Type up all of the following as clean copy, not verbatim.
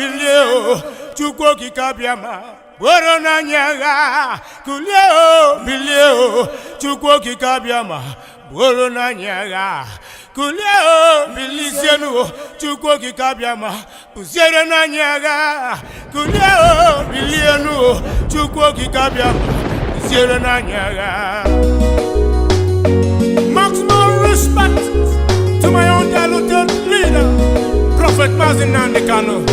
bilio, chukwo kikabiama. Borona nyaga, kulio, bilio, chukwo kikabiama. Borona nyaga, kulio, bilisienu, chukwo kikabiama. Pusiere na nyaga, kulio, bilienu, chukwo kikabiama. Pusiere na nyaga. Maximum respect to my own diluted leader, Prophet Mazin Nandekano.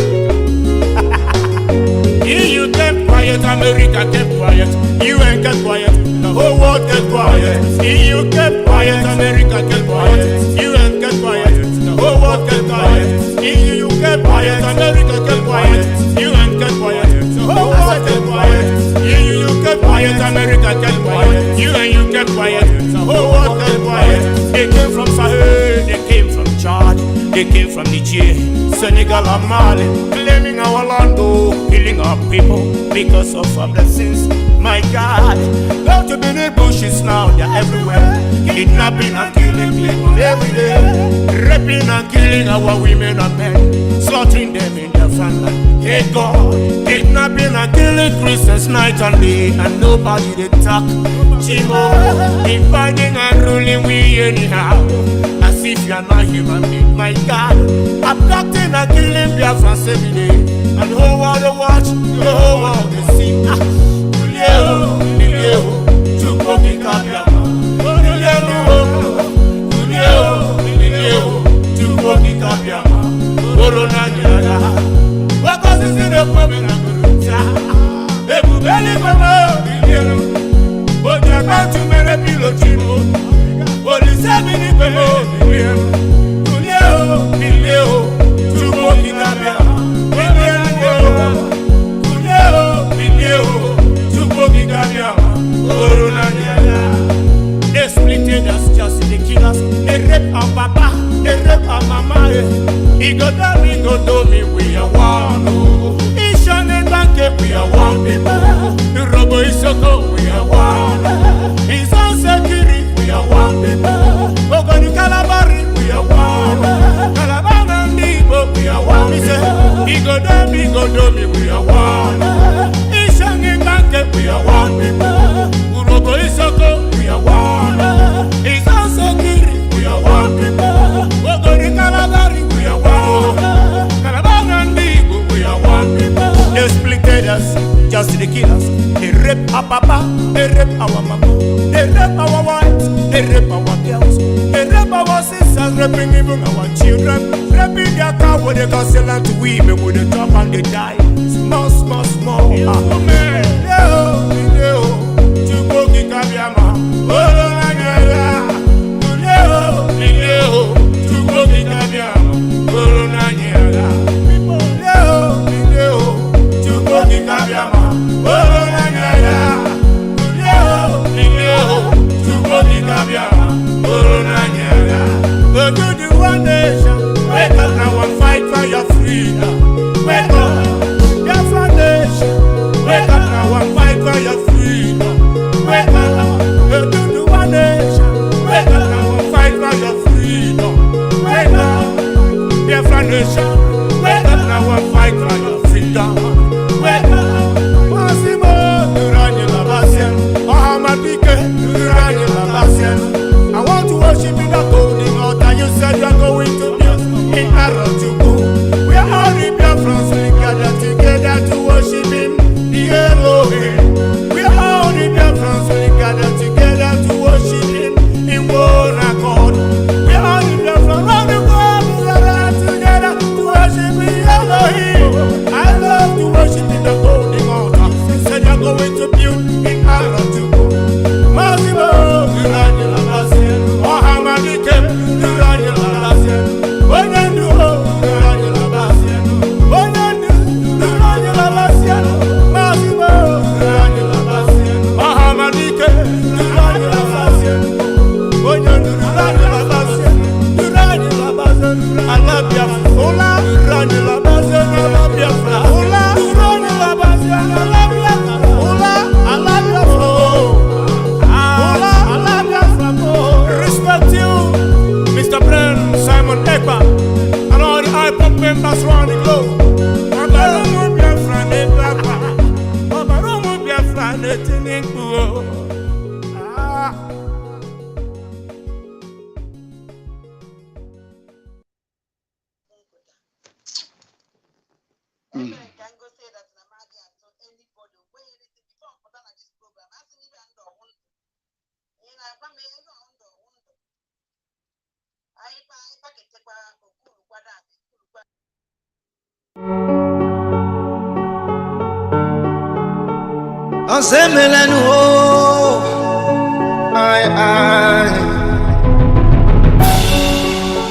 You kept quiet, America kept quiet. You ain't kept quiet, the whole world kept quiet. You kept quiet, America kept quiet. You ain't kept quiet, the whole world kept quiet. You kept quiet, America kept quiet. You ain't kept quiet, the whole world kept quiet. You kept quiet, America kept quiet. You kept quiet, the whole world kept quiet. They came from Sahel, they came from Chad, they came from Niger, Senegal and Mali, claiming our land, killing our people because of our blessings. My God, go to the bushes now, they're everywhere, kidnapping and killing people every day, raping and killing our women and men, slaughtering them in their family. Hey God, kidnapping and killing Christians night and day, and nobody they talk. Chimo, dividing and ruling we anyhow, as if you're not human being. My God, abducting and killing Biafra every day, and the whole world they watch, the whole world they see. Kulio, Kulio, Chukwo kikabiama. Kulio, Kulio, Chukwo kikabiama. Borona nyaga, what causes the problem? Ebubeli mama, Kulio. But you're about to make a pillow, but it's happening in the world. Kulio, Chukwo kikabiama. Kulio, Chukwo kikabiama. Borona nyaga. They splitted us just the killers. They rape our papa, they rape our mama. He go do me, we are one. Ishan and Banke, we are one people. Robo Isoko, we are one. His own security, we are one people. Ogoni Kalabari, we are one. Kalabang and Igbo, we are one. He go do me, we are one. Ishan and Banke, we are one people. Robo Isoko, we are one. His own security, we are one people. Ogoni Kalabari, we are one. Kalabang and Igbo, we are one people. They splitted us, just the killers. They rape our papa, they rape our mama, they rape our wives, they rape our girls, they rape our sisters, raping even our children, raping their car with the concealant to women with the top and they die. Small, small, small. Chukwo kikabiama. Borona nyaga. Chukwo kikabiama. Borona nyaga. Chukwo kikabiama. Borona nyaga. Chukwo kikabiama. Borona nyaga. Go to the one nation. Wake up now and fight for your freedom. Wake up, your foundation. Wake up.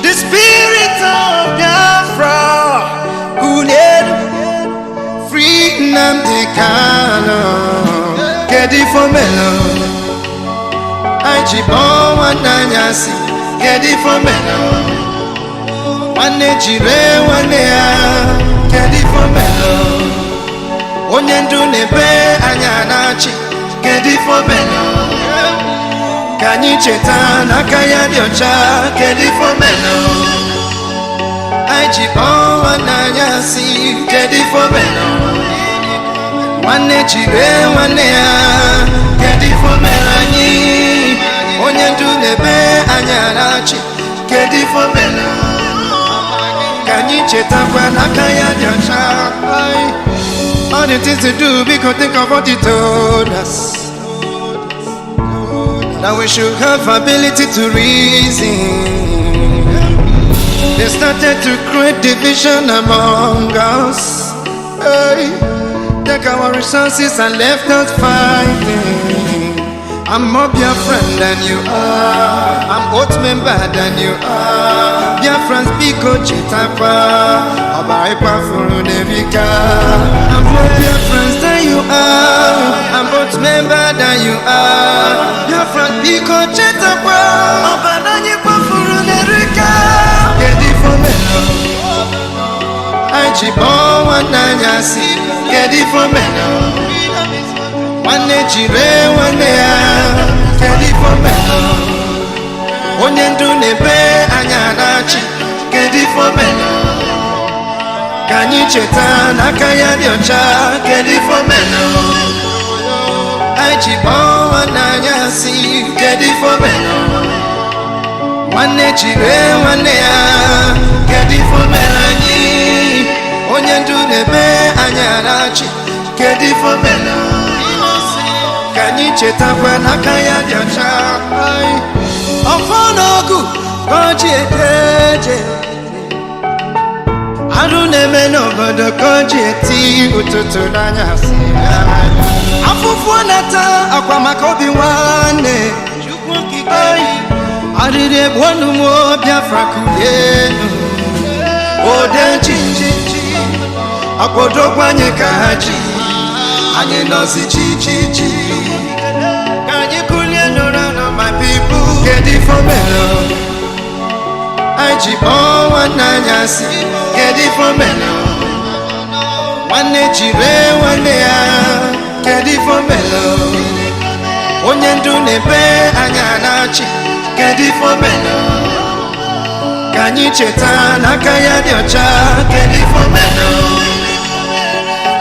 The spirit of Biafra, who need freedom, the canon, get it for melon. I chip on one nanyasi, get it for melon. One nature, one day, get it for melon. Onyendu nebe anyanachi, get it for melon. Kanyi cheta nakaya diocha, get it for melon. I chip on one nanyasi, get it for melon. One nature, one day, get it for melon. Onyendu nebe anyanachi, get it for melon. Kanyi cheta nakaya diocha. All the things to do, because think of what he told us. Now we should have ability to reason. They started to create division among us. Hey, take our resources and left us fighting. I'm more Biafra than you are. I'm both member than you are. Biafran's Biko Chitapa. Abaipa Furunevika. I'm more Biafrans than you are. I'm both member than you are. Biafran's Biko Chitapa. Abaipa Furunevika. Get it for me. I chibon one nanyasi. Get it for me. One nature, one day, get it for me. Onyendu nebe anyanachi, get it for me. Kanyi cheta nakaya diocha, get it for me. Aichibon wananyasi, get it for me. One nature, one day, get it for me. Onyendu nebe anyanachi, get it for me. Kanyi cheta nakaya diocha. Ofonogu koji ekeje. Arune meno bodo koji eti ututu nanyasi. Afufu nata akwa makobi wane. Arire bwanu mo Biafra kuyenu. Ode chinchichi. Akodo kwanye kaji. Anye nosi chichichi. Kanyi kulienu rano my people. Get it for me. I chibon one nanyasi. Get it for me. One nature, one day. Get it for me. Onyendu nebe anyanachi. Get it for me. Kanyi cheta nakaya diocha. Get it for me.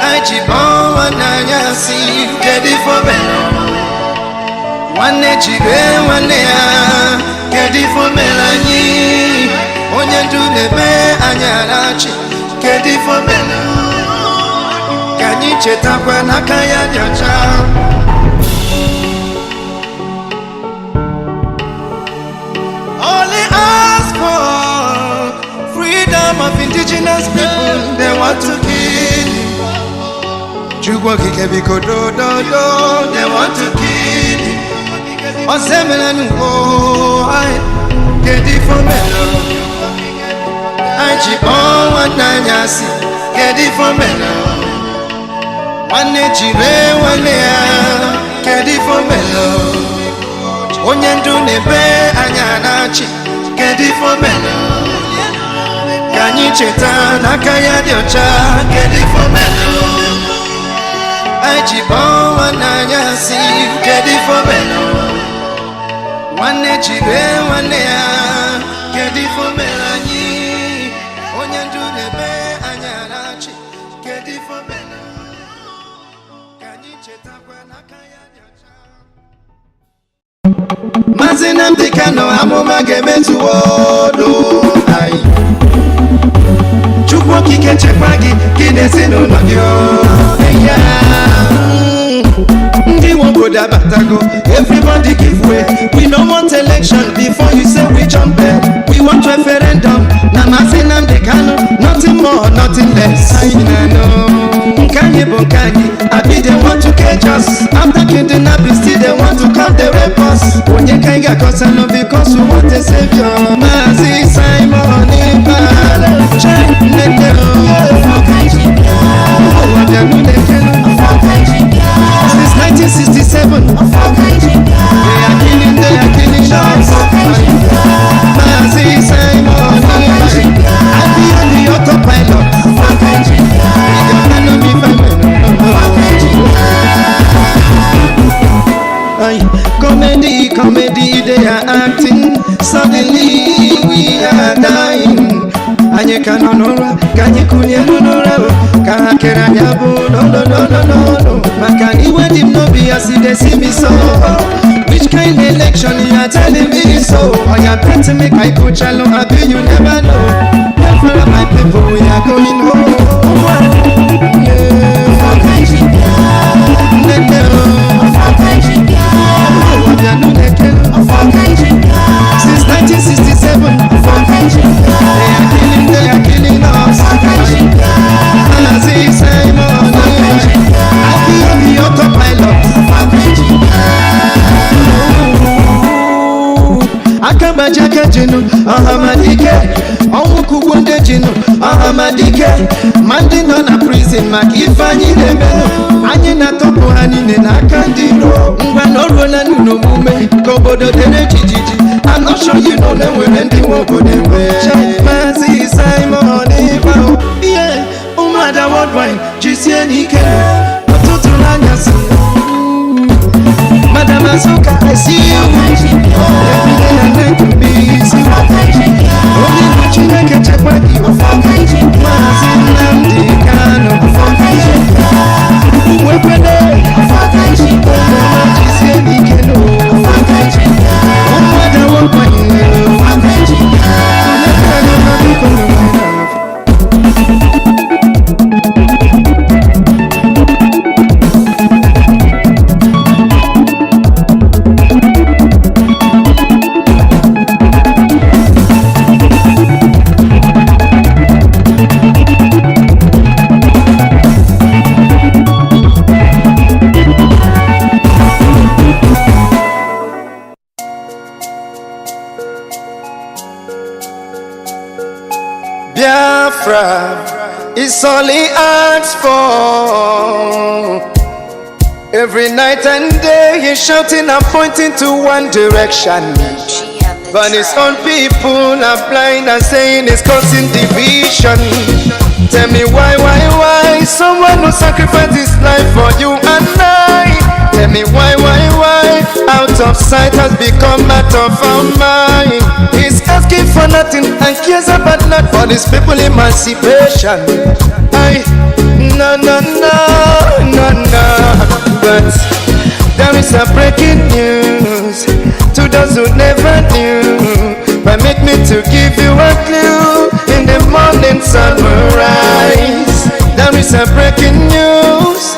I chibon one nanyasi. Get it for me. One nature, one day, get it for Melanie. Onyendu nebe anyanachi, get it for Melanie. Kanyi cheta nakaya diocha. Only ask for freedom of indigenous people. They want to kill. Chugwa kikebiko do. They want to kill. Osemelanu oh, get it for me. I chibon one nanyasi, get it for me. One nature, one day, get it for me. Onyendu nebe anyanachi, get it for me. Kanyi cheta nakaya diocha, get it for me. I chibon one nanyasi, get it for me. One nature, one day, get it for Melanie. Onyendu nebe anyanachi, get it for Melanie. Kanyi cheta nakaya diocha. Mazina mdikano amoma gemetu wodo. Chukwu Chukwuki can check baggy, Guinness in on you. Everybody give way. We don't want election before you say we jump there. We want referendum. Namazinam de Kano, nothing more, nothing less. I know. Kanye Bonkani, I be they want to catch us. After kidnapping, still they want to come the rape us. When you can't get caught, no, because we want a savior. Mazi Simon, check since 1967, they are killing us. Mazi Simon, I be on the autopilot. Comedy, they are acting. Suddenly we are dying. Anye kanonora, kanye kunyenonora, kahakera yabo, no. Makani when him no be as they see me so. Which kind of election you are telling me so? I am trying to make I coach along, I bet you never know. For my people, we are going home. Since 1967, they are killing us. Aziz Simon, I be on the autopilot. Akamba jaka jinu, ahamadike. Onwuku wonde jinu, ahamadike. Manding on a prison mark, ifanyi dembeno. Anye na topo hanine na kandiro. Ngwanoro na nuno mume, kobodo dene jijiji. I'm not sure you know them when they won't go them way. Mazi Simon, yeah. Umada worldwide, Jisi Nikeno. Otutu Nanyasi. Madam Azuka, I see you. Every day I like to be easy. Only watching I can check my ego. Mazi Namdi Kano. Wepene. Jisi Nikeno. Biafra is all he asks for. Every night and day he's shouting and pointing to one direction. But his own people are blind and saying it's causing division. Tell me why someone who sacrificed his life for you and I? Tell me why out of sight has become out of our mind. He's asking for nothing and cares about not for his people emancipation. No. But there is a breaking news to those who never knew. But make me to give you a clue. In the morning sun will rise. There is a breaking news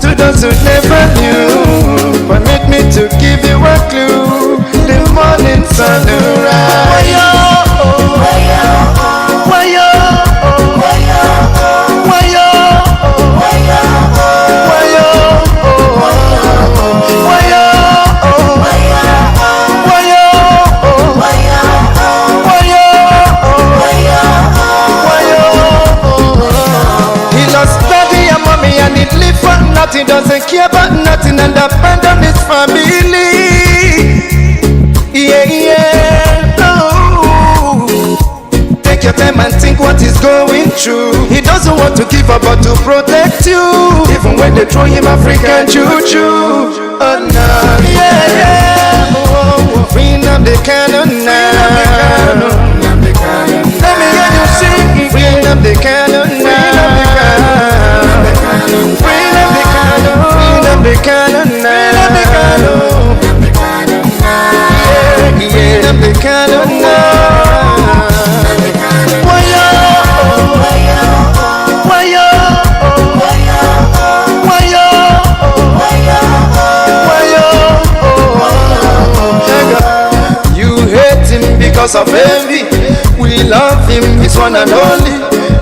to those who never knew. But make me to give you a clue. The morning sun will rise. He doesn't care about nothing and abandon his family. Yeah, no. Take your time and think what he's going through. He doesn't want to give up but to protect you. Even when they throw him African choo-choo. Oh no, yeah. Freedom the cannon now. Let me hear you sing. Freedom the cannon now. The cannon now. The cannon now. because of envy. We love him, he's one and only.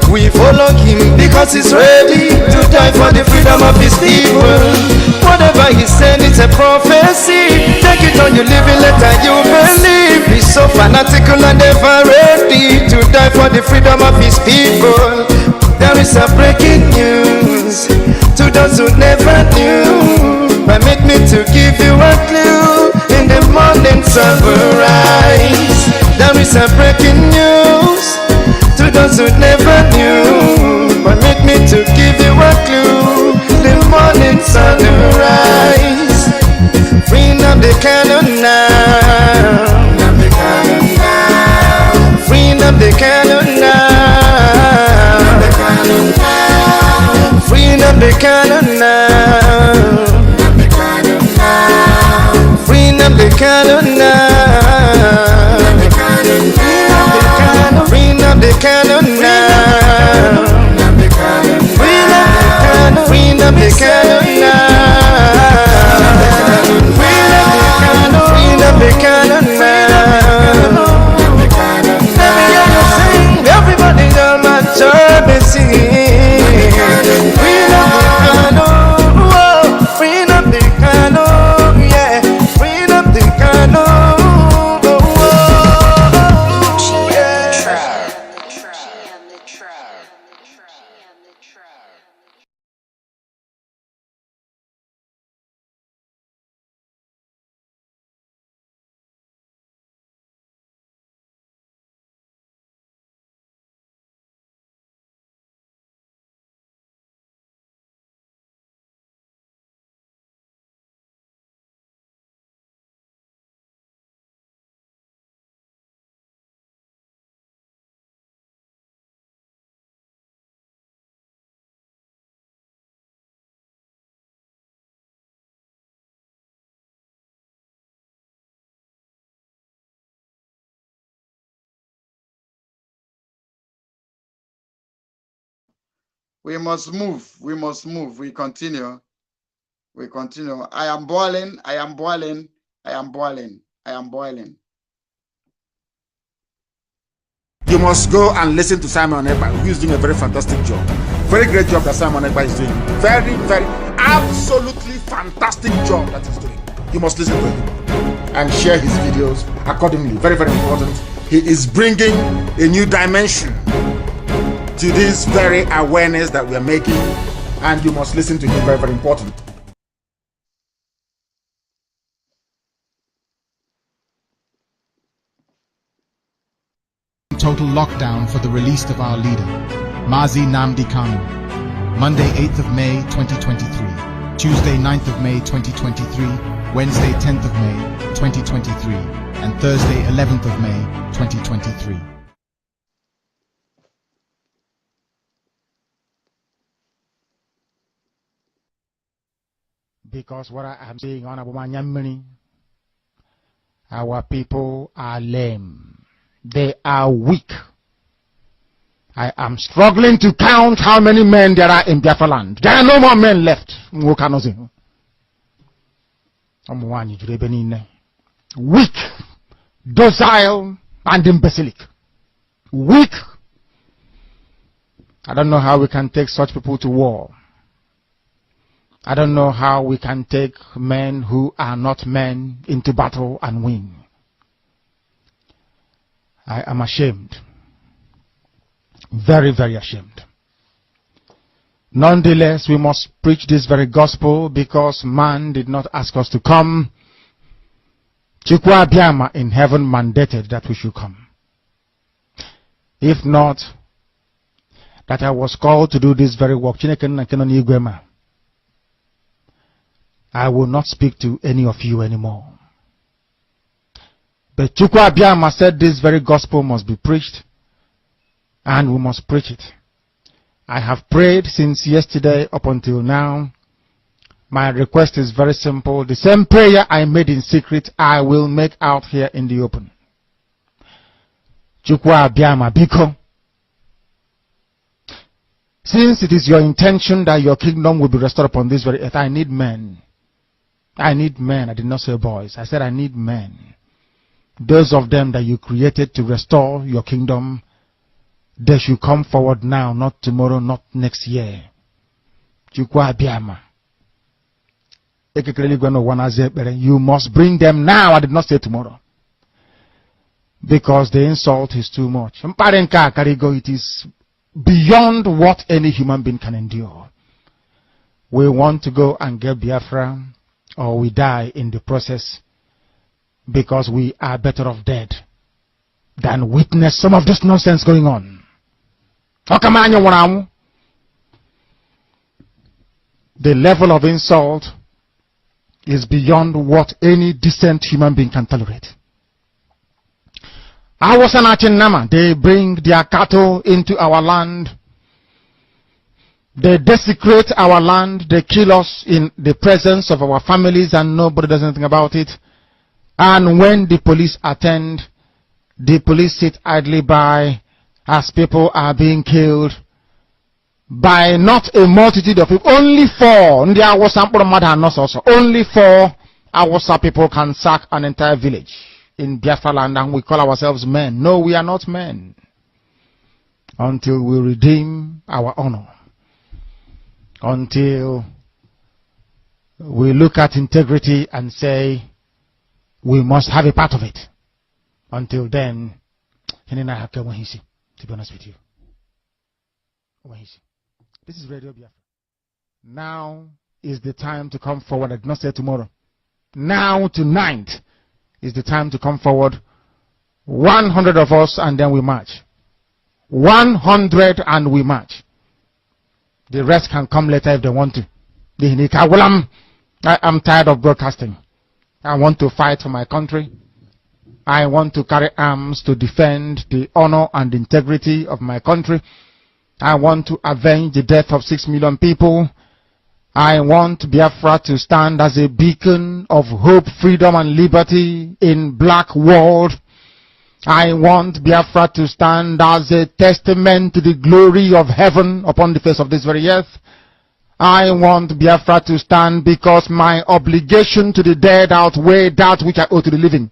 We follow him because he's ready to die for the freedom of his people. Whatever he said, it's a prophecy. Take it on, you live it, later you believe. He's so fanatical and ever ready to die for the freedom of his people. There is a breaking news to those who never knew. Permit me to give you a clue. In the morning sun will rise. There is a breaking news to those who never knew. Permit me to give you a clue. The morning sun will rise. Free up the cannon now. Free up the cannon now. Free up the cannon now. Free up the cannon now. Free up the cannon now. Free up the cannon now. Free up the cannon now. Let me hear you sing. Everybody down my job and sing. Free up the cannon. Whoa. Free up the cannon. Yeah. Free up the cannon. We must move. We must move. We continue. We continue. I am boiling. I am boiling. I am boiling. I am boiling. You must go and listen to Simon Ekpa, who is doing a very fantastic job. Very great job that Simon Ekpa is doing. Very, very, absolutely fantastic job that he's doing. You must listen to him and share his videos accordingly. Very, very important. He is bringing a new dimension to this very awareness that we are making, and you must listen to him. Very, very important. Total lockdown for the release of our leader, Mazi Nnamdi Kanu. Monday 8th of May 2023, Tuesday 9th of May 2023, Wednesday 10th of May 2023, and Thursday 11th of May 2023. Because what I am saying on Abumanyamini, our people are lame. They are weak. I am struggling to count how many men there are in Biafra land. There are no more men left. Weak, docile, and imbecilic. Weak. I don't know how we can take such people to war. I don't know how we can take men who are not men into battle and win. I am ashamed. Very, very ashamed. Nonetheless, we must preach this very gospel because man did not ask us to come. Chukwu Abiyama in heaven mandated that we should come. If not, that I was called to do this very work, I will not speak to any of you anymore. But Chukwu Abiyama said this very gospel must be preached, and we must preach it. I have prayed since yesterday up until now. My request is very simple. The same prayer I made in secret, I will make out here in the open. Chukwu Abiyama biko. Since it is your intention that your kingdom will be restored upon this very earth, I need men. I need men. I did not say boys. I said I need men. those of them that you created to restore your kingdom, they should come forward now, not tomorrow, not next year. You must bring them now. I did not say tomorrow. Because the insult is too much. It is beyond what any human being can endure. We want to go and get Biafra, or we die in the process, because we are better off dead than witness some of this nonsense going on. The level of insult is beyond what any decent human being can tolerate. They bring their cattle into our land. They desecrate our land. They kill us in the presence of our families and nobody does anything about it. And when the police attend, the police sit idly by as people are being killed by not a multitude of people. Only 4. Only 4 Awasa people can sack an entire village in Biafra land, and we call ourselves men. No, we are not men. Until we redeem our honor. Until we look at integrity and say, we must have a part of it. Until then, to be honest with you. This is Radio Biafra. Now is the time to come forward. I did not say tomorrow. Now, tonight, is the time to come forward. 100 of us, and then we march. 100 and we march. The rest can come later if they want to. I'm tired of broadcasting. I want to fight for my country. I want to carry arms to defend the honor and integrity of my country. I want to avenge the death of 6 million people. I want Biafra to stand as a beacon of hope, freedom, and liberty in black world. I want Biafra to stand as a testament to the glory of heaven upon the face of this very earth. I want Biafra to stand because my obligation to the dead outweigh that which I owe to the living.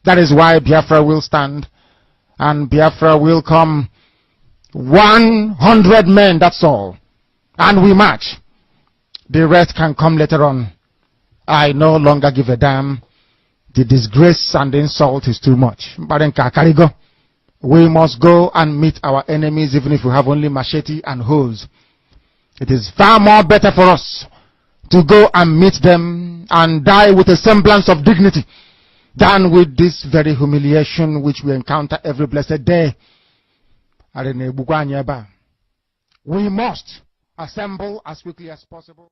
That is why Biafra will stand, and Biafra will come. 100 men, that's all. And we march. The rest can come later on. I no longer give a damn. The disgrace and the insult is too much. We must go and meet our enemies even if we have only machete and hoes. It is far more better for us to go and meet them and die with a semblance of dignity than with this very humiliation which we encounter every blessed day. We must assemble as quickly as possible.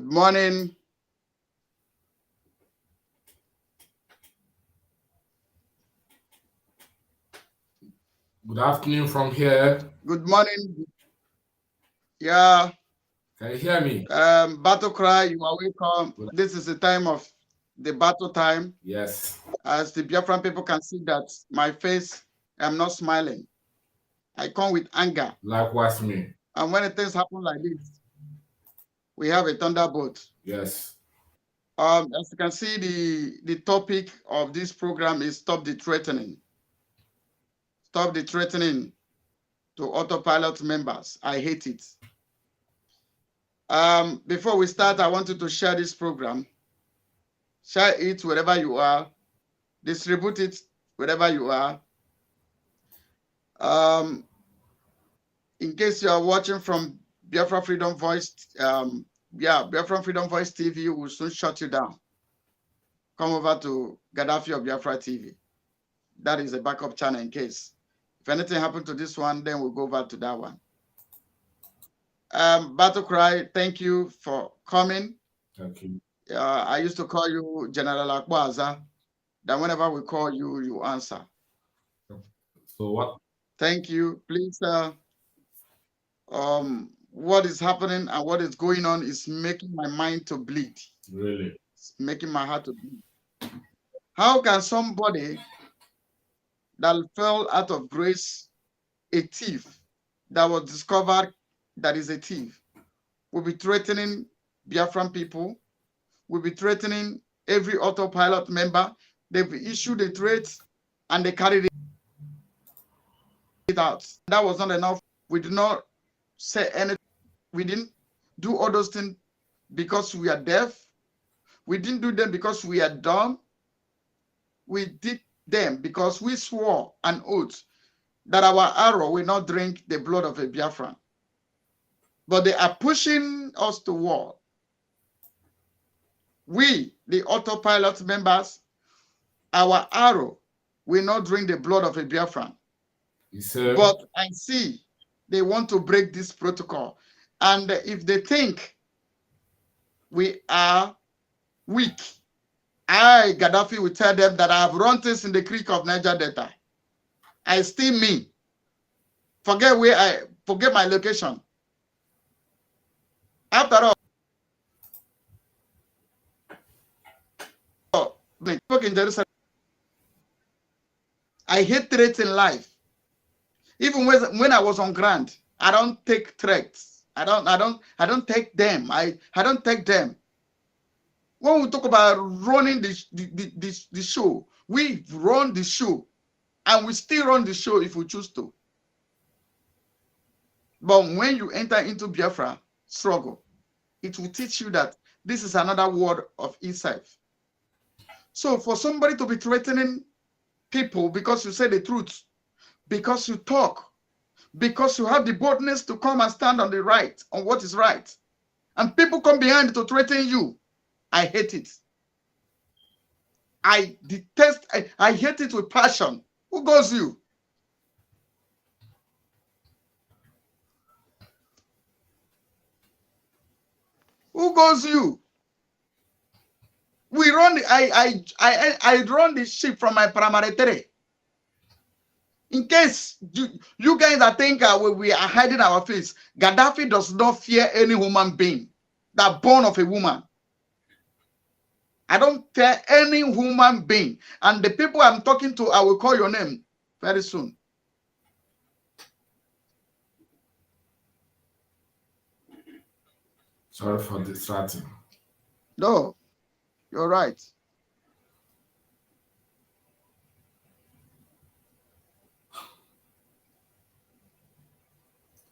morning. Good afternoon from here. Good morning. Yeah. Can you hear me? Battle cry, you are welcome. This is the time of the battle time. Yes. As the Biafran people can see that my face, I'm not smiling. I come with anger. Likewise me. And when things happen like this, we have a thunderbolt. Yes. As you can see, the topic of this program is Stop the Threatening. Stop the threatening to Autopilot members. I hate it. Before we start, I wanted to share this program. Share it wherever you are. Distribute it wherever you are. In case you are watching from Biafra Freedom Voice, Biafra Freedom Voice TV will soon shut you down. Come over to Gaddafi or Biafra TV. That is a backup channel in case. If anything happened to this one, then we'll go over to that one. Battle Cry, thank you for coming. Thank you. I used to call you General Akbaza. That whenever we call you, you answer. So what? Thank you. Please, what is happening and what is going on is making my mind to bleed. Really? It's making my heart to bleed. How can somebody that fell out of grace, a thief that was discovered that is a thief, will be threatening Biafran people, will be threatening every Autopilot member? They've issued a threat and they carried it out. That was not enough. We did not say anything. We didn't do all those things because we are deaf. We didn't do them because we are dumb. We did them because we swore an oath that our arrow will not drink the blood of a Biafran. But they are pushing us to war. We, the Autopilot members, our arrow will not drink the blood of a Biafran. But I see they want to break this protocol. And if they think we are weak, Gaddafi, will tell them that I have run things in the creek of Niger Delta. I still me. Forget my location. After all, in Jerusalem, I hate threats in life. Even when I was on ground, I don't take threats. I don't take them. I don't take them. When we talk about running the show, we run the show, and we still run the show if we choose to. But when you enter into Biafra struggle, it will teach you that this is another word of itself. So for somebody to be threatening people because you say the truth, because you talk, because you have the boldness to come and stand on the right, on what is right, and people come behind to threaten you, I hate it. I detest, I hate it with passion. Who goes you? Who goes you? We run. I run the ship from my paramilitary. In case you guys are thinking we are hiding our face, Gaddafi does not fear any human being that born of a woman. I don't fear any human being. And the people I'm talking to, I will call your name very soon. Sorry for distracting. No, you're right.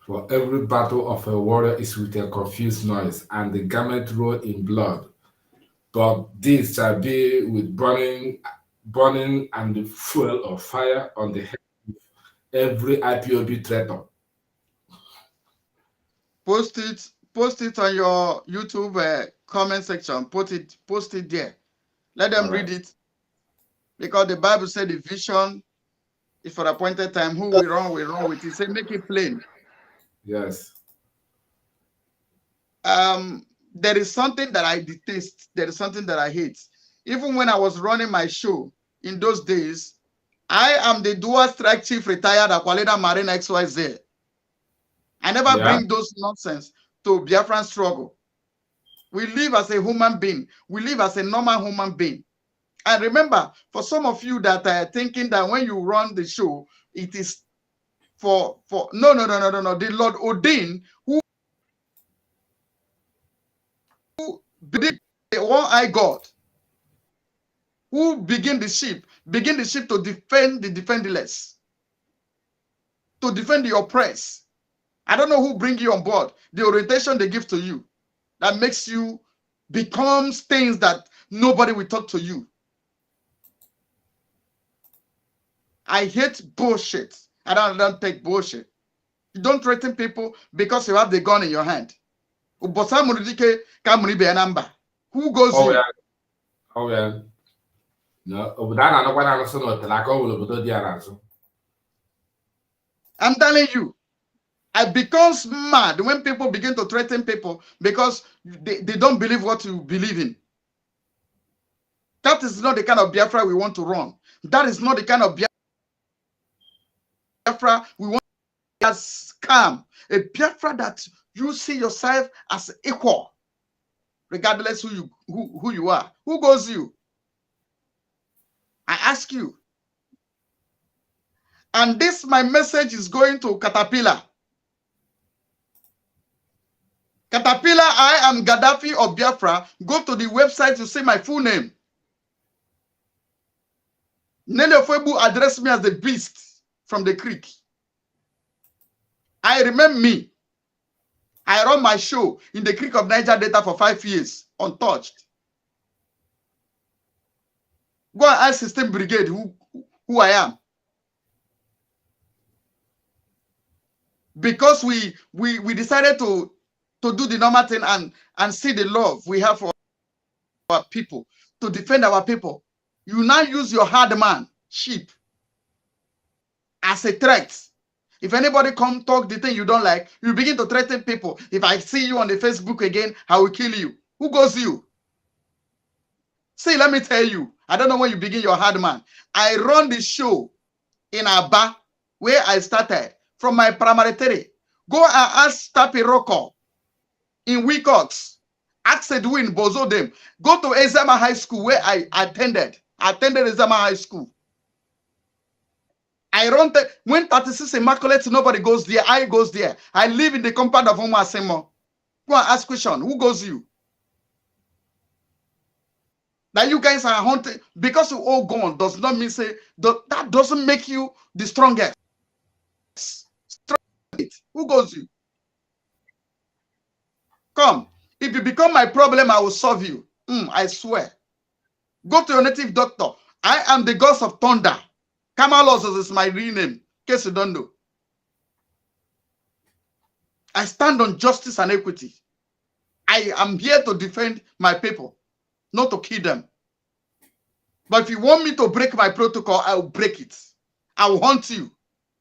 For every battle of a warrior is with a confused noise, and the garment rolled in blood. But this shall be with burning and the fuel of fire on the head of every IPOB traitor. Post it on your YouTube comment section. Post it there. Let them read it. Because the Bible said the vision is for appointed time. Who we run with it. Say make it plain. Yes. there is something that I detest. There is something that I hate. Even when I was running my show in those days, I am the dual strike chief retired Aqualida Marine XYZ. I never bring those nonsense to Biafran struggle. We live as a human being. We live as a normal human being. And remember, for some of you that are thinking that when you run the show, it is for no. The Lord ordained who believe the one-eye God, who begin the ship to defend the defenseless, to defend the oppressed. I don't know who bring you on board. The orientation they give to you that makes you become things that nobody will talk to you. I hate bullshit. I don't take bullshit. You don't threaten people because you have the gun in your hand. Who goes you? Oh yeah. No, I'm telling you, I become mad when people begin to threaten people because they don't believe what you believe in. That is not the kind of Biafra we want to run. That is not the kind of Biafra we want to scam. A Biafra that you see yourself as equal, regardless who you are. Who goes you? I ask you. And this, my message is going to Caterpillar. Caterpillar, I am Gaddafi of Biafra. Go to the website to see my full name. Nelly Ofebu addressed me as the beast from the creek. I remember me. I run my show in the creek of Niger Delta for 5 years, untouched. Go and ask System Brigade who I am. Because we decided to do the normal thing and see the love we have for our people, to defend our people. You now use your hard man, sheep, as a threat. If anybody come talk the thing you don't like, you begin to threaten people. If I see you on the Facebook again, I will kill you. Who goes you? See, let me tell you, I don't know when you begin your hard man. I run the show in Aba, where I started, from my primary three. Go and ask Tapi Rocco in Wilcox. Ask Edwin Bozo them. Go to Ezama High School where I attended. I attended Ezama High School. I run when 36 Immaculate, nobody goes there. I goes there. I live in the compound of Oma Semo. Go and ask question. Who goes you? That you guys are haunted because you all gone does not mean say that doesn't make you the strongest. Who goes you? Come. If you become my problem, I will solve you. I swear. Go to your native doctor. I am the God of thunder. Kamalos is my real name, in case you don't know. I stand on justice and equity. I am here to defend my people, not to kill them. But if you want me to break my protocol, I will break it. I will hunt you.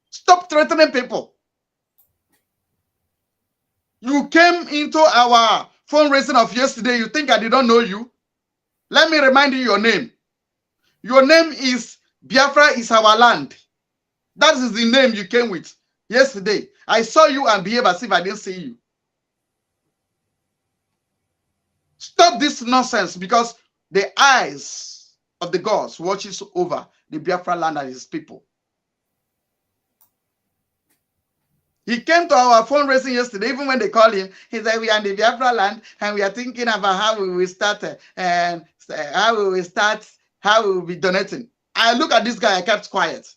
Stop threatening people. You came into our fundraising of yesterday. You think I did not know you? Let me remind you your name. Your name is Biafra is our land. That is the name you came with yesterday. I saw you and behave as if I didn't see you. Stop this nonsense because the eyes of the gods watches over the Biafra land and his people. He came to our fundraising yesterday, even when they called him, he said, we are in the Biafra land and we are thinking about how we will start and how we will be donating. I look at this guy, I kept quiet.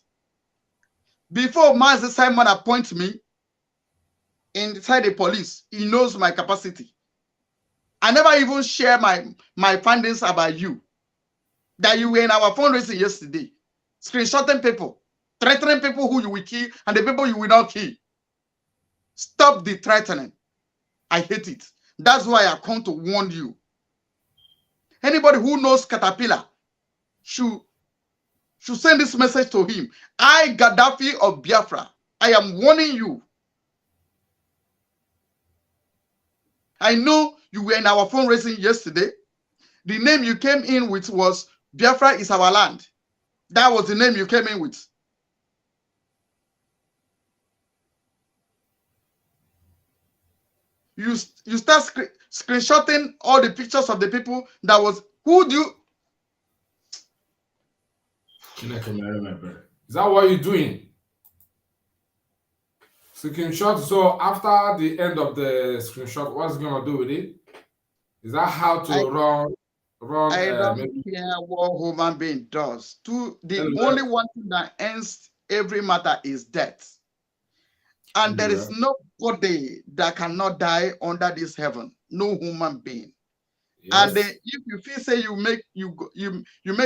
Before Master Simon appoints me inside the police, he knows my capacity. I never even share my findings about you. That you were in our fundraising yesterday, screenshotting people, threatening people who you will kill and the people you will not kill. Stop the threatening. I hate it. That's why I come to warn you. Anybody who knows Caterpillar should send this message to him. I, Gaddafi of Biafra, I am warning you. I know You were in our fundraising yesterday. The name you came in with was Biafra is our land. That was the name you came in with. You start screenshotting all the pictures of the people that was, who do you? Is that what you're doing? Screenshot. So after the end of the screenshot, what's it gonna do with it? Is that how to run? I don't care what human being does. The only one thing that ends every matter is death. And there is nobody that cannot die under this heaven. No human being. Yes. And if you feel say you make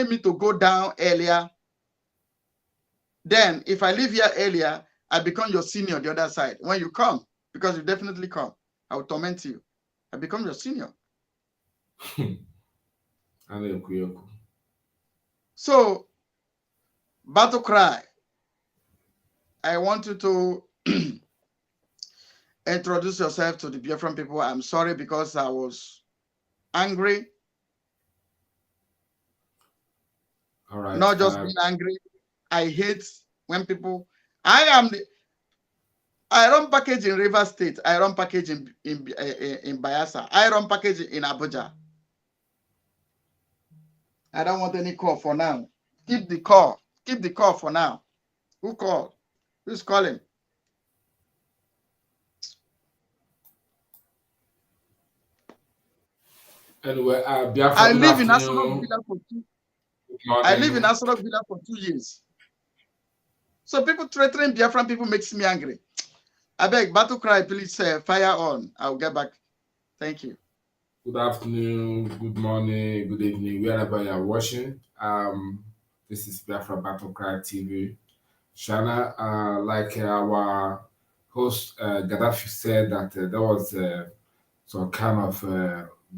me to go down earlier, then if I leave here earlier, I become your senior the other side. When you come, because you definitely come, I will torment you. I become your senior. So, battle cry. I want you to introduce yourself to the Biafran people. I'm sorry because I was angry. All right. Not just being angry. I hate when people. I run package in River State. I run package in Bayelsa. I run package in Abuja. I don't want any call for now. Keep the call. Keep the call for now. Who called? Who's calling? Anyway, I live in Asorok Villa for I live in Asorok Villa for 2 years. So people threatening Biafran people makes me angry. I beg, battle cry, please fire on. I'll get back. Thank you. Good afternoon, good morning, good evening, wherever you are watching. This is Biafra Battle Cry TV channel. Like our host Gaddafi said that there was some kind of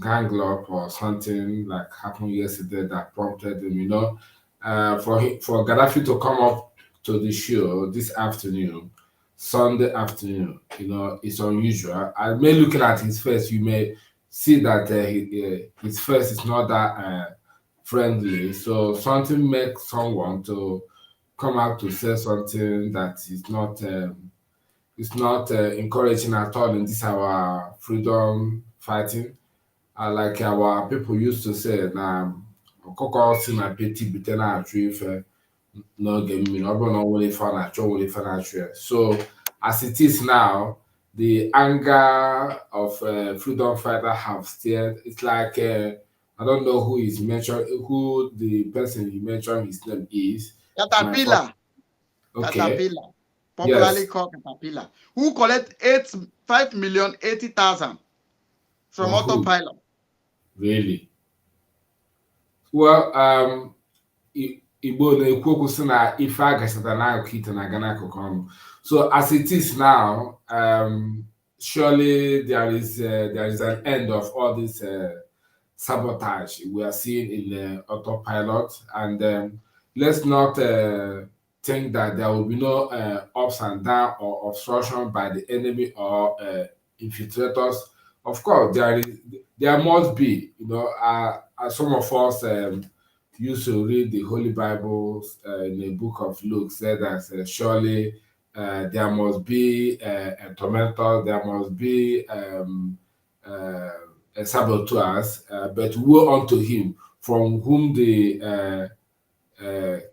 gang up or something like happened yesterday that prompted him, for Gaddafi to come up to the show this afternoon, Sunday afternoon. It's unusual. I may looking at his face, you may see that his face is not that friendly. So something makes someone to come out to say something that is not encouraging at all in this our freedom fighting. Like our people used to say, so as it is now, the anger of freedom fighter have steered. It's like I don't know who the person you mentioned his name is. Caterpillar. Okay. Caterpillar. Popularly called Caterpillar. Who collect 5,080,000 from Autopilot. Really? Well, Igbo na-ekwu okwu sị na ife agasịta n'akụkụ ite na-aga n'akụkụ ọnụ. So as it is now, surely there is an end of all this sabotage we are seeing in the Autopilot, and let's not think that there will be no ups and downs or obstruction by the enemy or infiltrators. Of course, there must be. Some of us used to read the Holy Bible in the book of Luke, said that surely there must be a tormentor, there must be a saboteurs, but woe unto him from whom the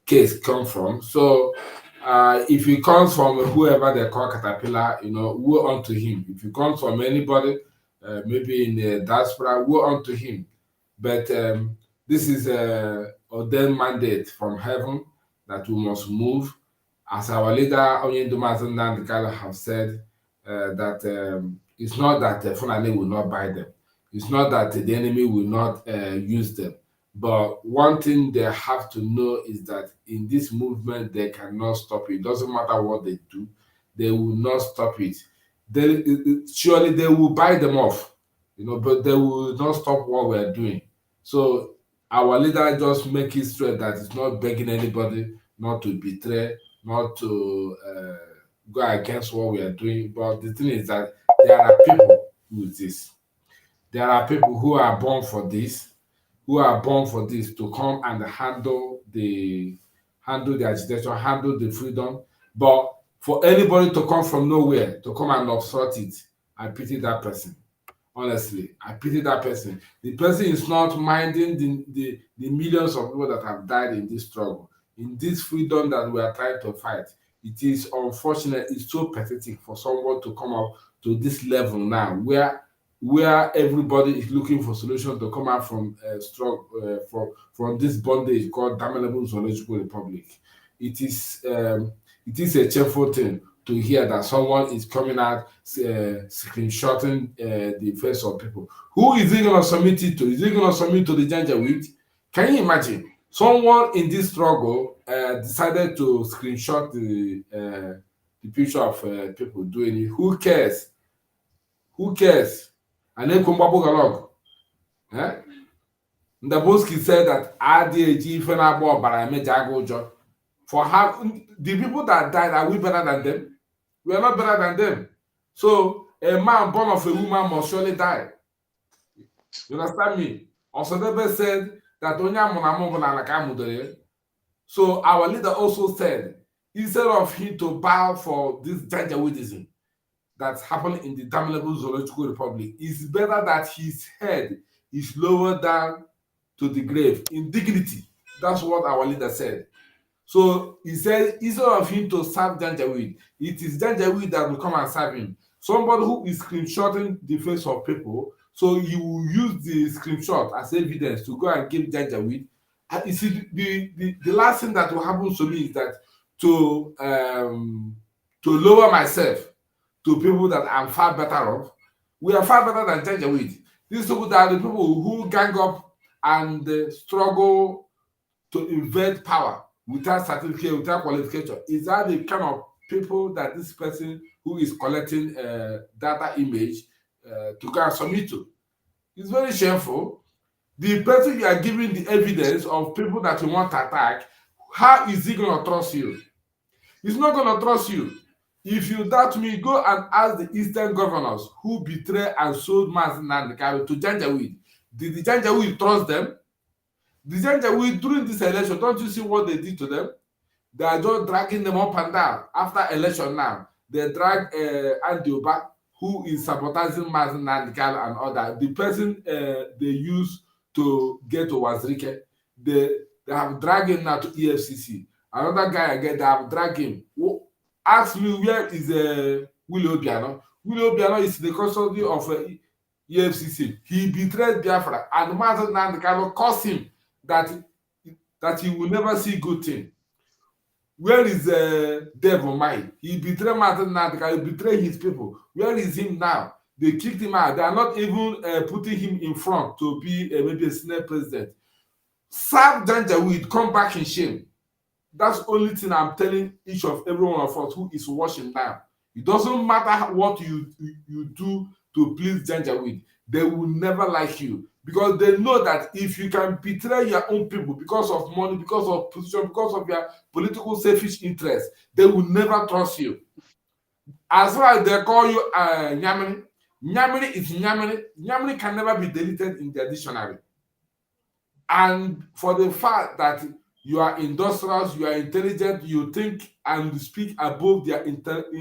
case come from. So if it comes from whoever they call Caterpillar, woe unto him. If it comes from anybody, maybe in the diaspora, woe unto him. But this is an ordained mandate from heaven that we must move. As our leader, Onyendumazin Nandikala, have said, that it's not that Fulani will not buy them. It's not that the enemy will not use them. But one thing they have to know is that in this movement, they cannot stop it. It doesn't matter what they do, they will not stop it. Surely they will buy them off, but they will not stop what we're doing. So our leader just make it straight that it's not begging anybody not to betray, not to go against what we are doing. But the thing is that there are people with this. There are people who are born for this, to come and handle the agitation, handle the freedom. But for anybody to come from nowhere to come and obstruct it, I pity that person. Honestly, I pity that person. The person is not minding the millions of people that have died in this struggle, in this freedom that we are trying to fight. It is unfortunate, it's so pathetic for someone to come up to this level now, where everybody is looking for solutions to come out from from this bondage called damnable zoological republic. It is a cheerful thing to hear that someone is coming out screenshotting the face of people. Who is he going to submit it to? Is he going to submit to the Janjaweed? Can you imagine? Someone in this struggle decided to screenshot the picture of people doing it. Who cares? Who cares? And then Kumbabu Galog. Ndaboski said that ADAG Fenabo Barame Jagojo. For how the people that died, are we better than them? We are not better than them. So a man born of a woman must surely die. You understand me? Also, Osodebe said that so our leader also said, instead of him to bow for this Janjaweedism that's happening in the damnable zoological republic, it's better that his head is lowered down to the grave in dignity. That's what our leader said. So he said, instead of him to serve Janjaweed, it is Janjaweed that will come and serve him. Somebody who is screenshotting the face of people, so he will use the screenshot as evidence to go and give Janjaweed. And you see, the last thing that will happen to me is that to lower myself to people that I'm far better of. We are far better than Janjaweed. These people are the people who gang up and struggle to invade power without certificate, without qualification. Is that the kind of people that this person who is collecting data image to go and submit to? It's very shameful. The person you are giving the evidence of people that you want to attack, how is he going to trust you? He's not going to trust you. If you doubt me, go and ask the Eastern governors who betrayed and sold Mazi Nnamdi Kanu to Janjaweed. Did the Janjaweed trust them? The Janjaweed during this election, don't you see what they did to them? They are just dragging them up and down. After election now, they drag Andy Oba, who is sabotaging Mazi Nnamdi Kanu and other. The person they use to get to Wazirike, they have dragged him now to EFCC. Another guy again, they have dragged him. Ask me, where is Willie Obiano? Willie Obiano is the custody of EFCC. He betrayed Biafra, and Mazi Nnamdi Kanu caused him that he will never see good thing. Where is Dave Omai? He betrayed Mazi Nnamdi Kanu, he betrayed his people. Where is him now? They kicked him out. They are not even putting him in front to be maybe a Senate president. Serve Janjaweed, come back in shame. That's the only thing I'm telling each of every one of us who is watching now. It doesn't matter what you do to please Janjaweed. They will never like you, because they know that if you can betray your own people because of money, because of position, because of your political selfish interest, they will never trust you. As far as they call you Nyamini, Nyamini is Nyamini. Nyamini can never be deleted in their dictionary. And for the fact that you are industrious, you are intelligent, you think and speak above their intellect,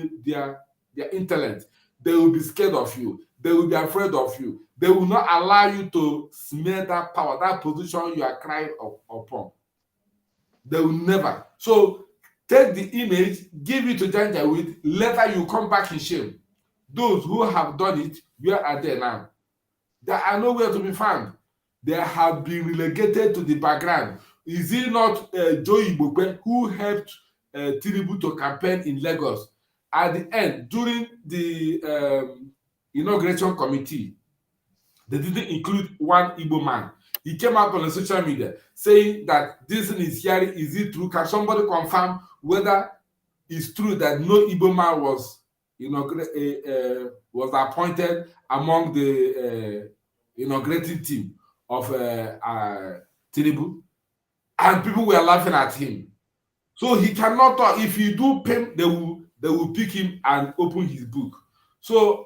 they will be scared of you. They will be afraid of you. They will not allow you to smear that power, that position you are crying upon. They will never. So take the image, give it to Janjaweed, later you come back in shame. Those who have done it, where are they now? They are nowhere to be found. They have been relegated to the background. Is it not Joe Igbope who helped Tinubu to campaign in Lagos? At the end, during the inauguration committee, they didn't include one Igbo man. He came out on the social media saying that this is hearing, is it true? Can somebody confirm whether it's true that no Igbo man was appointed among the inaugurating team of Tinubu? And people were laughing at him. So he cannot talk. If you do pay, they will pick him and open his book. So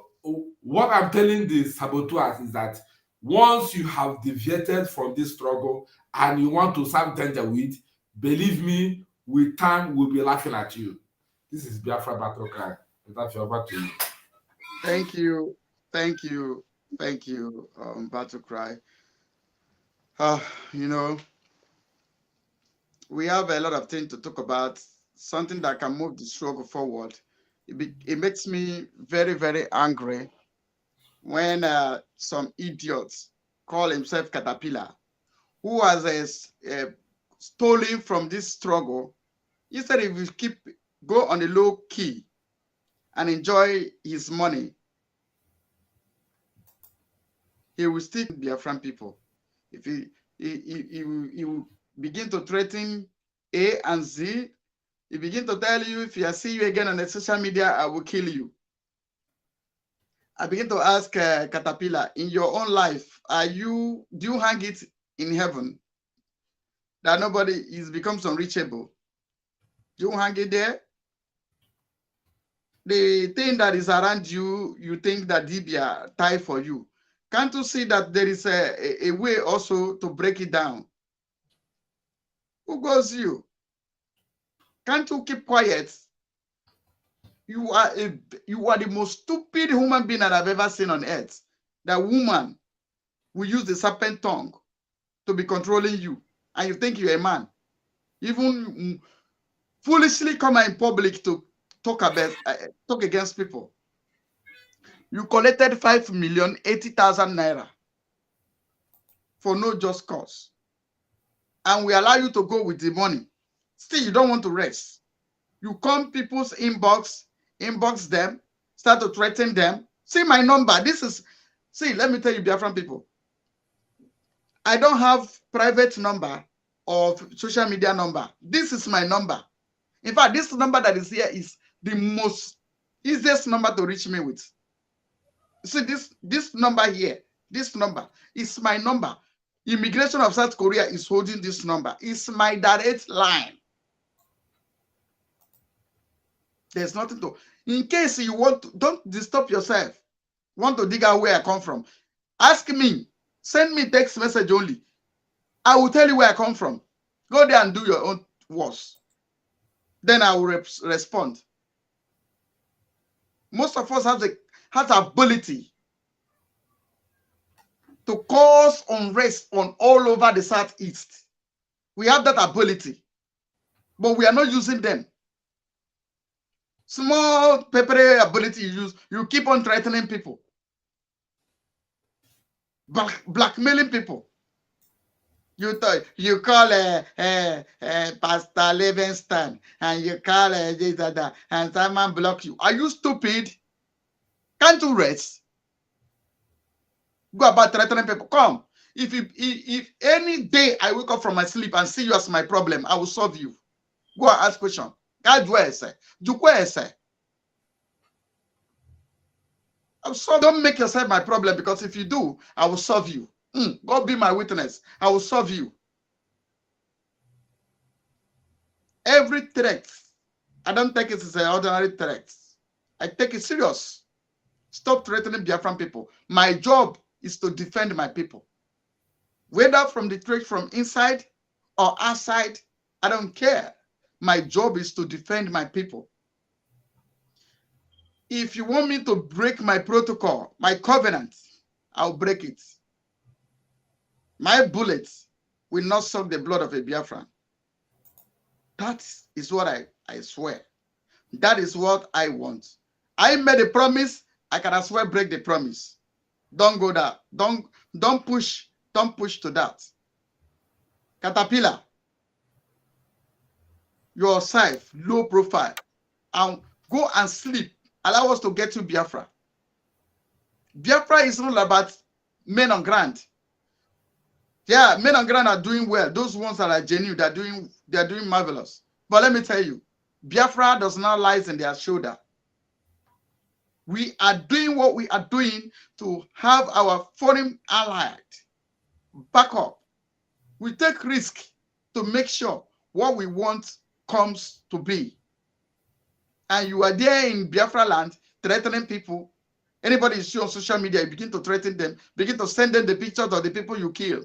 what I'm telling the saboteurs is that Once you have deviated from this struggle and you want to serve danger with, believe me, with time we'll be laughing at you. This is Biafra battle cry. That's over to you. Thank you, thank you, thank you, battle cry. You know, we have a lot of things to talk about. Something that can move the struggle forward. It makes me very, very angry when some idiots call himself Caterpillar, who has stolen from this struggle. Instead, if we go on a low key and enjoy his money, he will still be Biafran people. If he will begin to threaten A and Z, he begin to tell you, if I see you again on the social media, I will kill you. I begin to ask Caterpillar, in your own life, do you hang it in heaven that nobody is becomes unreachable? Do you hang it there? The thing that is around you, you think that Dibia tie for you. Can't you see that there is a way also to break it down? Who goes you? Can't you keep quiet? You are the most stupid human being that I've ever seen on earth. That woman will use the serpent tongue to be controlling you, and you think you're a man. Even foolishly come in public to talk against people. You collected 5,080,000 naira for no just cause, and we allow you to go with the money. Still, you don't want to rest. You come people's inbox them, start to threaten them. See my number. Let me tell you, Biafran people. I don't have private number or social media number. This is my number. In fact, this number that is here is the most easiest number to reach me with. See this number here. This number is my number. Immigration of South Korea is holding this number. It's my direct line. There's nothing to. In case you want to, don't disturb yourself. Want to dig out where I come from? Ask me. Send me text message only. I will tell you where I come from. Go there and do your own worst. Then I will respond. Most of us have the ability to cause unrest on all over the Southeast. We have that ability, but we are not using them. Small peppery ability you use, you keep on threatening people, blackmailing people. You call Pastor Livingston and you call this that, and someone block you. Are you stupid? Can't you rest? Go about threatening people. Come. If any day I wake up from my sleep and see you as my problem, I will solve you. Go and ask question. God where say? Don't make yourself my problem, because if you do, I will solve you. God be my witness. I will solve you. Every threat, I don't take it as an ordinary threat. I take it serious. Stop threatening Biafran people. My job is to defend my people. Whether from the threat from inside or outside, I don't care. My job is to defend my people. If you want me to break my protocol, my covenant, I'll break it. My bullets will not suck the blood of a Biafran. That is what I swear. That is what I want. I made a promise. I can as well break the promise. Don't go there. Don't push to that. Caterpillar, yourself, low profile, and go and sleep. Allow us to get to Biafra. Biafra is not about men on ground. Yeah, men on ground are doing well. Those ones that are genuine, they are doing marvelous. But let me tell you, Biafra does not lie in their shoulder. We are doing what we are doing to have our foreign allies back up. We take risk to make sure what we want comes to be. And you are there in Biafra land threatening people. Anybody you see on social media, you begin to threaten them, begin to send them the pictures of the people you kill.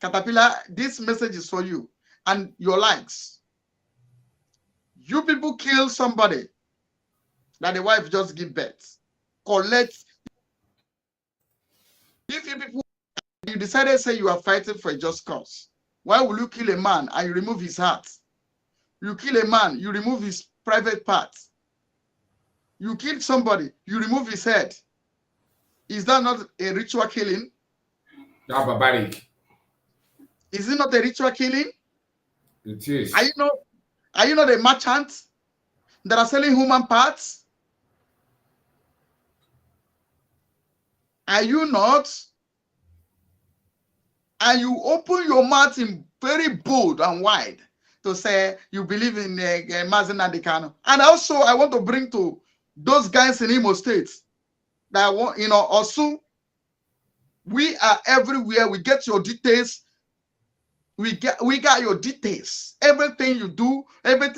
Caterpillar, this message is for you and your likes. You people kill somebody that the wife just give birth. Collect. If you people, you decided say you are fighting for a just cause, why will you kill a man and you remove his heart? You kill a man, you remove his private parts. You kill somebody, you remove his head. Is that not a ritual killing? That's barbaric. Is it not a ritual killing? It is. Are you not a merchant that are selling human parts? Are you not? And you open your mouth in very bold and wide to say you believe in Mazen Adikano. And also, I want to bring to those guys in Imo State that want, also, we are everywhere. We get your details. We got your details. Everything you do, every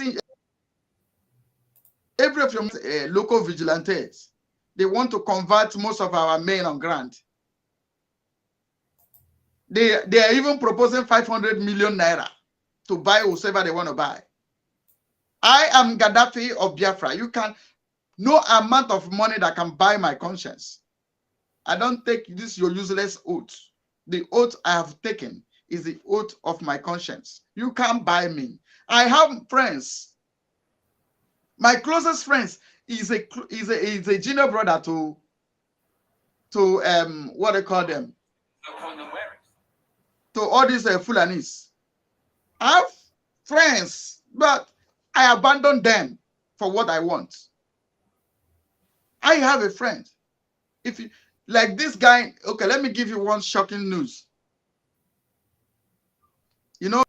of your local vigilantes, they want to convert most of our men on ground. They are even proposing 500 million naira to buy whatever they want to buy. I am Gaddafi of Biafra. You can, no amount of money that can buy my conscience. I don't take this your useless oath. The oath I have taken is the oath of my conscience. You can't buy me. I have friends. My closest friends is a junior brother to what they call them, to all these Fulanis. I have friends, but I abandon them for what I want. I have a friend. If you like this guy, okay, let me give you one shocking news. You know,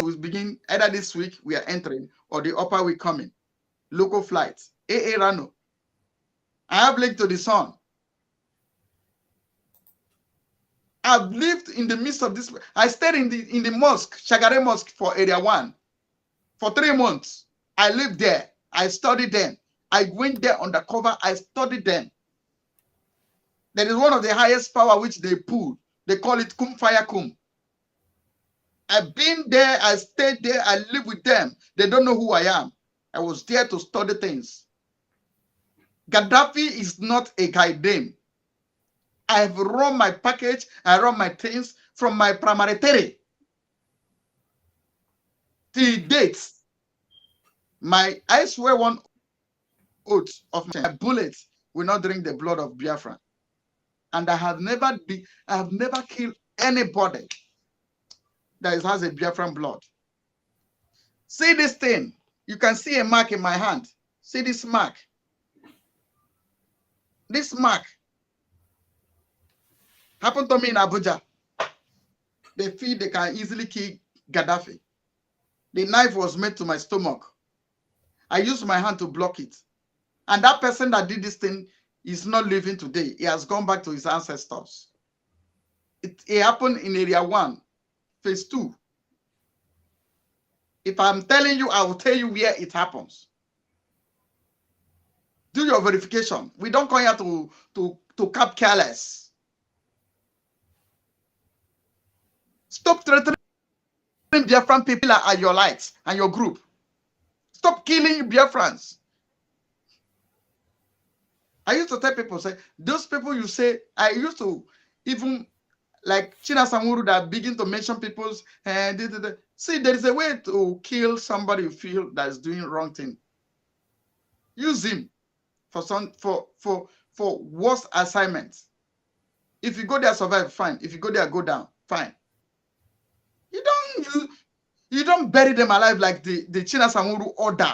we begin either this week we are entering or the upper week coming. Local flights. AA Rano. I have link to the sun. I've lived in the midst of this. I stayed in the mosque, Shagare Mosque for Area 1 for 3 months. I lived there. I studied them. I went there undercover. I studied them. That is one of the highest power which they pull. They call it Kum Fire Kum. I've been there. I stayed there. I live with them. They don't know who I am. I was there to study things. Gaddafi is not a guy name. I've run my package. I run my things from my primary till dates. I swear one oath of my bullets will not drink the blood of Biafra. And I have never killed anybody that has a Biafran blood. See this thing. You can see a mark in my hand. See this mark. This mark happened to me in Abuja. They feel they can easily kill Gaddafi. The knife was made to my stomach. I used my hand to block it. And that person that did this thing is not living today. He has gone back to his ancestors. It happened in Area 1, Phase 2. If I'm telling you, I will tell you where it happens. Do your verification. We don't come here to cap careless. Stop threatening Biafran people at your likes and your group. Stop killing Biafrans. I used to tell people, say, those people you say, I used to even like China Samuru that begin to mention people's see, there is a way to kill somebody you feel that is doing wrong thing. Use him for worse assignments. If you go there survive, fine. If you go there go down, fine. You don't bury them alive like the China Samuru order.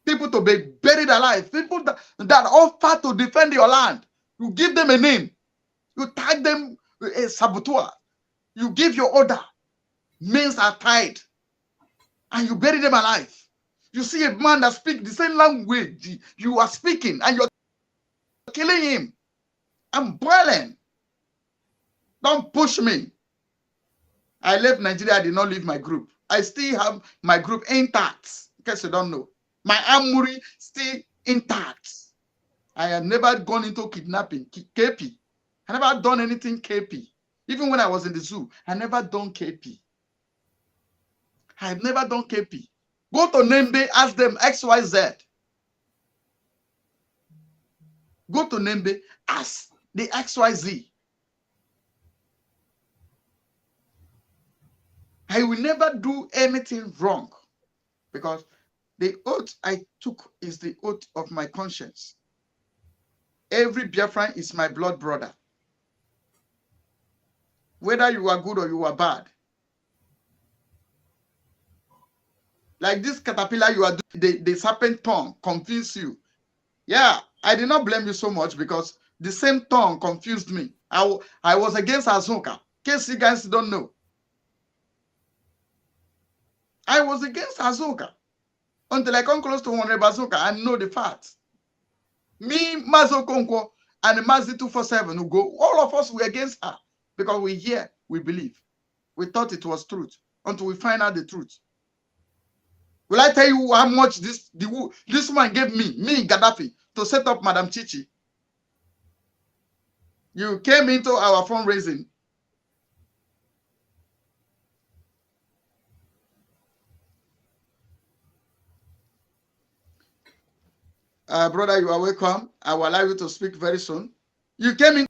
People to be buried alive. People that offer to defend your land. You give them a name. You tag them a saboteur. You give your order. Names are tied. And you bury them alive. You see a man that speaks the same language you are speaking and you're killing him. I'm boiling. Don't push me. I left Nigeria. I did not leave my group. I still have my group intact. In case you don't know. My Amuri still intact. I have never gone into kidnapping, KP. I never done anything KP. Even when I was in the zoo, I never done KP. I've never done KP. Go to Nembe, ask them XYZ. Go to Nembe, ask the XYZ. I will never do anything wrong because the oath I took is the oath of my conscience. Every Biafran is my blood brother. Whether you are good or you are bad. Like this caterpillar you are doing, the serpent tongue confuse you. Yeah, I did not blame you so much because the same tongue confused me. I was against Azuka. In case you guys don't know. I was against Azuka until I come close to Honorable Azuka and know the facts. Me, Mazo Konko, and Mazi 247 who go, all of us were against her because we hear, we believe. We thought it was truth until we find out the truth. Will I tell you how much this woman gave me, Gaddafi, to set up Madam Chichi? You came into our fundraising. Brother, you are welcome. I will allow you to speak very soon. You came into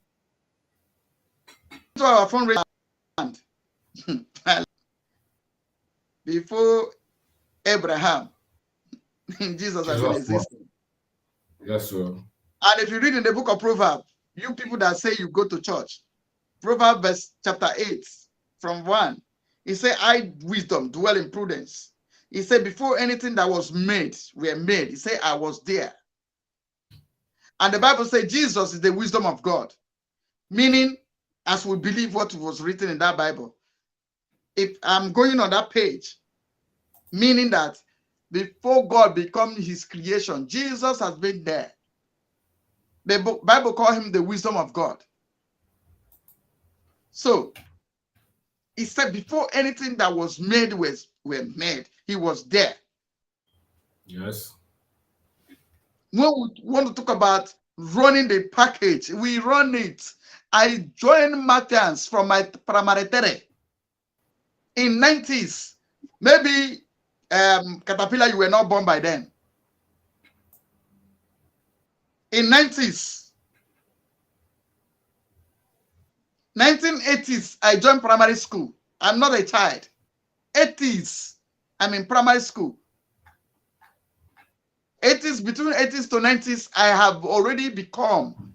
our fundraising before Abraham. Jesus has been existing. Yes, sir. And if you read in the book of Proverbs, you people that say you go to church, Proverbs chapter 8 from 1, he said, I, wisdom, dwell in prudence. He said, before anything that was made were made, he said, I was there. And the Bible says Jesus is the wisdom of God. Meaning, as we believe what was written in that Bible, if I'm going on that page, meaning that before God became his creation, Jesus has been there. The Bible calls him the wisdom of God. So, he said before anything that was made were made, he was there. Yes. When we want to talk about running the package, we run it. I joined Matthias from my primary terre in 90s. Maybe Caterpillar, you were not born by then. In 90s, 1980s, I joined primary school. I'm not a child. 80s, I'm in primary school. 80s, between 80s to 90s, I have already become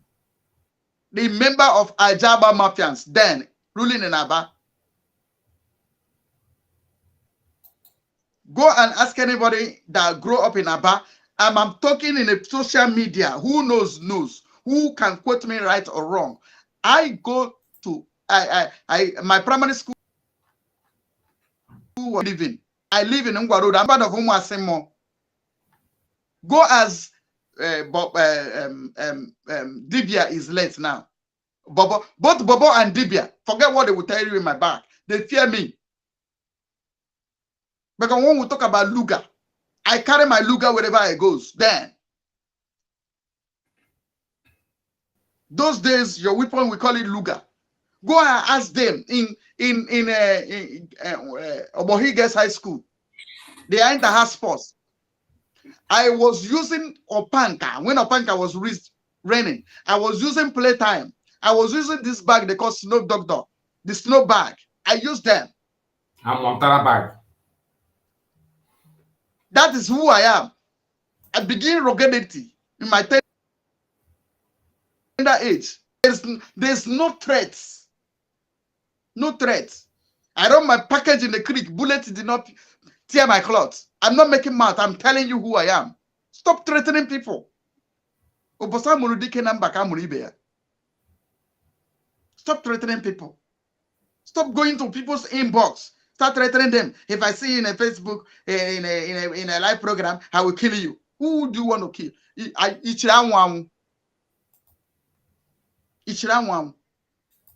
the member of Ajaba Mafians, then ruling in Aba. Go and ask anybody that grew up in Aba. I'm talking in a social media. Who knows? Who can quote me right or wrong? I go to my primary school was living. I live in Ngwa Road. I'm part of Umuasimo. Go as Dibia is late now. Bobo, both Bobo and Dibia, forget what they will tell you in my back. They fear me. Because when we talk about Luga, I carry my Luga wherever I goes. Then, those days, your weapon, we call it Luga. Go and ask them in Obohiges High School. They are in the house sports. I was using Opanka when Opanka was raining. I was using Playtime. I was using this bag they call Snow Doctor, the snow bag. I used them. I'm Montana bag. That is who I am. I begin ruggedity in my tender age. There's no threats. No threats. I run my package in the creek. Bullet did not tear my clothes. I'm not making mouth. I'm telling you who I am. Stop threatening people. Stop threatening people. Stop going to people's inbox. Start threatening them. If I see you in a Facebook, in a live program, I will kill you. Who do you want to kill?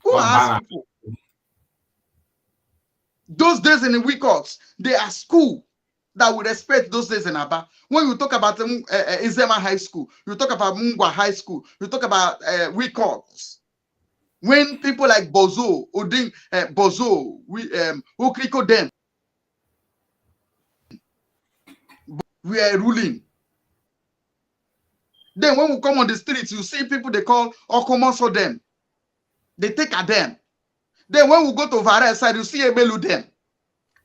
Who asked people? Those days in the week offs, they are school. that we respect those days in Aba. When you talk about Izema High School, you talk about Mungwa High School, you talk about Wikos. When people like Bozo, Odin, Bozo, Okriko them, we are ruling. Then when we come on the streets, you see people they call Okomoso them. They take at them. Then when we go to Vara side, you see Ebelu them.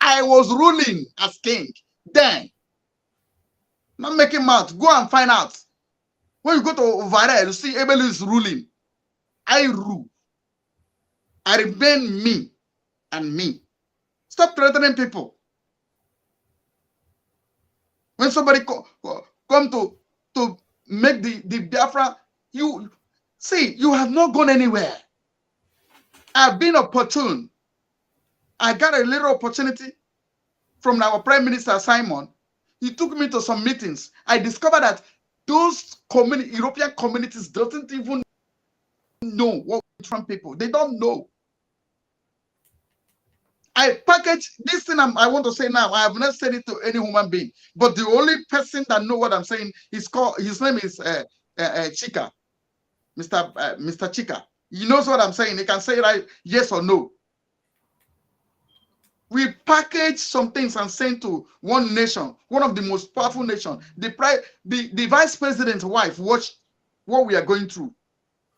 I was ruling as king. Then, not making mouth. Go and find out. When you go to Vara, you see Ebelu is ruling. I rule. I remain me and me. Stop threatening people. When somebody come to make the Biafra, you see, you have not gone anywhere. I've been opportune. I got a little opportunity from our Prime Minister Simon. He took me to some meetings. I discovered that those European communities doesn't even know what from people. They don't know. I package this thing I want to say now. I have not said it to any human being, but the only person that know what I'm saying is called. His name is Chika, Mr. Chika. He knows what I'm saying. He can say right yes or no. We package some things and send to one nation, one of the most powerful nations. The vice president's wife watched what we are going through.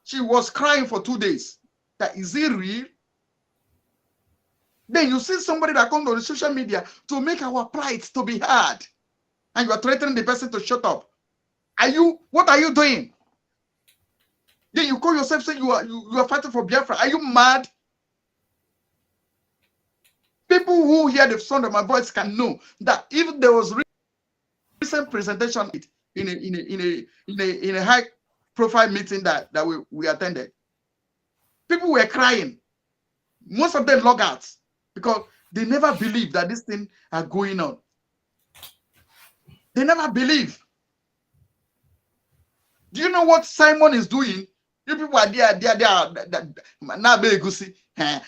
She was crying for 2 days. That is it real? Then you see somebody that comes on the social media to make our plight to be heard, and you are threatening the person to shut up. What are you doing? Then you call yourself saying you are fighting for Biafra. Are you mad? People who hear the sound of my voice can know that if there was recent presentation in a high profile meeting that we attended, people were crying. Most of them log out because they never believe that this thing are going on. They never believe. Do you know what Simon is doing? You people are there. Now,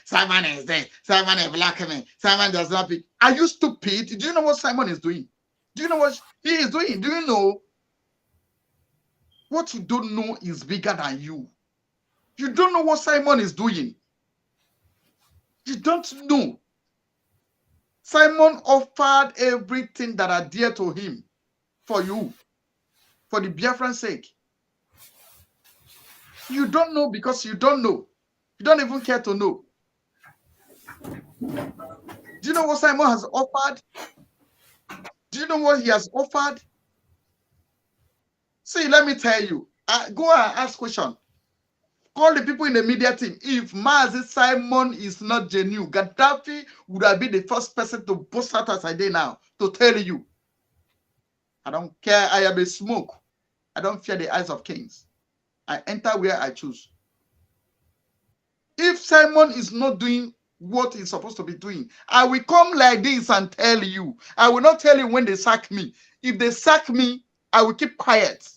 Simon is there. Simon is blocking me. Simon does not pick. Are you stupid? Do you know what Simon is doing? Do you know what he is doing? Do you know? What you don't know is bigger than you. You don't know what Simon is doing. You don't know. Simon offered everything that are dear to him for you, for the Biafran sake. You don't know because you don't know. You don't even care to know. Do you know what Simon has offered? Do you know what he has offered? See, let me tell you. Go and ask question. Call the people in the media team. If Mazi Simon is not genuine, Gaddafi would have been the first person to bust out as I did now to tell you. I don't care. I am a smoke. I don't fear the eyes of kings. I enter where I choose. If Simon is not doing what he's supposed to be doing, I will come like this and tell you. I will not tell you when they sack me. If they sack me, I will keep quiet.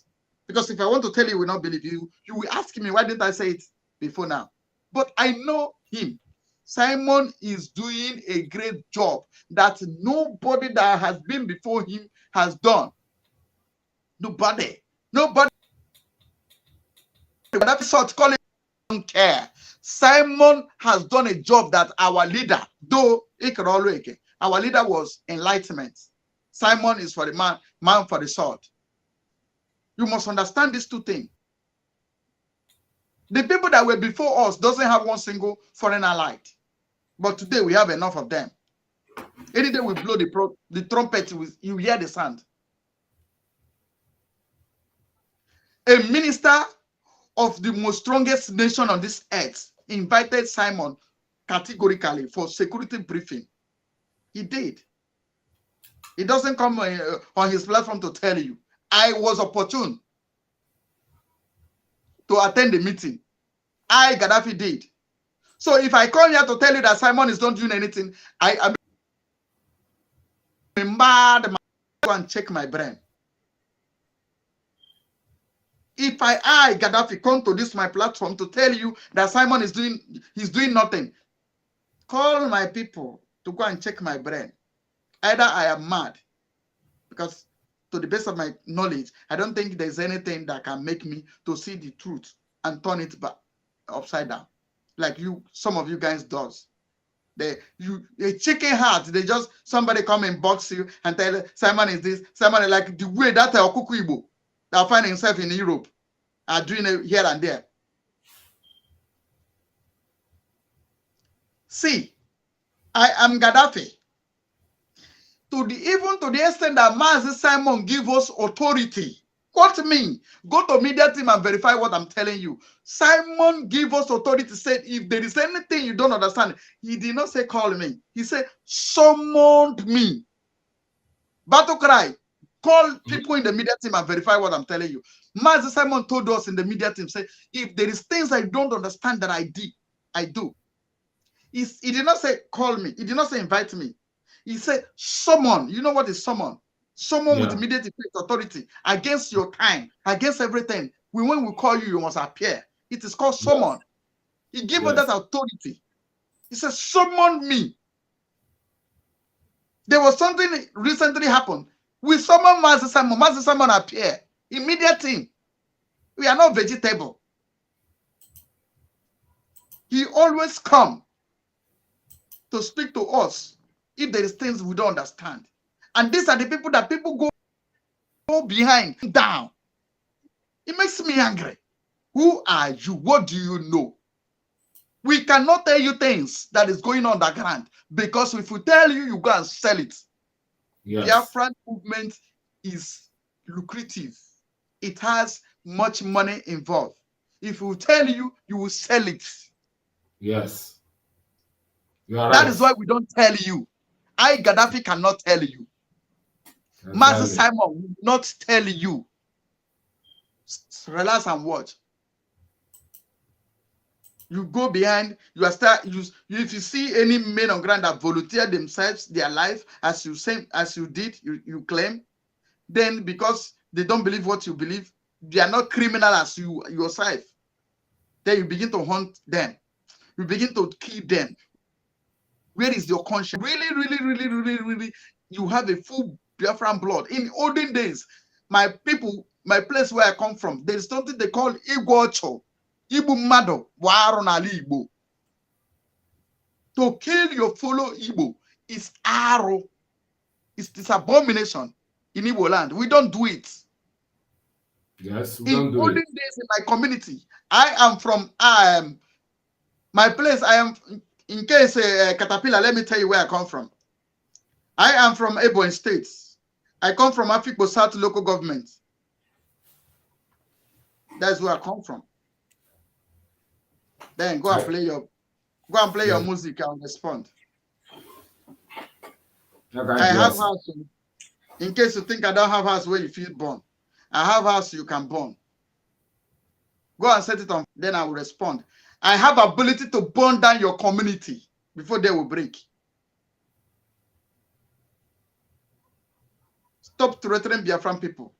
Because if I want to tell you, you will not believe you. You will ask me, why didn't I say it before now? But I know him. Simon is doing a great job that nobody that has been before him has done. Nobody. That sort calling don't care. Simon has done a job that our leader, though our leader was enlightenment. Simon is for the man for the sword. You must understand these two things. The people that were before us doesn't have one single foreign ally. But today we have enough of them. Any day we blow the trumpet, you hear the sound. A minister of the most strongest nation on this earth invited Simon categorically for security briefing. He did. He doesn't come on his platform to tell you. I was opportune to attend the meeting. Gaddafi did. So if I come here to tell you that Simon is not doing anything, I'm mad. Go and check my brain. If I Gaddafi come to my platform to tell you that Simon is doing nothing, call my people to go and check my brain. Either I am mad because to the best of my knowledge, I don't think there's anything that can make me to see the truth and turn it back upside down, like some of you guys does. A chicken heart, they just somebody come and box you and tell Simon is this, Simon is like the way that Okuku Igbo that find himself in Europe are doing it here and there. See, I am Gaddafi. Even to the extent that Mazi Simon give us authority. What mean? Go to media team and verify what I'm telling you. Simon give us authority to say if there is anything you don't understand, he did not say call me. He said summoned me. Battle cry. Call people in the media team and verify what I'm telling you. Mazi Simon told us in the media team, say if there is things I don't understand that I do. He did not say call me. He did not say invite me. He said summon. You know what is summon? Someone with immediate effect authority against your time, against everything. When we call you, you must appear. It is called summon. He gave us that authority. He said, summon me. There was something recently happened. We summon Mazi Simon. Mazi Simon appear. Immediately. We are not vegetable. He always come to speak to us if there is things we don't understand. And these are the people that people go behind down. It makes me angry. Who are you? What do you know? We cannot tell you things that is going on the ground, because if we tell you, you go and sell it. Yes. The Biafran movement is lucrative. It has much money involved. If we tell you, you will sell it. Yes. You are that right. Is why we don't tell you. I, Gaddafi, cannot tell you. Mazi Simon will not tell you. Relax and watch. You go behind, if you see any men on ground that volunteer themselves, their life, as you did, you claim, then because they don't believe what you believe, they are not criminal as you yourself. Then you begin to hunt them. You begin to kill them. Where is your conscience? Really, you have a full Biafran blood. In olden days, my place where I come from, there is something they call Igwocho. Igbo Mado, Waro na Igbo. To kill your fellow Igbo is arrow. It's abomination in Igbo land. We don't do it. Yes, we don't do it. In olden days in my community, I am from my place. I am, in case Caterpillar, let me tell you where I come from. I am from Ebonyi State. I come from Afikpo South local government. That's where I come from. Then go and play your music and respond. Okay, I have house. In case you think I don't have house where you feel born, I have house you can burn. Go and set it on, then I will respond. I have ability to burn down your community before they will break. Stop threatening Biafran people.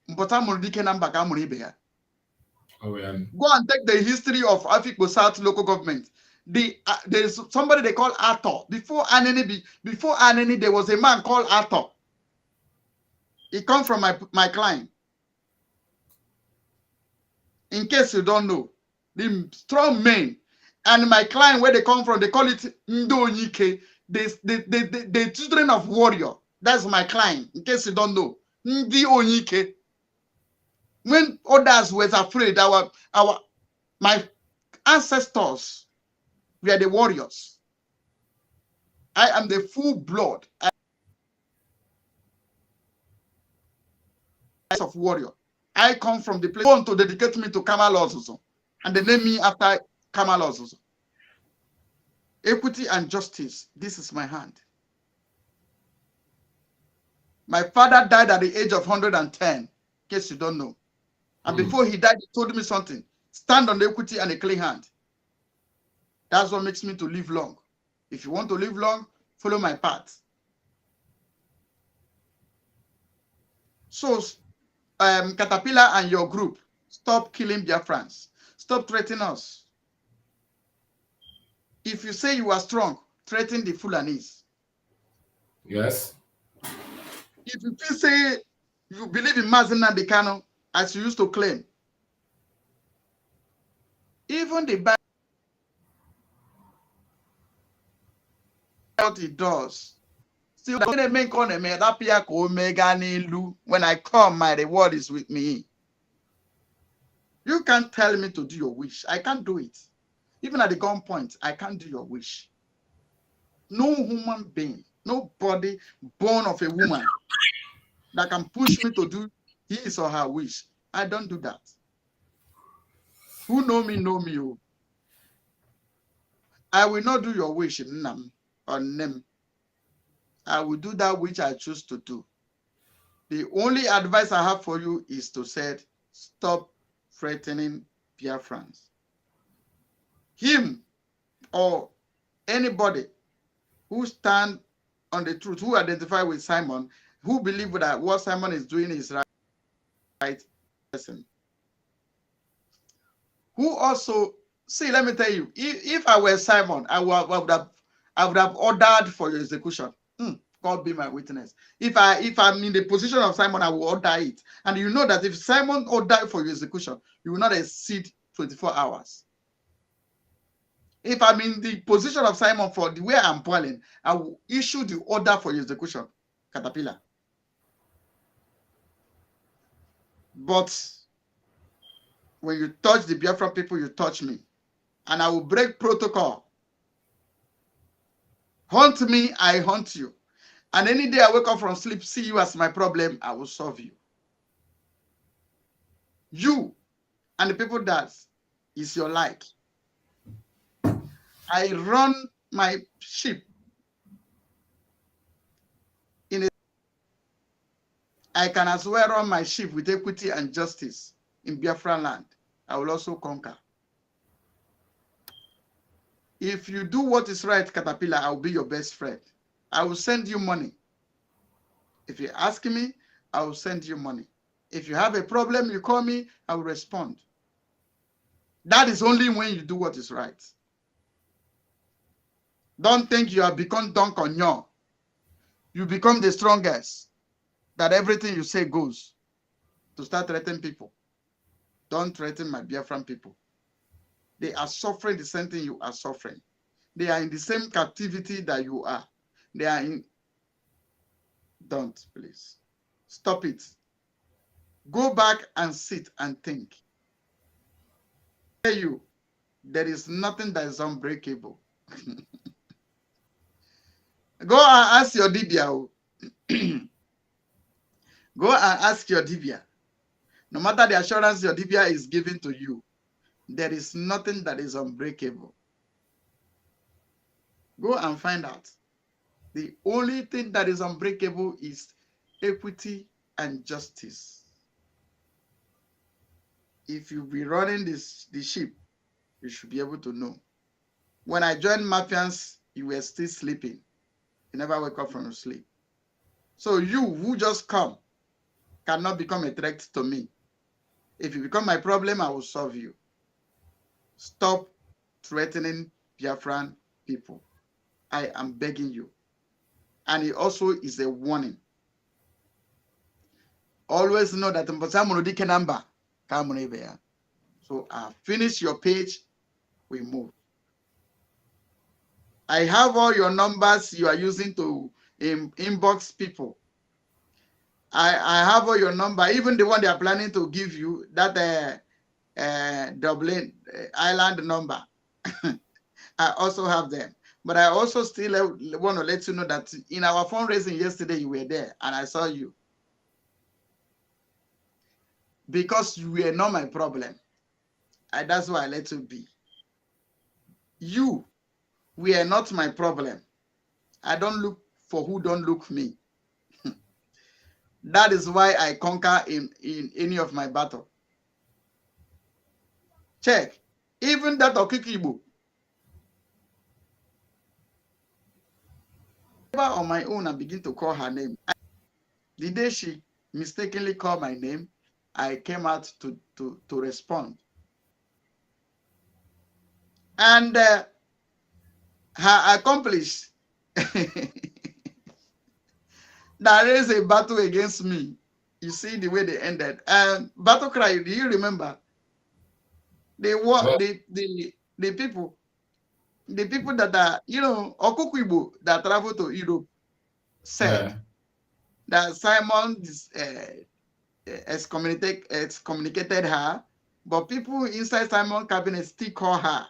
Oh, yeah. Go and take the history of Afikpo South local government. There is somebody they call Ato. Before Aneni, there was a man called Ato. He comes from my client. In case you don't know, the strong men and my client, where they come from, they call it Ndonyike. The children of warrior. That's my client. In case you don't know, Ndonyike. When others were afraid, my ancestors were the warriors. I am the full blood of warrior. I come from the place born to dedicate me to Kamal also, and they name me after Kamal also. Equity and justice. This is my hand. My father died at the age of 110. In case you don't know. And before he died, he told me something. Stand on the equity and a clean hand. That's what makes me to live long. If you want to live long, follow my path. So, Caterpillar and your group, stop killing Biafrans. Stop threatening us. If you say you are strong, threaten the Fulanis. Yes. If you say You believe in Mazen Nandekano as you used to claim. Even the Bible, what it does. Still, when I come, my reward is with me. You can't tell me to do your wish. I can't do it. Even at the gunpoint, I can't do your wish. No human being, nobody born of a woman that can push me to do his or her wish. I don't do that. Who know me, know me. Oh. I will not do your wish, Nam or Nem. I will do that which I choose to do. The only advice I have for you is to say, stop threatening Biafrans. Him or anybody who stand on the truth, who identify with Simon, who believe that what Simon is doing is right person. Who also, see, let me tell you, if I were Simon, I would have ordered for your execution. God be my witness. If I'm in the position of Simon, I will order it. And you know that if Simon ordered for your execution, you will not exceed 24 hours. If I'm in the position of Simon for the way I'm boiling, I will issue the order for your execution, Caterpillar. But when you touch the Biafra people, you touch me. And I will break protocol. Hunt me, I hunt you. And any day I wake up from sleep, see you as my problem, I will solve you. You and the people that is your like. I run my ship in a, I can as well run my ship with equity and justice in Biafra land. I will also conquer. If you do what is right, Caterpillar, I will be your best friend. I will send you money. If you ask me, I will send you money. If you have a problem, you call me, I will respond. That is only when you do what is right. Don't think you have become Don Conyo. You become the strongest, that everything you say goes to start threatening people. Don't threaten my Biafran people. They are suffering the same thing you are suffering. They are in the same captivity that you are. They are in... Don't, please. Stop it. Go back and sit and think. I tell you, there is nothing that is unbreakable. Go and ask your Dibia. Go and ask your Dibia. No matter the assurance your Dibia is giving to you, there is nothing that is unbreakable. Go and find out. The only thing that is unbreakable is equity and justice. If you be running the ship, you should be able to know. When I joined Mafians, you were still sleeping. You never wake up from your sleep. So you who just come cannot become a threat to me. If you become my problem, I will solve you. Stop threatening Biafran people. I am begging you. And it also is a warning. Always know that number. So finish your page, we move. I have all your numbers you are using to inbox people. I have all your number, even the one they are planning to give you, that Dublin Island number. I also have them. But I also still want to let you know that in our fundraising yesterday, you were there and I saw you. Because you were not my problem. That's why I let you be. You were not my problem. I don't look for who don't look me. That is why I conquer in any of my battle. Check. Even that Okikibu. On my own, I begin to call her name. The day she mistakenly called my name, I came out to respond. And her accomplice, there is a battle against me. You see the way they ended. Battle Cry, do you remember? They were the people that are, you know, Okukuibo that travel to Europe said that Simon excommunicated her, but people inside Simon cabinet still call her.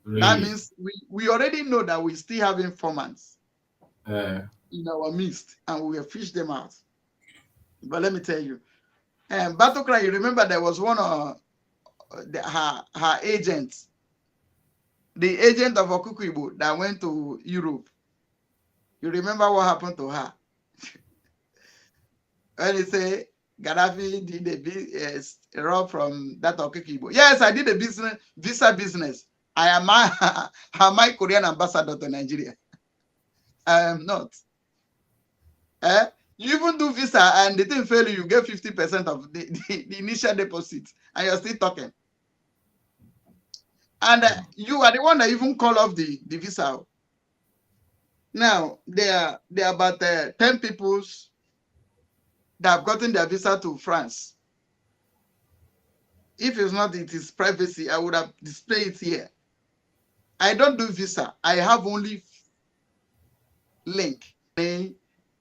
Really? That means we already know that we still have informants in our midst, and we will fish them out. But let me tell you, Battle Cry, you remember there was one of her agents, the agent of Okukuibo that went to Europe. You remember what happened to her? When they say Gaddafi did a rob from that Okukuibo. Yes, I did a visa business. I am my Korean ambassador to Nigeria. I am not. You even do visa and the thing fail you get 50% of the initial deposit, and you're still talking. And you are the one that even call off the visa. Now, there are about 10 people that have gotten their visa to France. If it's not, it is privacy, I would have displayed it here. I don't do visa. I have only link.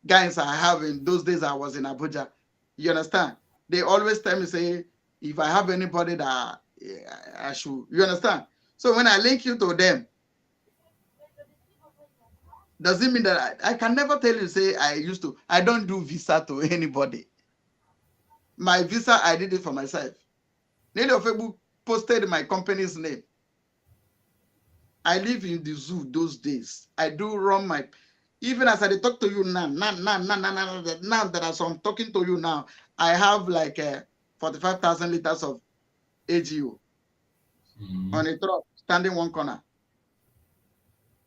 Guys I have in those days I was in Abuja. You understand? They always tell me, say, if I have anybody that I should, you understand? So when I link you to them, does it mean that I can never tell you, say, I don't do visa to anybody. My visa, I did it for myself. Nearly of people posted my company's name. I live in the zoo those days. I do run my, even as I talk to you now that as I'm talking to you now, I have like 45,000 liters of AGO on a truck, standing one corner.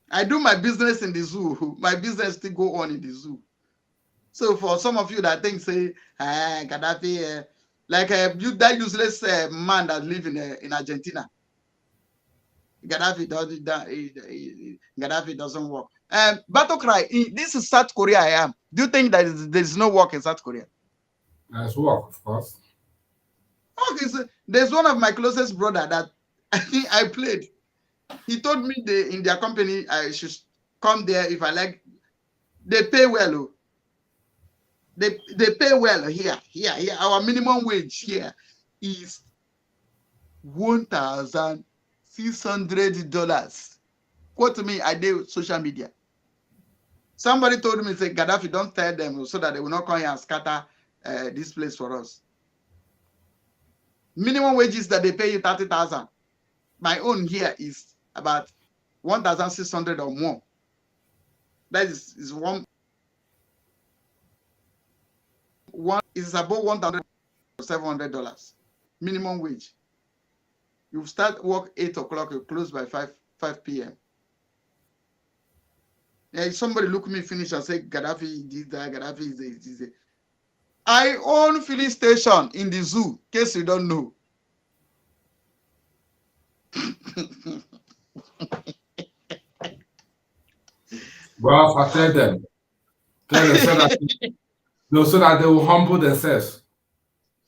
I do my business in the zoo. My business still go on in the zoo. So for some of you that think, say, Gaddafi, like that useless man that live in Argentina, Gaddafi doesn't work. Battle Cry, this is South Korea I am. Do you think that there's no work in South Korea? There's work, of course. Okay, so there's one of my closest brother that I think I played. He told me in their company I should come there if I like. They pay well. Oh. They pay well here. Our minimum wage here is $1,600. Quote me, I did social media. Somebody told me, say, Gaddafi, don't tell them so that they will not come here and scatter this place for us. Minimum wages that they pay you 30,000. My own here is about 1,600 or more. That is one is about $1,700 minimum wage. You start work 8 o'clock, you close by 5 p.m. Yeah, somebody look me finish and say Gaddafi did that, Gaddafi is a. I own filling station in the zoo, in case you don't know. Well, I tell them so that they will humble themselves.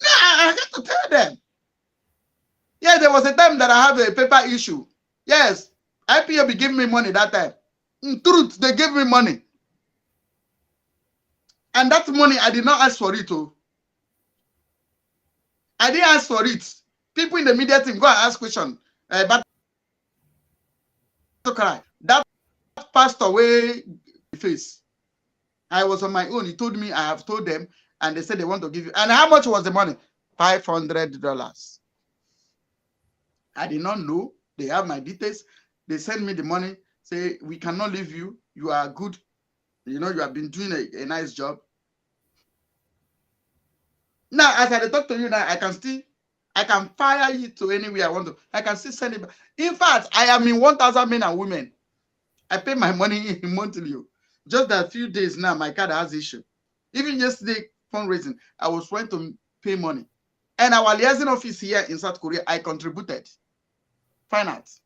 Nah, I got to tell them. Yeah, there was a time that I have a paper issue. Yes, IPOB gave me money that time. In truth, they gave me money. And that money, I did not ask for it. Oh. I didn't ask for it. People in the media team go and ask questions. But that passed away face. I was on my own. He told me, I have told them, and they said they want to give you. And how much was the money? $500. I did not know. They have my details. They send me the money, say, we cannot leave you. You are good. You know, you have been doing a nice job. Now, as I talk to you now, I can fire you to anywhere I want to. I can still send it back. In fact, I am in 1,000 men and women. I pay my money monthly. Just that few days now, my card has issue. Even yesterday, fundraising, I was trying to pay money. And our liaison office here in South Korea, I contributed. Finance.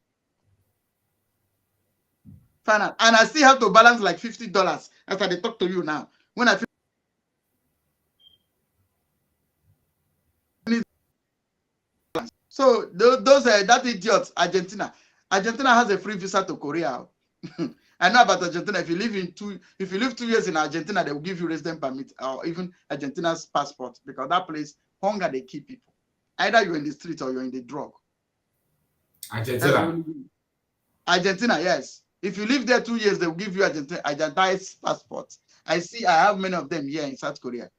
And I still have to balance like $50 as I talk to you now. When I So those that idiot Argentina has a free visa to Korea. I know about Argentina. If you live 2 years in Argentina, they will give you resident permit or even Argentina's passport, because that place, hunger, they keep people. Either you're in the street or you're in the drug. Argentina, yes. If you live there 2 years, they will give you Argentina's passport. I have many of them here in South Korea.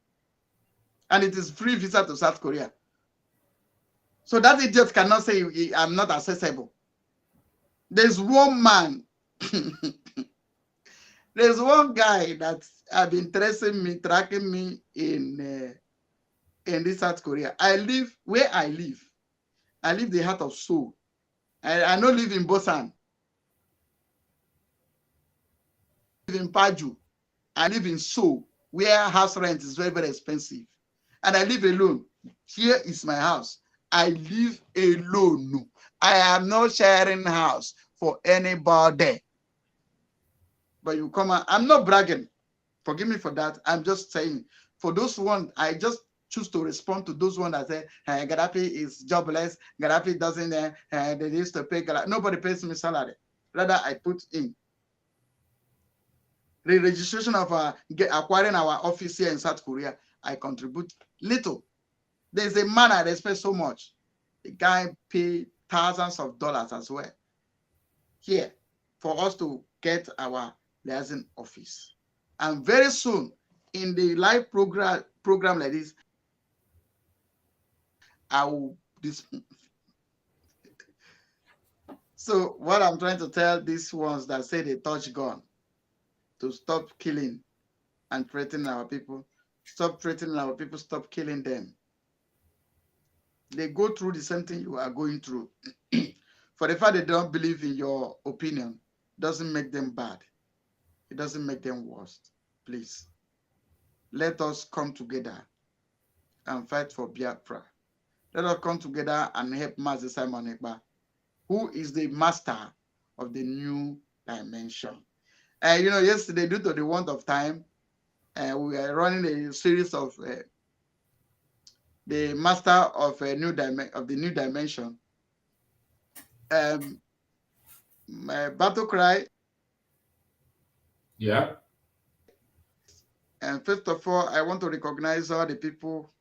And it is free visa to South Korea. So that idiot cannot say I'm not accessible. There's one man. There's one guy that have been tracking me in this South Korea. I live where I live. I live the heart of Seoul. I don't live in Busan. I live in Paju. I live in Seoul, where house rent is very, very expensive. And I live alone. Here is my house. I live alone. I am not sharing house for anybody. But you come out, I'm not bragging. Forgive me for that. I'm just saying, for those ones, I just choose to respond to those ones that say, hey, Gaddafi is jobless. Gaddafi doesn't, they used to pay Gaddafi. Nobody pays me salary. Rather, I put in the registration of acquiring our office here in South Korea. I contribute little. There's a man I respect so much. The guy paid thousands of dollars as well here for us to get our liaison office. And very soon, in the live program like this, I will. So what I'm trying to tell these ones that say they touch gun, to stop killing and threatening our people. Stop threatening our people. Stop killing them. They go through the same thing you are going through. For the fact they don't believe in your opinion doesn't make them bad. It doesn't make them worse. Please, let us come together and fight for Biafra. Let us come together and help Master Simon Ekpa, who is the master of the new dimension. Yesterday, due to the want of time, we are running a series of the master of a new new dimension. My battle cry. Yeah. And first of all, I want to recognize all the people.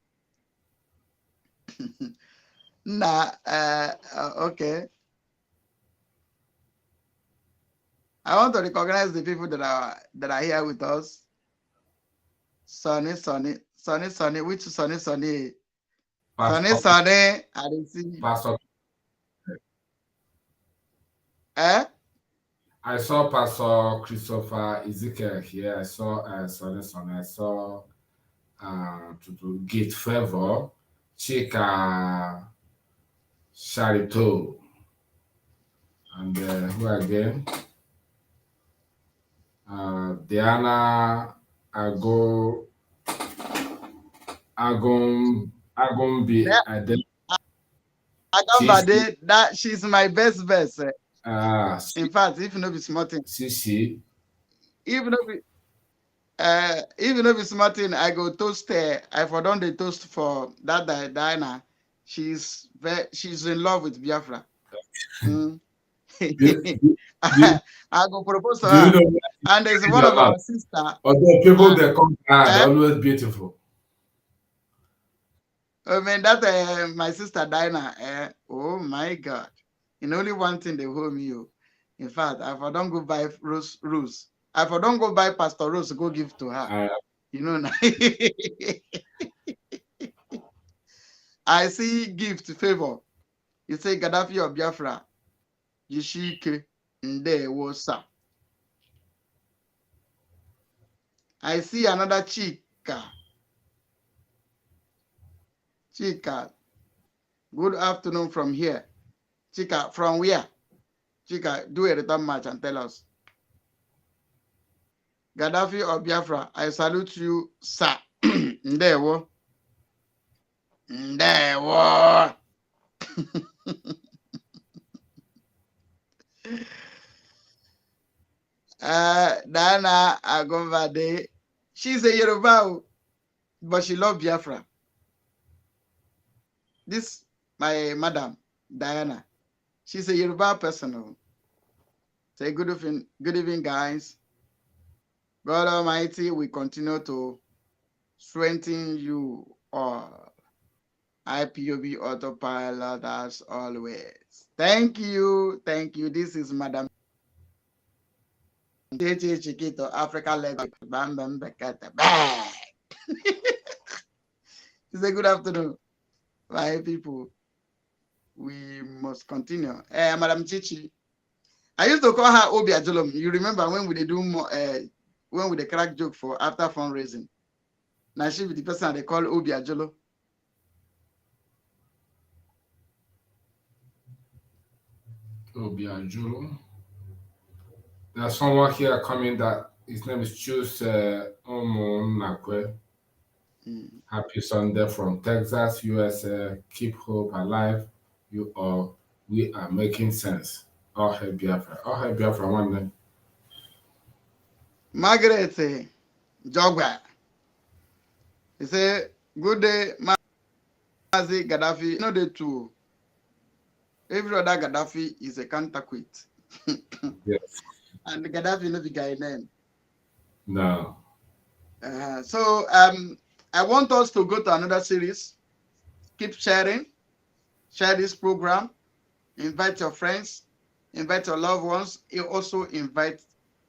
Okay. I want to recognize the people that are here with us. Sonny. Which Sonny? Sonny, I didn't see. Pastor. I saw Pastor Christopher Ezekiel here. I saw Sonny. I saw to Gate Favor, Chika Charito, and who again? Diana Agombi. That she's my best. In fact, if not be smarting, even if it's smarting, I go toast her. I forgot the toast for that Diana. She's in love with Biafra. I go propose to her. And there's one of our sister. Although people they come always beautiful. I mean that my sister Diana. Oh my God! In only one thing they hold me. In fact, if I don't go buy Rose, if I don't go buy Pastor Rose, go give to her. I see gift favor. You say Gaddafi or Biafra. Yishike Nde Wosa. I see another Chika. Chika, good afternoon from here. Chika, from where? Chika, do a return match and tell us. Gaddafi or Biafra, I salute you, sir. Ndewo. Ndewo. Dana Agomvade, she's a Yoruba, but she loves Biafra. This, my madam, Diana. She's a Yoruba person. Say good evening, guys. God Almighty will continue to strengthen you all. IPOB Autopilot as always. Thank you. Thank you. This is Madam Chiquito, Africa Lego. Bam bam bakata. It's a good afternoon, my people. We must continue. Madam Chichi. I used to call her Obi Ajolom. You remember when we do more when we crack joke for after fundraising. Now she be the person they call Obi Ajolo. Obi Ajolo. There's someone here coming that his name is Chus Omo Nakwe. Happy Sunday from Texas, USA. Keep hope alive. You all, we are making sense. Oh, hey, Biafra. Oh, hey, Biafra, one day. Margaret Jogwa. He said, good day, Mazi Gaddafi. You know the two. Every other Gaddafi is a counterfeit. Yes. And Gaddafi no be Ghanaian. No. So I want us to go to another series. Keep sharing. Share this program. Invite your friends. Invite your loved ones. You also invite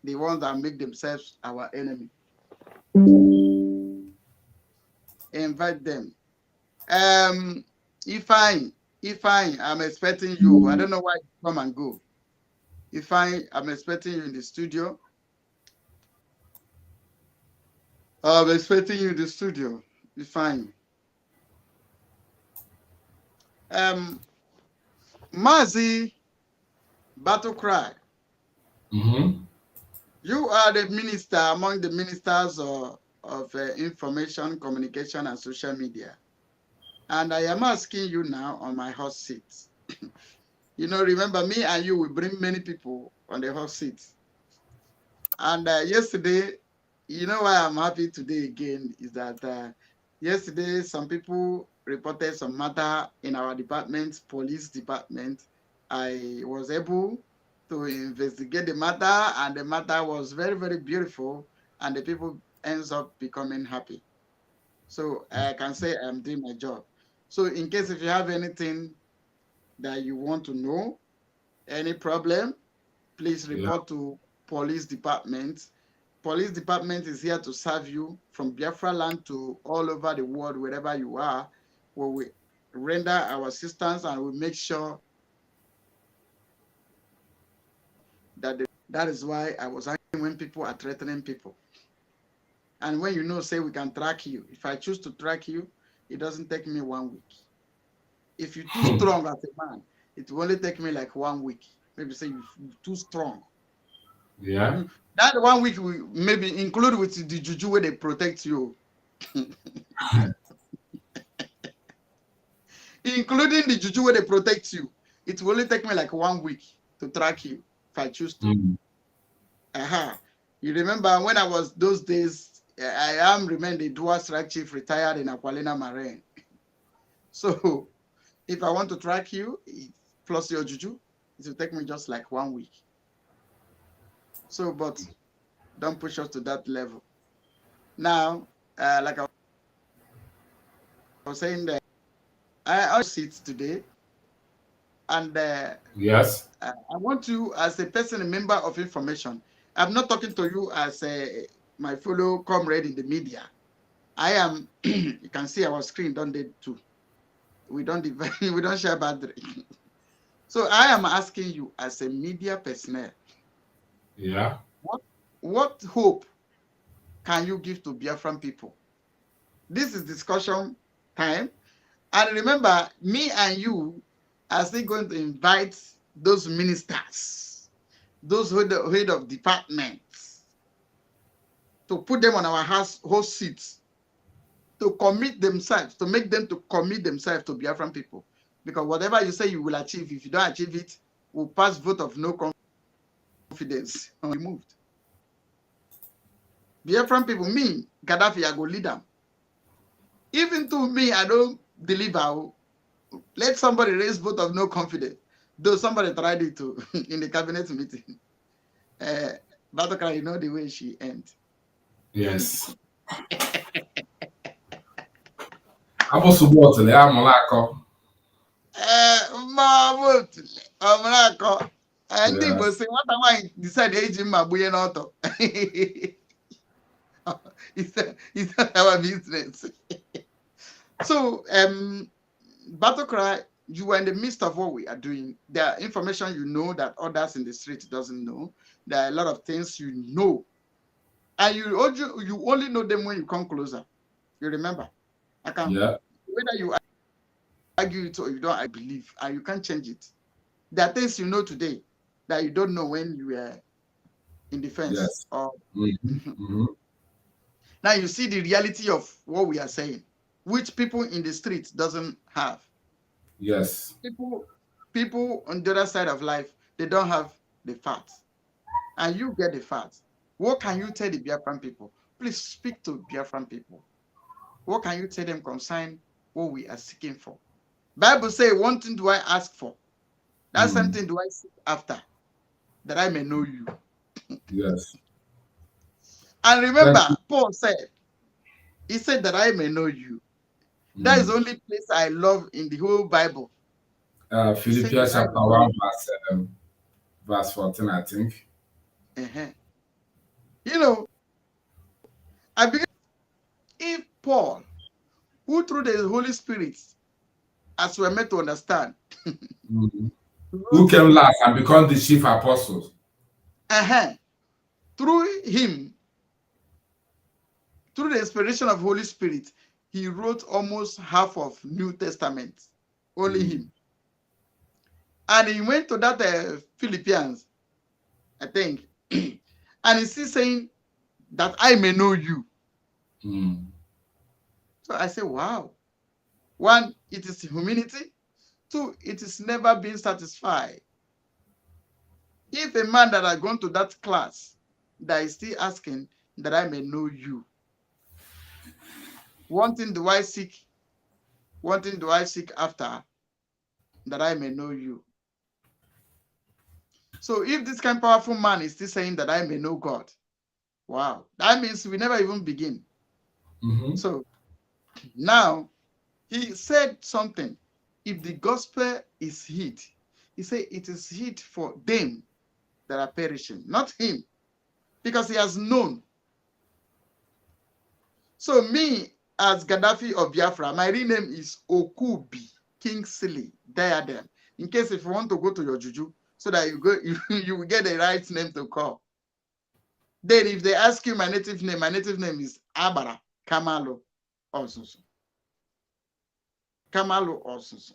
the ones that make themselves our enemy. Invite them. If I'm expecting you. I don't know why you come and go. I'm expecting you in the studio. I'm expecting you in the studio. Mazi Battle Cry. You are the minister among the ministers of information, communication, and social media. And I am asking you now on my hot seat. You know, remember me and you will bring many people on the hot seat. And yesterday, you know why I'm happy today again is that yesterday some people reported some matter in our department, police department. I was able to investigate the matter, and the matter was very, very beautiful, and the people ends up becoming happy. So I can say I'm doing my job. So in case if you have anything that you want to know, any problem, please report to police department. Police department is here to serve you from Biafra land to all over the world, wherever you are, where we render our assistance and we make sure that is why I was angry when people are threatening people. And when you know, say we can track you. If I choose to track you, it doesn't take me 1 week. If you're too strong as a man, it will only take me like 1 week. Maybe say you're too strong. Yeah. That 1 week we maybe include with the juju where they protect you. Including the juju where they protect you. It will only take me like 1 week to track you if I choose to. You remember when I was those days, I remained the dual strike chief retired in Aqualina Marine. So if I want to track you, plus your juju, it will take me just like 1 week. So, but don't push us to that level. Now, like I was saying, that I also sit today, and yes, I want you as a person, a member of information. I'm not talking to you as my fellow comrade in the media. I am. You can see our screen, don't they? Too. We don't we don't share battery. So I am asking you as a media personnel. Yeah. What hope can you give to Biafran people? This is discussion time. And remember, me and you are still going to invite those ministers, those head of departments, to put them on our host seats, to commit themselves, to make them to commit themselves to Biafran people. Because whatever you say you will achieve, if you don't achieve it, we'll pass vote of no confidence and removed. Biafran people, me, Gaddafi, I go lead them. Even to me, I don't deliver. Let somebody raise vote of no confidence. Though somebody tried it to in the cabinet meeting. Batokra, you know the way she ends. Yes. Abosubotele amolako. Mamutule. And Yeah. Igbo say, what am I decide age in my buye n'ọtọ? It's not our business. So, Battle Cry, you are in the midst of what we are doing. There are information you know that others in the street doesn't know. There are a lot of things you know. And you only know them when you come closer. You remember? I can, Yeah. whether you argue it or you don't, I believe, and you can't change it. There are things you know today that you don't know when you were in defense. Yes. Or Mm-hmm. now you see the reality of what we are saying, which people in the street doesn't have. Yes. People on the other side of life, they don't have the facts. And you get the facts. What can you tell the Biafran people? Please speak to Biafran people. What can you tell them concerning what we are seeking for? Bible say, one thing do I ask for? That same thing do I seek after, that I may know you. Yes. And remember, Paul said, he said that I may know you. That is the only place I love in the whole Bible. Philippians chapter 1, verse 14, I think. You know, I begin, if Paul, who through the Holy Spirit, as we're meant to understand, who came last and become the chief apostles. Through him, through the inspiration of Holy Spirit, he wrote almost half of New Testament. Only him. And he went to that Philippians, I think, and he's still saying that I may know you. So I say, wow. One, it is humility. Two, it is never being satisfied. If a man that has gone to that class that is still asking that I may know you, one thing do I seek after, that I may know you. So if this kind of powerful man is still saying that I may know God, wow, that means we never even begin. So now he said something. If the gospel is hid, he said it is hid for them that are perishing, not him, because he has known. So me, as Gaddafi of Biafra, my real name is Okubi Kingsley Diadem. In case if you want to go to your juju, so that you will get the right name to call. Then if they ask you my native name is Abara Kamalo Osusu. Kamalo Osusu.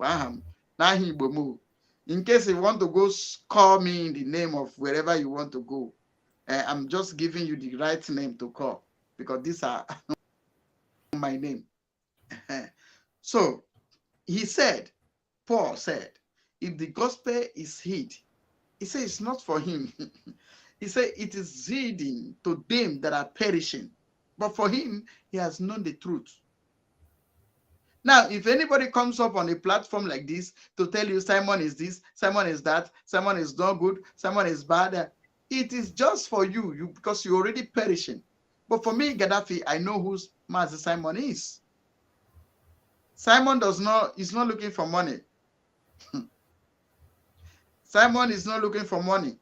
Waham. Nahi Bomu. In case you want to go call me in the name of wherever you want to go, I'm just giving you the right name to call, because these are my name. So he said, Paul said, if the gospel is hid, he said it's not for him. He said it is hidden to them that are perishing. But for him, he has known the truth. Now, if anybody comes up on a platform like this to tell you Simon is this, Simon is that, Simon is not good, Simon is bad, it is just for you because you're already perishing. But for me, Gaddafi, I know who Master Simon is. Simon is not looking for money. Simon is not looking for money.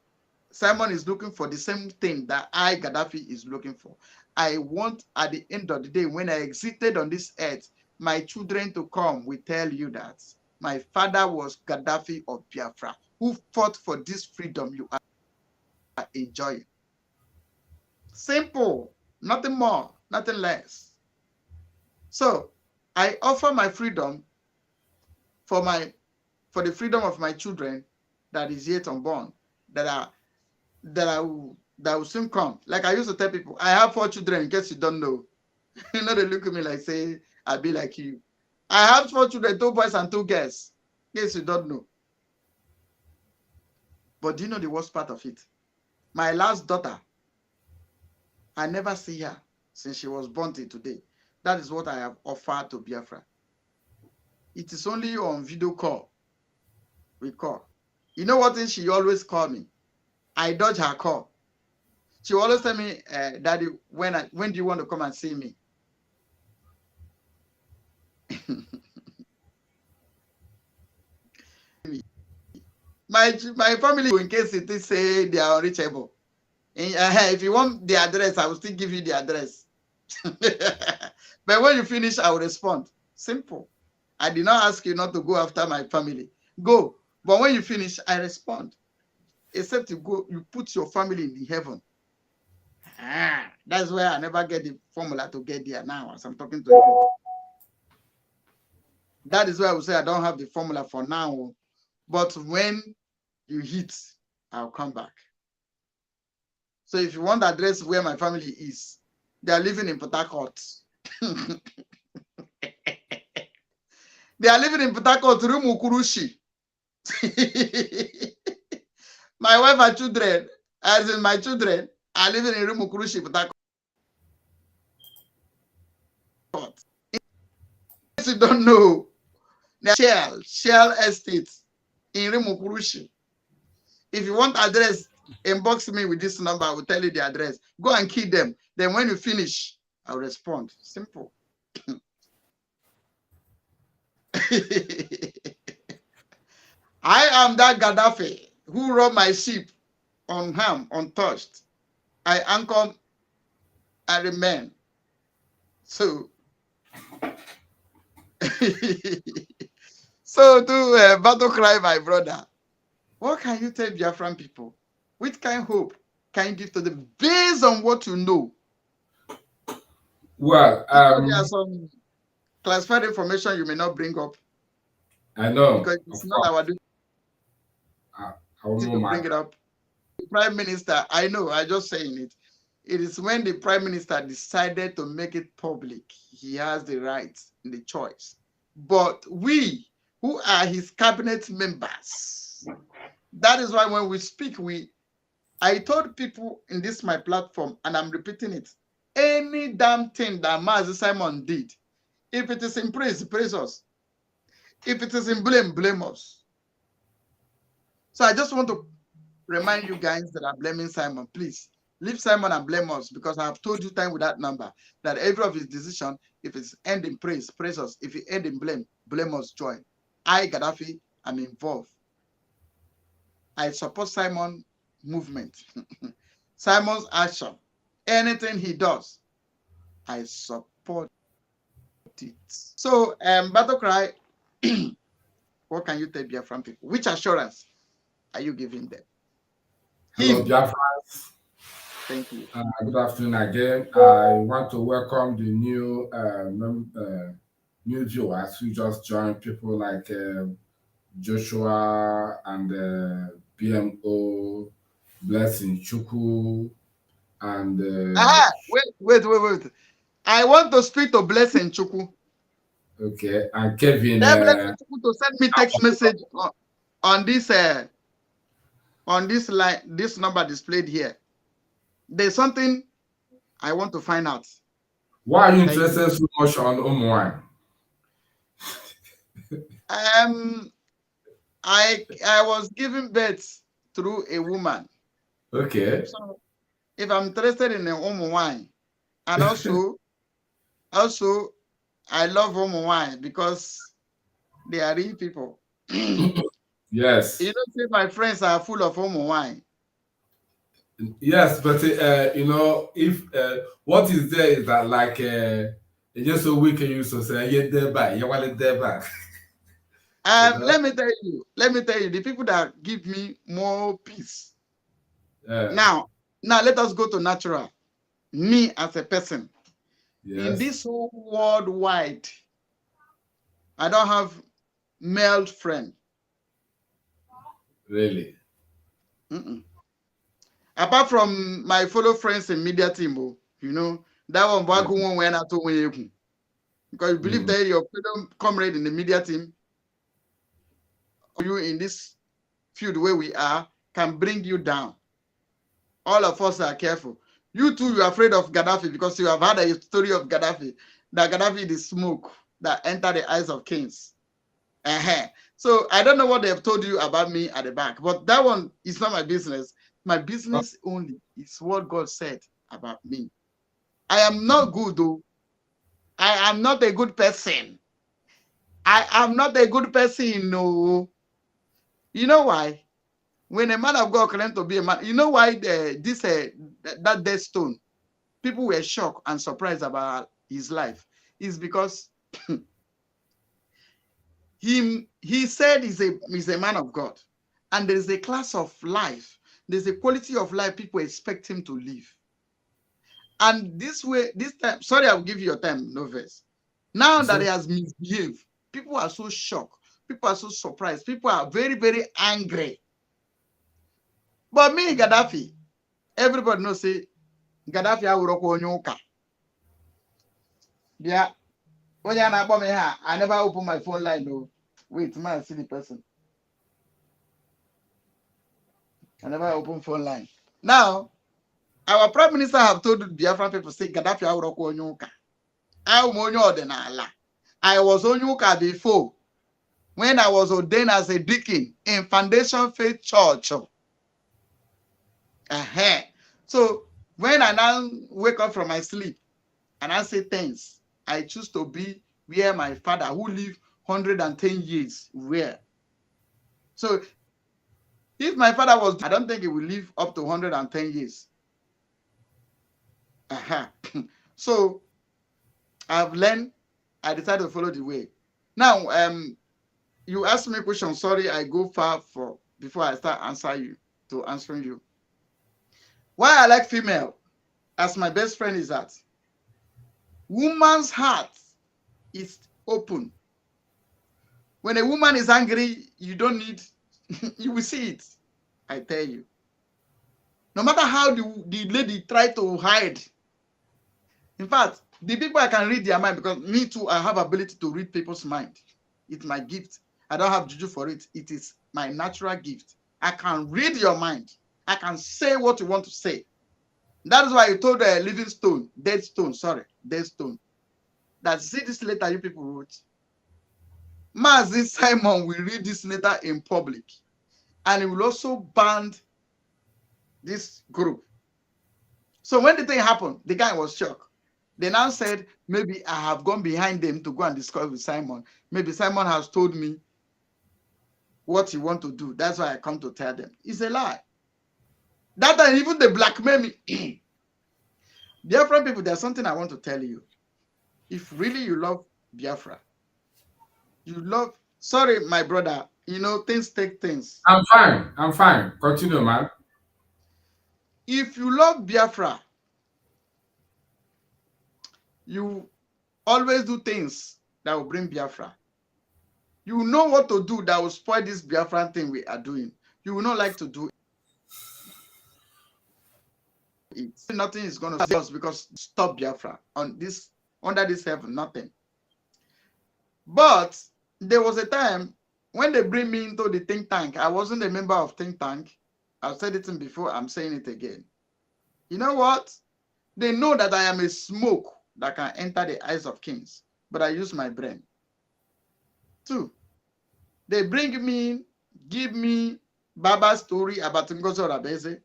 Simon is looking for the same thing that I, Gaddafi, is looking for. I want, at the end of the day, when I exited on this earth, my children to come will tell you that my father was Gaddafi of Biafra, who fought for this freedom you are enjoying. Simple, nothing more, nothing less. So I offer my freedom for the freedom of my children that is yet unborn, that will soon come. Like I used to tell people, I have 4 children, in case you don't know. You know, they look at me like, say, I'll be like you. I have 4 children, 2 boys and 2 girls, in case you don't know. But do you know the worst part of it? My last daughter, I never see her since she was born till today. That is what I have offered to Biafra. it is only on video call we call. You know what thing she always call me? I dodge her call. She always tell me, Daddy, when do you want to come and see me? my family, in case it is say they are unreachable. If you want the address, I will still give you the address. But when you finish, I will respond. Simple. I did not ask you not to go after my family. Go. But when you finish, I respond. Except you go, you put your family in the heaven. That's where I never get the formula to get there now as I'm talking to you. That is why I would say I don't have the formula for now. But when you hit, I'll come back. So if you want the address where my family is, they are living in Port Harcourt. They are living in Port Harcourt, Rumukurushi. My wife and children, as in my children, are living in Rumukurushi, Port Harcourt. If you don't know, Shell Estate in Rumukurushi. If you want address, inbox me with this number. I will tell you the address. Go and key them. Then when you finish, I'll respond. Simple. I am that Gaddafi who rode my ship unharmed, untouched. I anchor, I remain. So, so to battle cry, my brother. What can you tell Biafran people? Which kind of hope can you give to them based on what you know? Well, there are some classified information you may not bring up. I know. Because it's not our duty to bring it up. The Prime Minister, I know, I'm just saying it. It is when the Prime Minister decided to make it public, he has the right and the choice. But we, who are his cabinet members, that is why when we speak, I told people in this my platform, and I'm repeating it, any damn thing that Mazi Simon did, if it is in praise, praise us. If it is in blame, blame us. So I just want to remind you guys that are blaming Simon, please leave Simon and blame us, because I have told you time with that number that every of his decision, if it's end in praise, praise us. If it end in blame, blame us, join. I, Gaddafi, am involved. I support Simon movement. Simon's action. Anything he does, I support it. So, Battle Cry, what can you tell Biafran people? Which assurance are you giving them? Hello, Biafrans. Thank you. Good afternoon again. I want to welcome the new new viewers who just joined, people like Joshua and BMO, Blessing Chuku, and wait. I want to speak to Blessing Chuku. Okay, and Kevin. Blessing Chuku to send me text message on this line, this number displayed here. There's something I want to find out. Why are you interested so much on Omwan? I was given birth through a woman. Okay. So if I'm interested in a wine, and also I love wine because they are real people. Yes. You don't say my friends are full of wine. Yes, but you know, if what is there is that like just so we can use to say yeah, thereby, you want it thereby. Let me tell you, the people that give me more peace. Now let us go to natural. Me as a person. Yes. In this whole worldwide, I don't have male friend. Really? Apart from my fellow friends in media team, you know, that one went out to because you believe that your freedom comrade in the media team, you in this field where we are, can bring you down. All of us are careful. You too, you're afraid of Gaddafi because you have had a story of Gaddafi, that Gaddafi is smoke that entered the eyes of kings. So I don't know what they have told you about me at the back, but that one is not my business. My business only is what God said about me. I am not good, though. I am not a good person. I am not a good person, no. You know why? When a man of God claimed to be a man, you know why that death stone, people were shocked and surprised about his life? Is because he said he's a man of God, and there's a class of life, there's a quality of life people expect him to live. And this time, sorry, I'll give you your time, Novice. Now that he has misbehaved, people are so shocked, people are so surprised, people are very, very angry. But me, Gaddafi, everybody knows, say, Gaddafi, I will rock. Yeah, when I never open my phone line, though. Wait, man, see the person. I never open phone line. Now, our prime minister have told Biafran people, say, Gaddafi, I will rock Onyuka. I was Onyuka before, when I was ordained as a deacon in Foundation Faith Church. So when I now wake up from my sleep and I say thanks, I choose to be where my father, who lived 110 years, where. So if my father was, I don't think he will live up to 110 years. So I've learned, I decided to follow the way. Now, you asked me a question. Sorry, I go far before I start answering you. Why I like female as my best friend is that woman's heart is open. When a woman is angry, you don't need, you will see it. I tell you. No matter how the lady try to hide. In fact, the people, I can read their mind, because me too, I have ability to read people's mind. It's my gift. I don't have juju for it. It is my natural gift. I can read your mind. I can say what you want to say. That is why I told Dead Stone, that see this letter you people wrote. Mazi Simon will read this letter in public, and he will also ban this group. So when the thing happened, the guy was shocked. They now said, maybe I have gone behind them to go and discuss with Simon. Maybe Simon has told me what he want to do. That's why I come to tell them. It's a lie. That time, even they blackmail me. Biafra people, there's something I want to tell you. If really you love Biafra, sorry, my brother, things take things. I'm fine. Continue, man. If you love Biafra, you always do things that will bring Biafra. You know what to do that will spoil this Biafran thing we are doing. You will not like to do it. Nothing is going to save us, because stop Biafra under this heaven, nothing. But there was a time when they bring me into the think tank. I wasn't a member of think tank. I've said it before, I'm saying it again. You know what? They know that I am a smoke that can enter the eyes of kings, but I use my brain. 2, they bring me in, give me Baba's story about Ngozi Rabeze,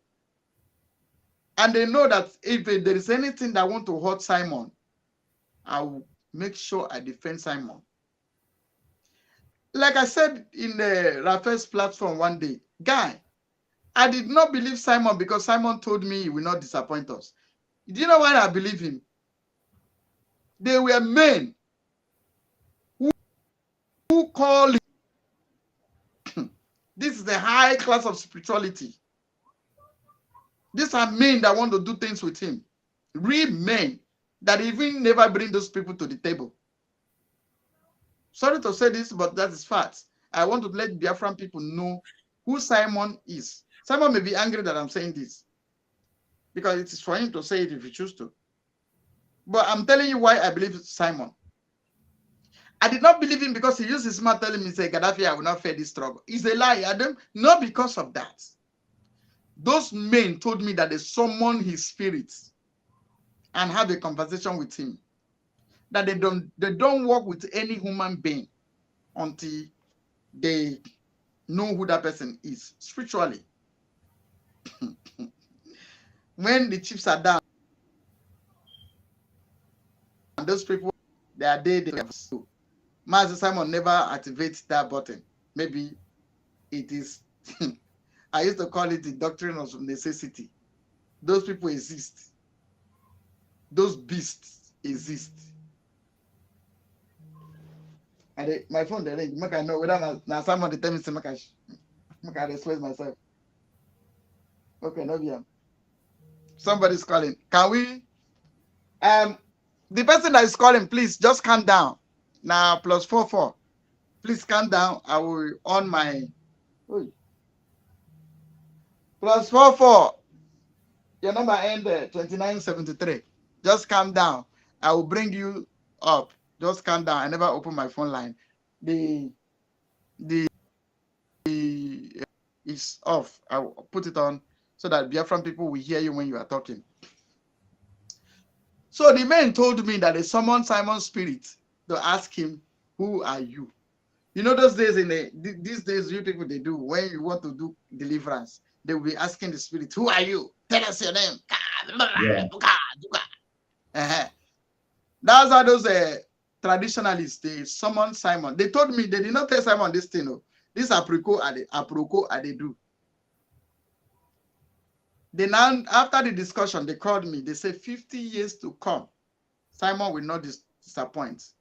and they know that if there is anything that want to hurt Simon, I will make sure I defend Simon. Like I said in the Raphael's platform one day, guy, I did not believe Simon because Simon told me he will not disappoint us. Do you know why I believe him? They were men who call him. This is the high class of spirituality. These are men that want to do things with him. Real men that even never bring those people to the table. Sorry to say this, but that is fact. I want to let Biafran people know who Simon is. Simon may be angry that I'm saying this, because it is for him to say it if he chooses to. But I'm telling you why I believe Simon. I did not believe him because he used his mouth telling me, say, Gaddafi, I will not face this struggle. It's a lie. Not because of that. Those men told me that they summoned his spirit and had a conversation with him. That they don't work with any human being until they know who that person is spiritually. When the chips are down, and those people, they are dead. Master Simon never activates that button. Maybe it is, I used to call it the doctrine of necessity. Those people exist. Those beasts exist. And my phone, they ring. I know whether now someone they tell me I can express myself. Okay, no VM. Somebody's calling. Can we? The person that is calling, please just calm down. Now +44. Please calm down. I will on my +44. Your number end 2973. Just calm down. I will bring you up. Just calm down. I never open my phone line. The is off. I will put it on so that Biafran people will hear you when you are talking. So the man told me that they summoned Simon's spirit to ask him, "Who are you?" You know those days these days you people they do when you want to do deliverance, they will be asking the spirit, "Who are you? Tell us your name." Yeah. That's how those traditionalists they summoned Simon. They told me they did not tell Simon this thing. No. This aproko they do. They now, after the discussion, they called me. They said 50 years to come, Simon will not disappoint.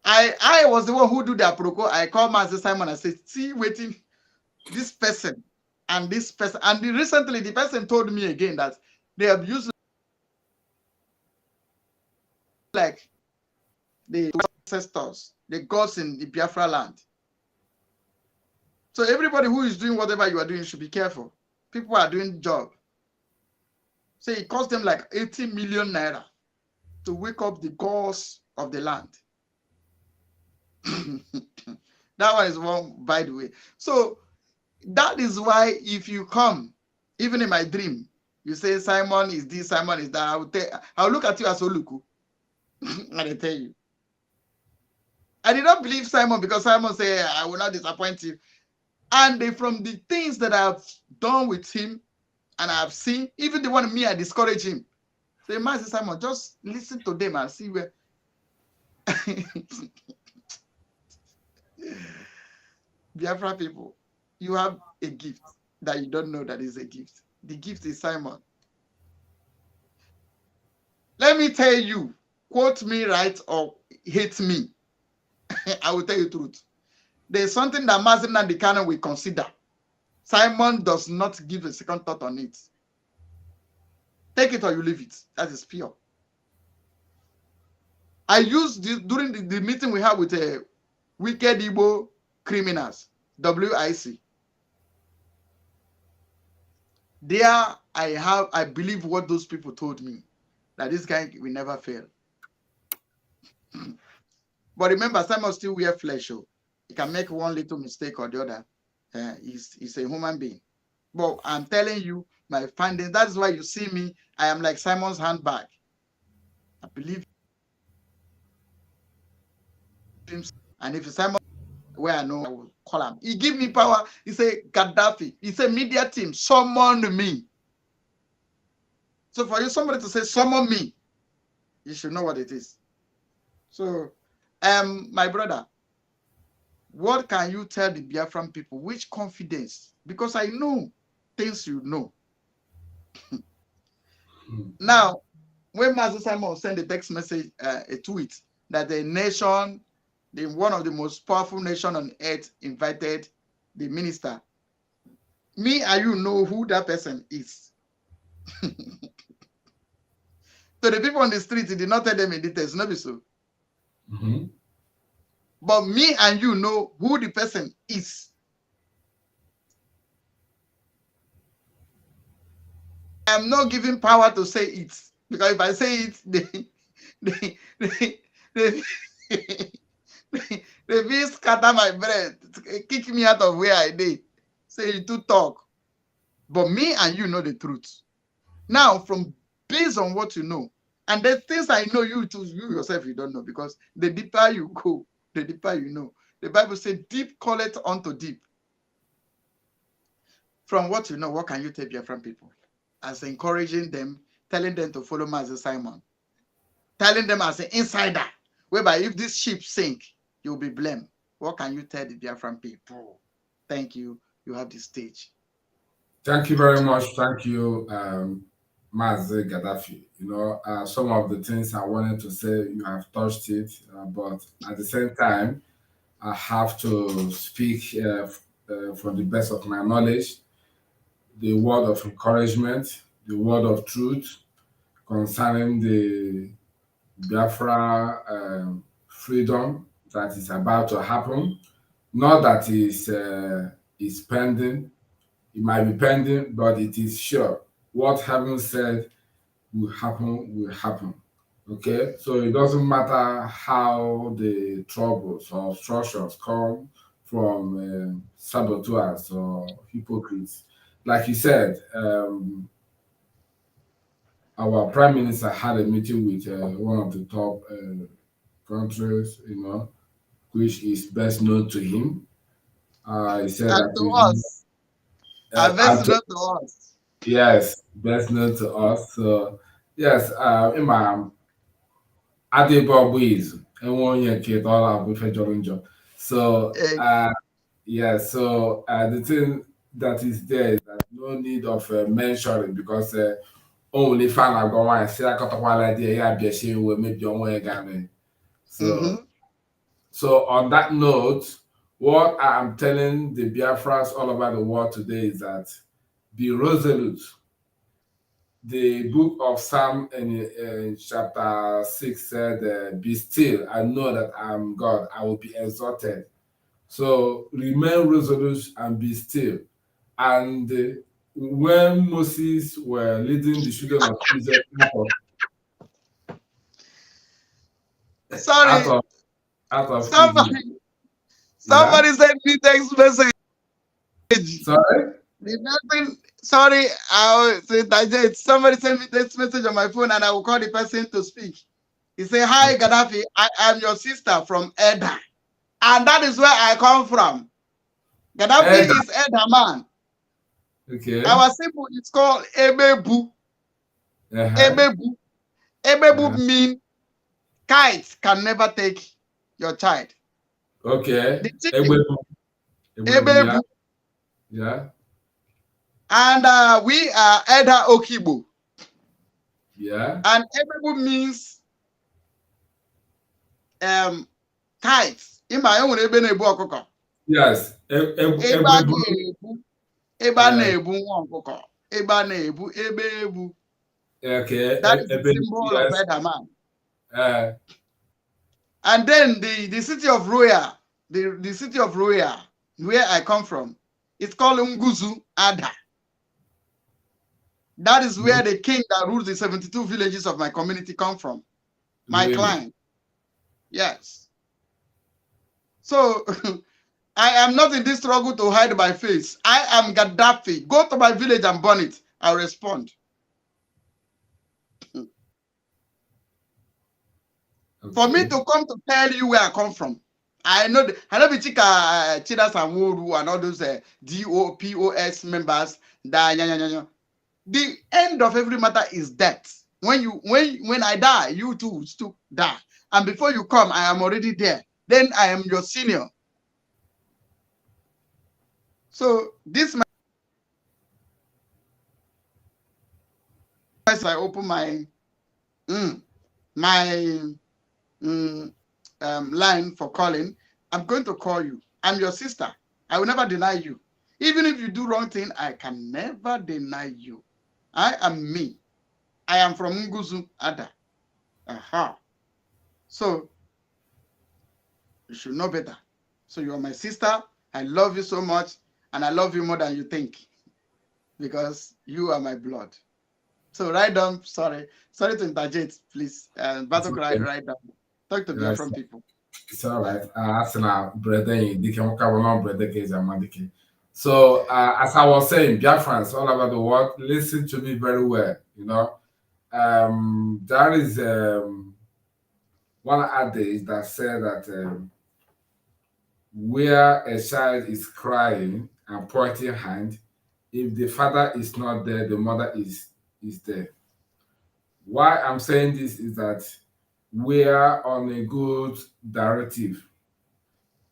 I was the one who do the aproko. I called Master Simon and said, "See, waiting this person and this person." And recently, the person told me again that they have used like the ancestors, the gods in the Biafra land. So everybody who is doing whatever you are doing should be careful. People are doing the job. So it cost them like 80 million naira to wake up the gods of the land. That one is one, by the way. So that is why if you come, even in my dream, you say Simon is this, Simon is that, I'll look at you as Oluku. And I tell you. I did not believe Simon because Simon said, "I will not disappoint you." And from the things that I've done with him and I've seen, even the one me, I discourage him. Say, Master Simon, just listen to them and see where. Biafra people, you have a gift that you don't know that is a gift. The gift is Simon. Let me tell you, quote me right or hate me. I will tell you the truth. There's something that Mazen and the canon will consider. Simon does not give a second thought on it. Take it or you leave it. That is pure. I used this during the meeting we had with wicked Igbo criminals, WIC. There I believe what those people told me, that this guy will never fail. But remember, Simon still wear flesh. So he can make one little mistake or the other. He's a human being. But I'm telling you, my findings, that's why you see me, I am like Simon's handbag. I believe him. And if Simon, where I know, I will call him. He give me power. He say, Gaddafi. He say, media team, summon me. So for you, somebody to say, summon me, you should know what it is. So, my brother, what can you tell the Biafran people? Which confidence? Because I know things you know. Now, when Master Simon sent a text message, a tweet, that the nation, one of the most powerful nations on earth, invited the minister, me and you know who that person is. So the people on the street, he did not tell them in details, no be so. But me and you know who the person is. I'm not giving power to say it, because if I say it, they will scatter my bread, kick me out of where I did. Say you too talk. But me and you know the truth. Now, based on what you know, and the things I know, you yourself you don't know, because the deeper you go, the deeper you know. The Bible says, deep calleth unto deep. From what you know, what can you tell Biafran people? As encouraging them, telling them to follow Master Simon, telling them as an insider, whereby if this ship sink, you'll be blamed. What can you tell the Biafran people? Thank you. You have the stage. Thank you very much. Thank you, Mazi Gaddafi. You know, some of the things I wanted to say, you have touched it, but at the same time, I have to speak from the best of my knowledge, the word of encouragement, the word of truth concerning the Biafra freedom that is about to happen. Not that is pending. It might be pending, but it is sure. What heaven said will happen, will happen. Okay? So it doesn't matter how the troubles or obstructions come from saboteurs or hypocrites. Like you said, our prime minister had a meeting with one of the top countries, you know, which is best known to him. He said and that to us. Best known to us. Yes, best known to us. So yes, Imam Adebobuiz, and 1 year kid, all our with Job. So yeah, so the thing that is there is that no need of mentioning because only fan I go and say I got a while idea, yeah, be ashamed with maybe on way again. So so on that note, what I'm telling the Biafras all over the world today is that be resolute. The book of Psalm in chapter 6 said, be still and know that I am God, I will be exalted. So remain resolute and be still. And when Moses were leading the children of Israel out of somebody, Egypt. somebody sent me text message. Sorry? Sorry, somebody sent me this message on my phone and I will call the person to speak. He said, hi, Gaddafi, I am your sister from Edda. And that is where I come from. Gaddafi is Edda man. Okay. Our symbol is called Ebebu. Ebebu. Ebebu means kites can never take your child. Okay. Ebebu. Yeah. And we are Edda Okibo. Yeah. And Ebebu means kites. In my own Ebenebu Okoko. Yes. Okay. That is the symbol of Edaman. And then the city of Roya, the city of Roya, where I come from, it's called Nguzu Ada. That is where the king that rules the 72 villages of my community come from. My client. Yes. So I am not in this struggle to hide my face. I am Gaddafi. Go to my village and burn it. I'll respond. Okay. For me to come to tell you where I come from, I know Chidas and Woru and all those DOPOS members. The end of every matter is death. When I die, you too will still die. And before you come, I am already there. Then I am your senior. So this I open my line for calling. I'm going to call you. I'm your sister. I will never deny you. Even if you do wrong thing, I can never deny you. I am me. I am from Nguzu Ada. Aha. So you should know better. So you are my sister. I love you so much, and I love you more than you think, because you are my blood. So write down. Sorry to interject, please. Battle cry. Write down. Talk to me from people. It's all right. So as I was saying, Biafrans all over the world, listen to me very well. You know, there is one adage that said that where a child is crying and pointing hand, if the father is not there, the mother is there. Why I'm saying this is that we are on a good directive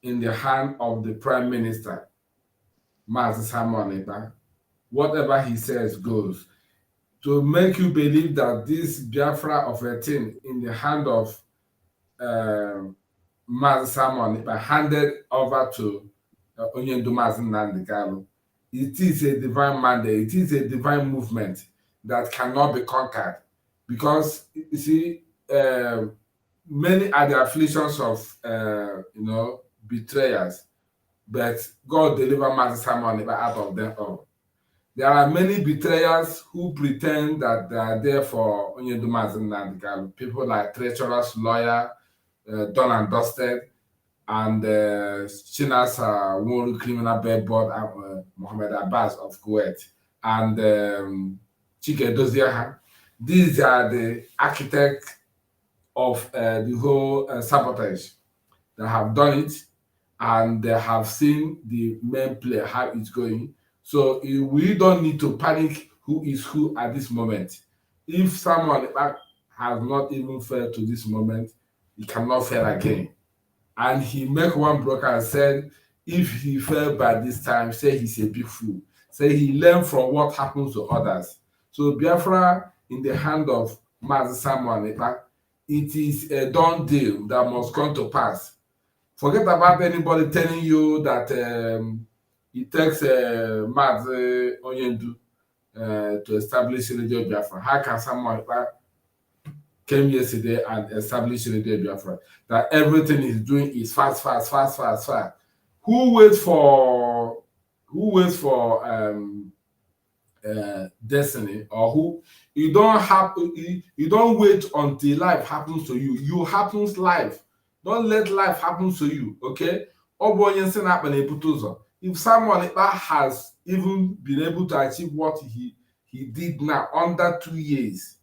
in the hand of the Prime Minister, Mazi Simon Ekpa. Whatever he says goes. To make you believe that this Biafra of a thing in the hand of Mazi Simon Ekpa handed over to Onyendu Mazi Nnamdi Kanu, it is a divine mandate, it is a divine movement that cannot be conquered. Because you see, many are the afflictions of betrayers, but God delivered Mazi Simon Ekpa out of them all. There are many betrayers who pretend that they are there for Onyendu Mazi Nnamdi Kanu. People like treacherous lawyer, done and dusted, and China's World Criminal Board, Mohammed Abbas of Kuwait, and Chike Doziaha. These are the architects of the whole sabotage that have done it, and they have seen the main play, how it's going. So we don't need to panic who is who at this moment. If someone has not even failed to this moment, he cannot fail again. And he make one broker and said, if he fell by this time, say he's a big fool. Say he learned from what happens to others. So Biafra in the hand of Mazi Simon Ekpa, it is a done deal that must come to pass. Forget about anybody telling you that it takes Mazi Onyendu to establish Radio Biafra. How can someone came yesterday and established Radio Biafra that everything he's doing is fast? Who waits for destiny, or who you don't wait until life happens to you. You happens life. Don't let life happen to you, okay? If someone has even been able to achieve what he did now under 2 years,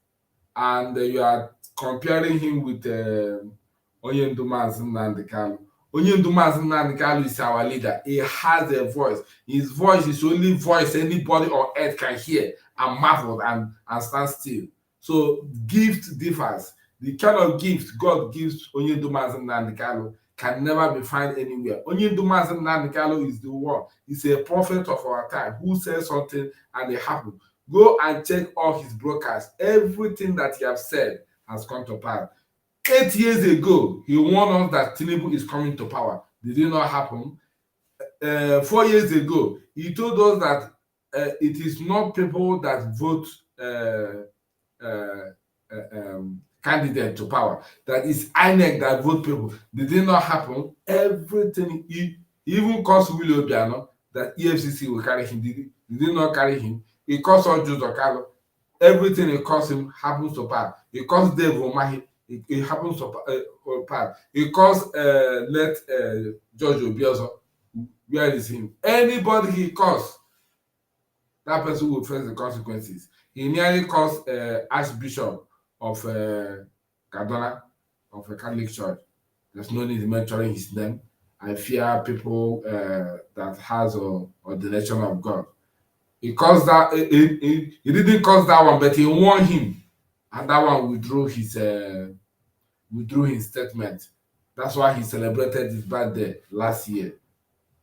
and you are comparing him with Onyendu Mazi Nnamdi Kanu. Onyendu Mazi Nnamdi Kanu is our leader. He has a voice. His voice is the only voice anybody on earth can hear and marvel and stand still. So gift differs. The kind of gift God gives Onyendu Mazi Nnamdi Kanu can never be found anywhere. Onyendu Mazi Nnamdi Kanu is the one. He's a prophet of our time who says something and it happens. Go and check all his broadcasts. Everything that he has said has come to pass. 8 years ago, he warned us that Tinubu is coming to power. Did it not happen? 4 years ago, he told us that it is not people that vote candidate to power. That is INEC that vote people. Did it not happen? Everything, he even caused Willie Obiano that EFCC will carry him. Did it not carry him? It cost all Jude Okalo. Everything it cost him happens to pass. It cost Dave Omahi. It happens to pass. It cost George Obiozo. Where is him? Anybody he costs, that person will face the consequences. He nearly cost Archbishop of Kaduna, of a Catholic Church. There's no need mentioning his name. I fear people that has a ordination of God. He caused that. He didn't cause that one, but he warned him, and that one withdrew his statement. That's why he celebrated his birthday last year.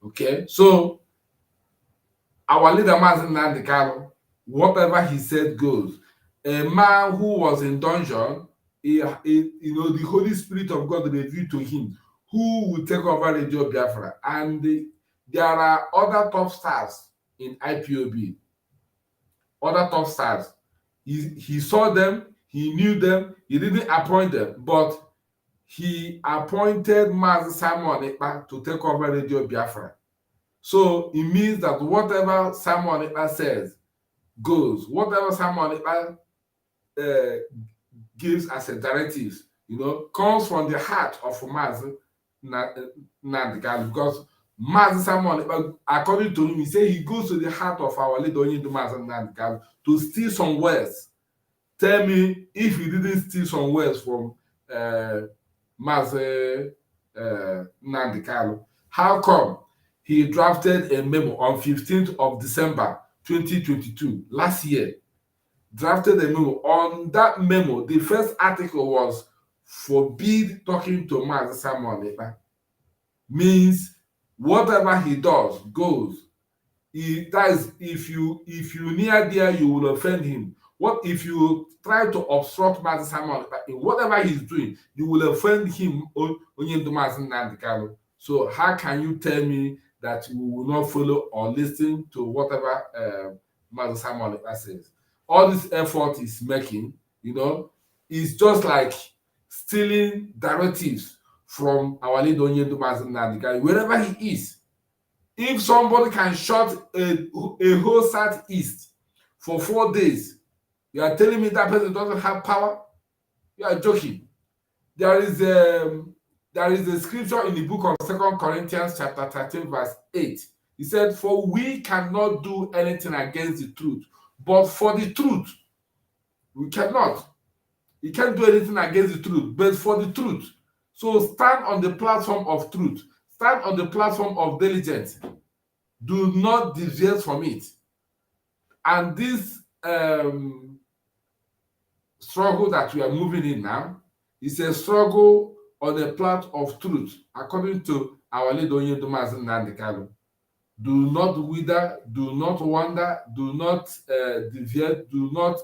Okay, so our leader Mazi Nnamdi Kanu, whatever he said goes. A man who was in dungeon, the Holy Spirit of God revealed to him who will take over Radio Biafra, and there are other top stars in IPOB, other top stars. He saw them, he knew them, he didn't appoint them, but he appointed Mazi Simon Ekpa to take over Radio Biafra. So it means that whatever Simon Ekpa says goes. Whatever Simon Ekpa gives as a directive, comes from the heart of Mazi Nnamdi Kanu, because Mazi Simon, according to him, he said he goes to the heart of our leader Onyendu Mazi Nnamdi Kanu to steal some words. Tell me if he didn't steal some words from Mazi Nnamdi Kanu. How come? He drafted a memo on 15th of December 2022, last year. Drafted a memo. On that memo, the first article was forbid talking to Mazi Samuel Ekpa. Means whatever he does goes. That is, if you near there, you will offend him. What if you try to obstruct Mazi Samuel Ekpa in whatever he's doing, you will offend him. So how can you tell me that you will not follow or listen to whatever Mazi Samuel Ekpa says? All this effort is making, is just like stealing directives from our leader Onyendu Mazi Nnamdi, wherever he is. If somebody can shut a whole southeast for 4 days, you are telling me that person doesn't have power? You are joking. There is a scripture in the book of 2 Corinthians chapter 13 verse 8. He said, "For we cannot do anything against the truth, but for the truth, we cannot." You can't do anything against the truth, but for the truth. So stand on the platform of truth. Stand on the platform of diligence. Do not deviate from it. And this struggle that we are moving in now is a struggle on the path of truth, according to our leader Onyendu Mazi Nnamdi Kanu. Do not wither, do not wander, do not deviate, do not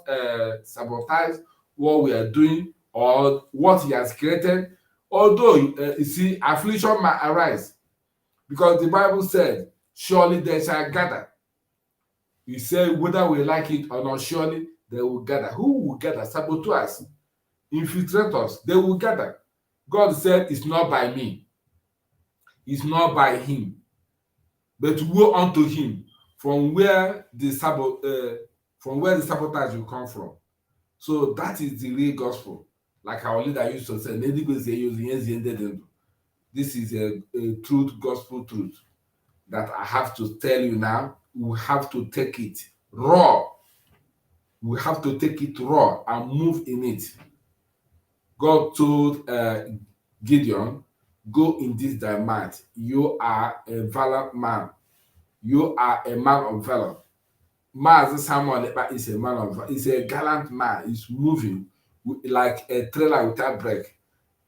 sabotage what we are doing or what he has created. Although, you see, affliction might arise, because the Bible said, surely they shall gather. He said, whether we like it or not, surely they will gather. Who will gather? Saboteurs, infiltrators, they will gather. God said, it's not by me, it's not by him, but woe unto him from where the sabotage will come from. So that is the real gospel. Like our leader used to say, this is a truth, gospel truth that I have to tell you now. We have to take it raw. We have to take it raw and move in it. God told Gideon, go in this thy might. You are a valiant man. You are a man of valor. Mazi Samuel Ekpa is a man of valor. He's a gallant man. He's moving like a trailer without brake.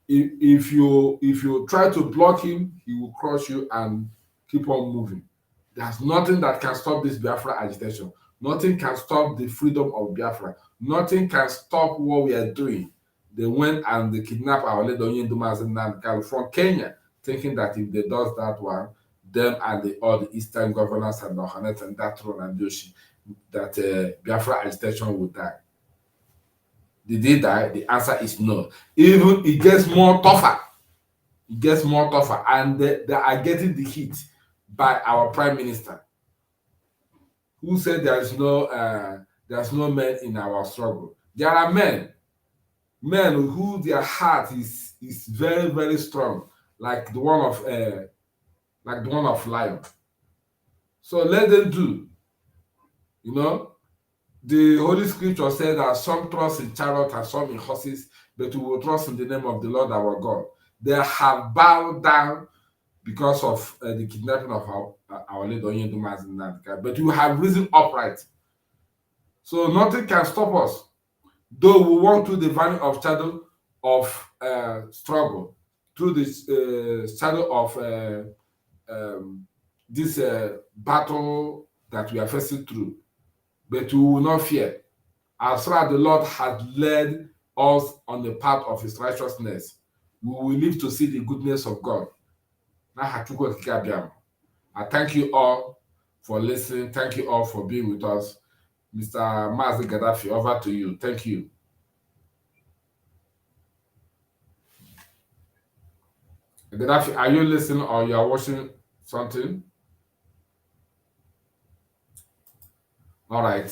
If you try to block him, he will crush you and keep on moving. There's nothing that can stop this Biafra agitation. Nothing can stop the freedom of Biafra. Nothing can stop what we are doing. They went and they kidnapped our leader Onyendu Mazi Nnamdi Kanu from Kenya, thinking that if they does that one, them and all the Eastern governors and the Ohanet and Datron and Yoshi, that Biafra agitation would die. Did they die? The answer is no. Even it gets more tougher. It gets more tougher, and they are getting the heat by our Prime Minister, who said there's no men in our struggle. There are men who their heart is very, very strong, like the one of lion. So let them do. The Holy Scripture said that some trust in chariots and some in horses, but we will trust in the name of the Lord our God. They have bowed down because of the kidnapping of our leader Onyendu Mazi Nnamdi Kanu, but we have risen upright. So nothing can stop us. Though we walk through the valley of shadow of struggle, through this shadow of this battle that we are facing through, but we will not fear. As far as the Lord has led us on the path of his righteousness, we will live to see the goodness of God. I thank you all for listening. Thank you all for being with us. Mr. Mazi Gaddafi, over to you. Thank you. Gaddafi, are you listening or you are watching something? All right.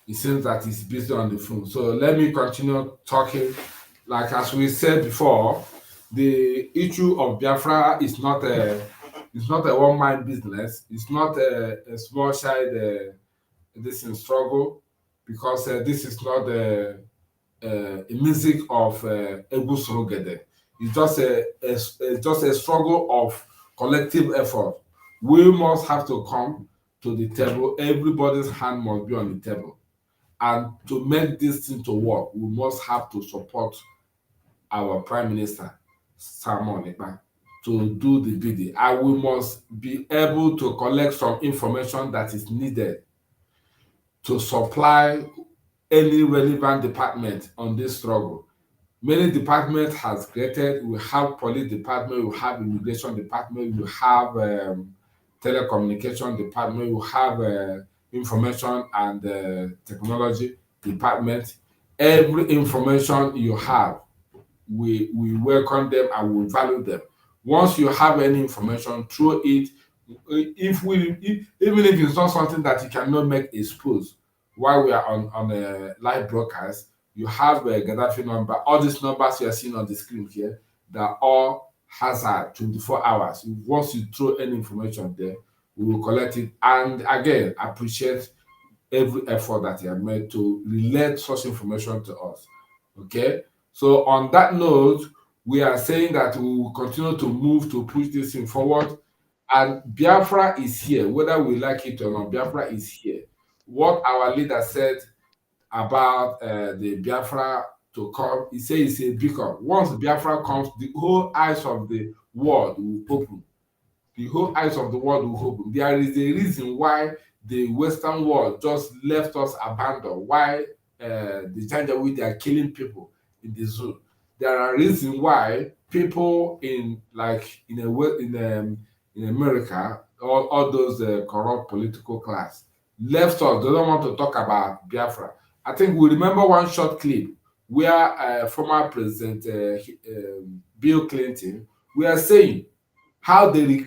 It seems that he's busy on the phone. So let me continue talking. Like as we said before, the issue of Biafra is not a one-man business. It's not a small child this in struggle, because this is not a music of Ebu Sorogede. It's just a struggle of collective effort. We must have to come to the table. Everybody's hand must be on the table. And to make this thing to work, we must have to support our Prime Minister, Simon Ekpa, to do the bidding. And we must be able to collect some information that is needed to supply any relevant department on this struggle. Many departments has created. We have police department, we have immigration department, we have telecommunication department, we have information and technology department. Every information you have, we welcome them and we value them. Once you have any information, throw it. Even if it's not something that you cannot make exposed while we are on a live broadcast, you have a Gaddafi number. All these numbers you are seeing on the screen here, they're all hazard 24 hours. Once you throw any information there, we will collect it. And again, appreciate every effort that you have made to relate such information to us. Okay? So on that note, we are saying that we will continue to move to push this thing forward. And Biafra is here, whether we like it or not. Biafra is here. What our leader said about the Biafra to come, he said it's a beacon. Once Biafra comes, the whole eyes of the world will open. The whole eyes of the world will open. There is a reason why the Western world just left us abandoned. Why the Janjaweed are killing people in the zoo. There are reasons why people in America, all those corrupt political class left us. They don't want to talk about Biafra. I think we remember one short clip where former President Bill Clinton were saying how the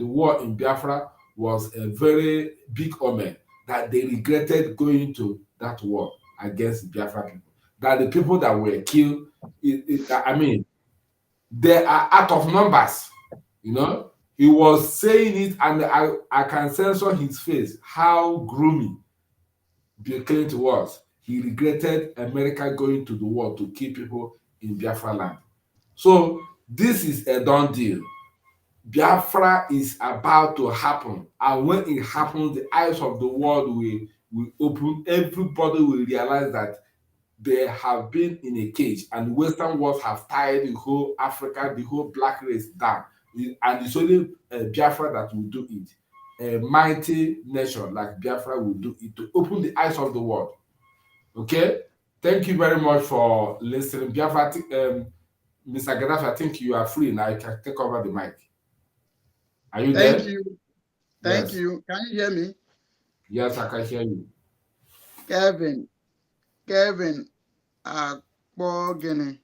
war in Biafra was a very big omen, that they regretted going to that war against Biafra people. That the people that were killed, they are out of numbers. You know, he was saying it, and I can sense on his face how gloomy Bill Clinton was. He regretted America going to the war to kill people in Biafra land. So this is a done deal. Biafra is about to happen, and when it happens, the eyes of the world will open. Everybody will realize that they have been in a cage, and Western world have tied the whole Africa, the whole black race down, and it's only Biafra that will do it. A mighty nation like Biafra will do it to open the eyes of the world. Okay, thank you very much for listening. Biafra, Mr. Gaddafi, I think you are free now. You can take over the mic. Are you there? Thank you. Thank you. Can you hear me? Yes, I can hear you. Kevin Akpogene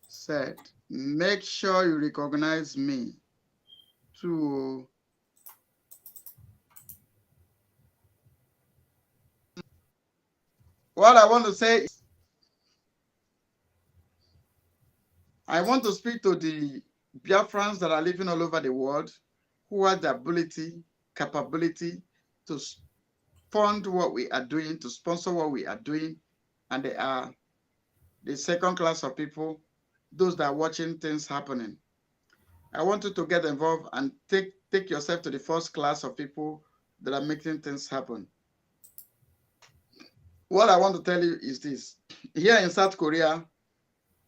said, make sure you recognize me too. What I want to say is, I want to speak to the Biafrans that are living all over the world who have the ability, capability to fund what we are doing, to sponsor what we are doing, and they are the second class of people, those that are watching things happening. I want you to get involved and take yourself to the first class of people that are making things happen. What I want to tell you is this. Here in South Korea,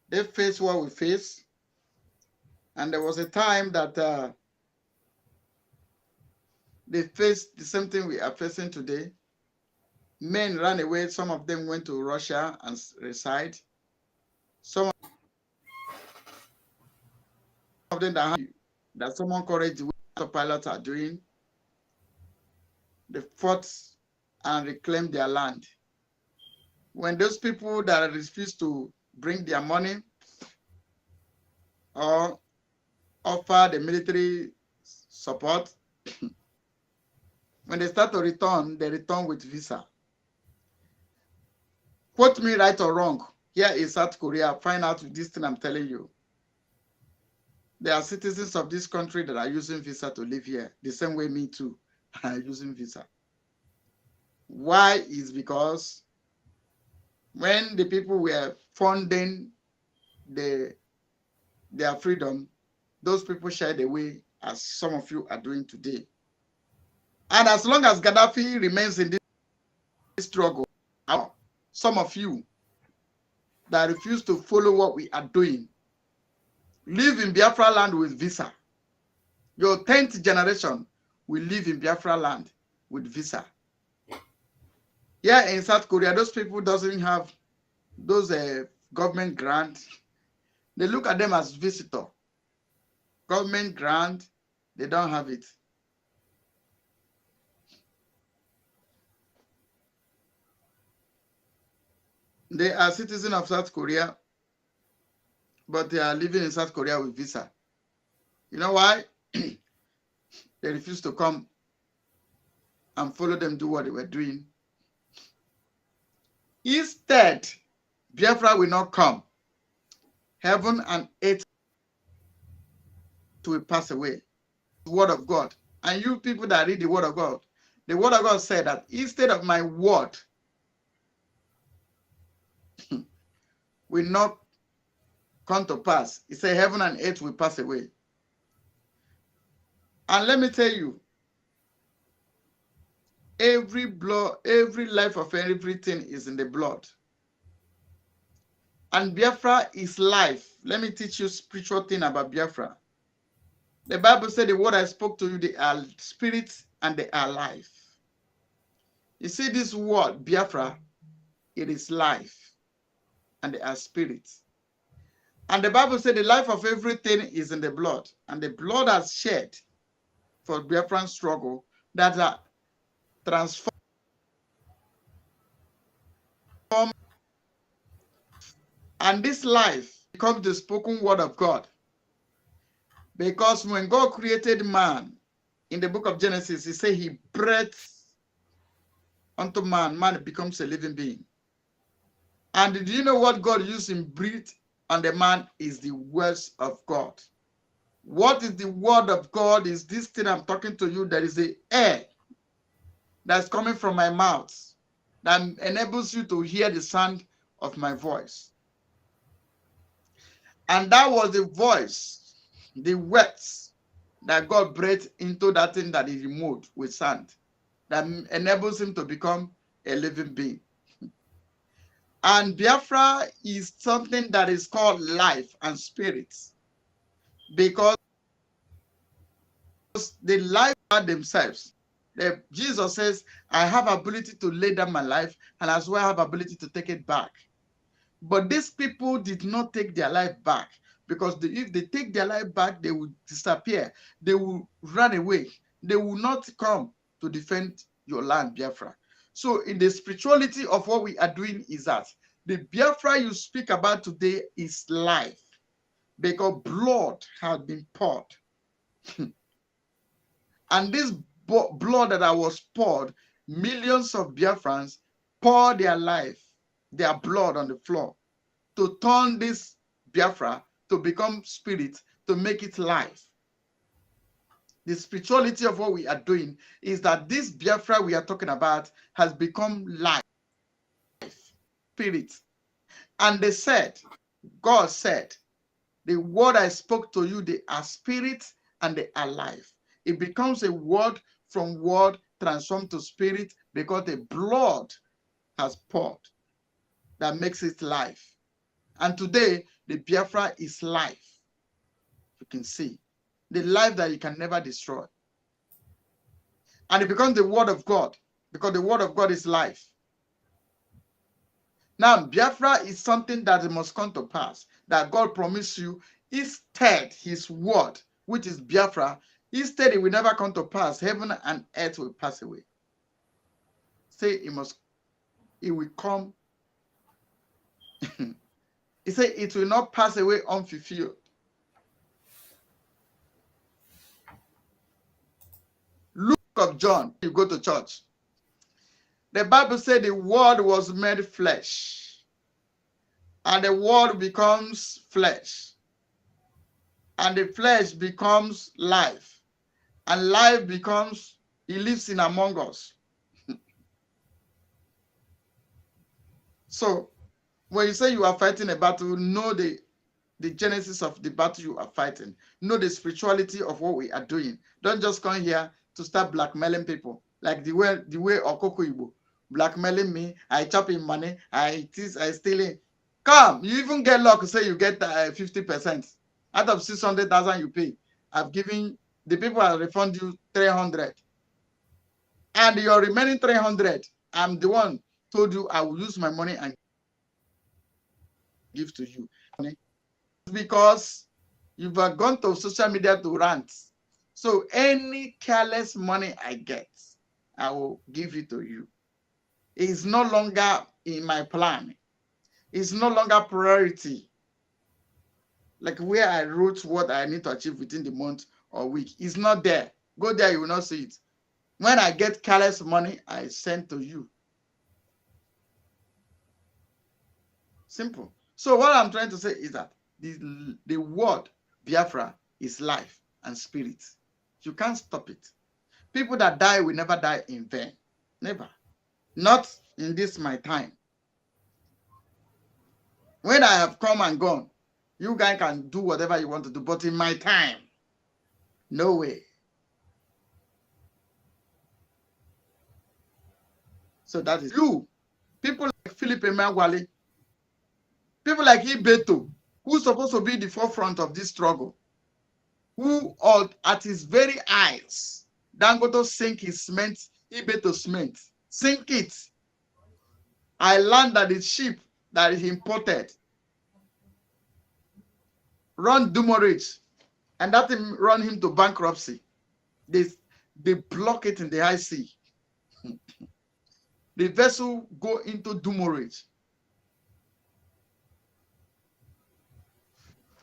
they face what we face. And there was a time that they faced the same thing we are facing today. Men ran away. Some of them went to Russia and reside. Some of them that someone courage the way Autopilot are doing, they fought and reclaimed their land. When those people that refuse to bring their money or offer the military support, when they start to return, they return with visa. Quote me right or wrong. Here in South Korea, find out this thing I'm telling you. There are citizens of this country that are using visa to live here, the same way me too are using visa. Why? Is because when the people were funding their freedom, those people shied away as some of you are doing today. And as long as Gaddafi remains in this struggle, some of you that refuse to follow what we are doing live in Biafra land with visa. Your 10th generation will live in Biafra land with visa. Yeah, in South Korea, those people doesn't have those government grants. They look at them as visitor. Government grant, they don't have it. They are citizens of South Korea, but they are living in South Korea with visa. You know why? They refuse to come and follow them do what they were doing. Instead, Biafra will not come. Heaven and earth will pass away. The word of God. And you people that read the word of God said that instead of my word will not come to pass. It said heaven and earth will pass away. And let me tell you, every blood, every life of everything is in the blood. And Biafra is life. Let me teach you spiritual thing about Biafra. The Bible said the word I spoke to you, they are spirit and they are life. You see this word, Biafra, it is life and they are spirits. And the Bible said the life of everything is in the blood. And the blood has shed for Biafran struggle that are transformed. And this life becomes the spoken word of God. Because when God created man in the book of Genesis, he said he breathed unto man, man becomes a living being. And do you know what God used in breathe on the man is the words of God. What is the word of God? Is this thing I'm talking to you? There is the air that's coming from my mouth that enables you to hear the sound of my voice. And that was the voice, the words that God breathed into that thing that he removed with sand, that enables him to become a living being. And Biafra is something that is called life and spirit, because the life are themselves. Jesus says, I have ability to lay down my life, and as well I have ability to take it back. But these people did not take their life back, because if they take their life back, they will disappear. They will run away. They will not come to defend your land, Biafra. So in the spirituality of what we are doing is that the Biafra you speak about today is life, because blood has been poured. And this blood that I was poured, millions of Biafrans pour their life, their blood on the floor to turn this Biafra to become spirit, to make it life. The spirituality of what we are doing is that this Biafra we are talking about has become life, spirit. And they said, God said, the word I spoke to you, they are spirit and they are life. It becomes a word from word transformed to spirit because the blood has poured that makes it life. And today, the Biafra is life. You can see the life that you can never destroy. And it becomes the word of God, because the word of God is life. Now, Biafra is something that must come to pass, that God promised you. Instead, his word, which is Biafra, instead it will never come to pass. Heaven and earth will pass away. Say it will come. He said it will not pass away unfulfilled. Luke of John, you go to church. The Bible said the word was made flesh. And the word becomes flesh. And the flesh becomes life. And life becomes, he lives in among us. So, when you say you are fighting a battle, know the the genesis of the battle you are fighting. Know the spirituality of what we are doing. Don't just come here to start blackmailing people like the way Okoko Igbo blackmailing me. I chop in money. I steal it. Come, you even get luck. Say you get 50% out of 600,000 you pay. I've given the people I refund you 300, and your remaining 300. I'm the one told you I will use my money and give to you. Because you've gone to social media to rant. So any careless money I get, I will give it to you. It's no longer in my plan. It's no longer priority. Like where I wrote what I need to achieve within the month or week. It's not there. Go there, you will not see it. When I get careless money, I send to you. Simple. So what I'm trying to say is that the word Biafra is life and spirit. You can't stop it. People that die will never die in vain. Never. Not in this my time. When I have come and gone, you guys can do whatever you want to do. But in my time, no way. So that is you. People like Philip Emeagwali, people like Ibeto, who's supposed to be the forefront of this struggle, who are at his very eyes, Dangote sink his cement, Ibeto cement, sink it. I learned that the ship that is imported run demurrage, and that run him to bankruptcy. They block it in the high sea. The vessel go into demurrage.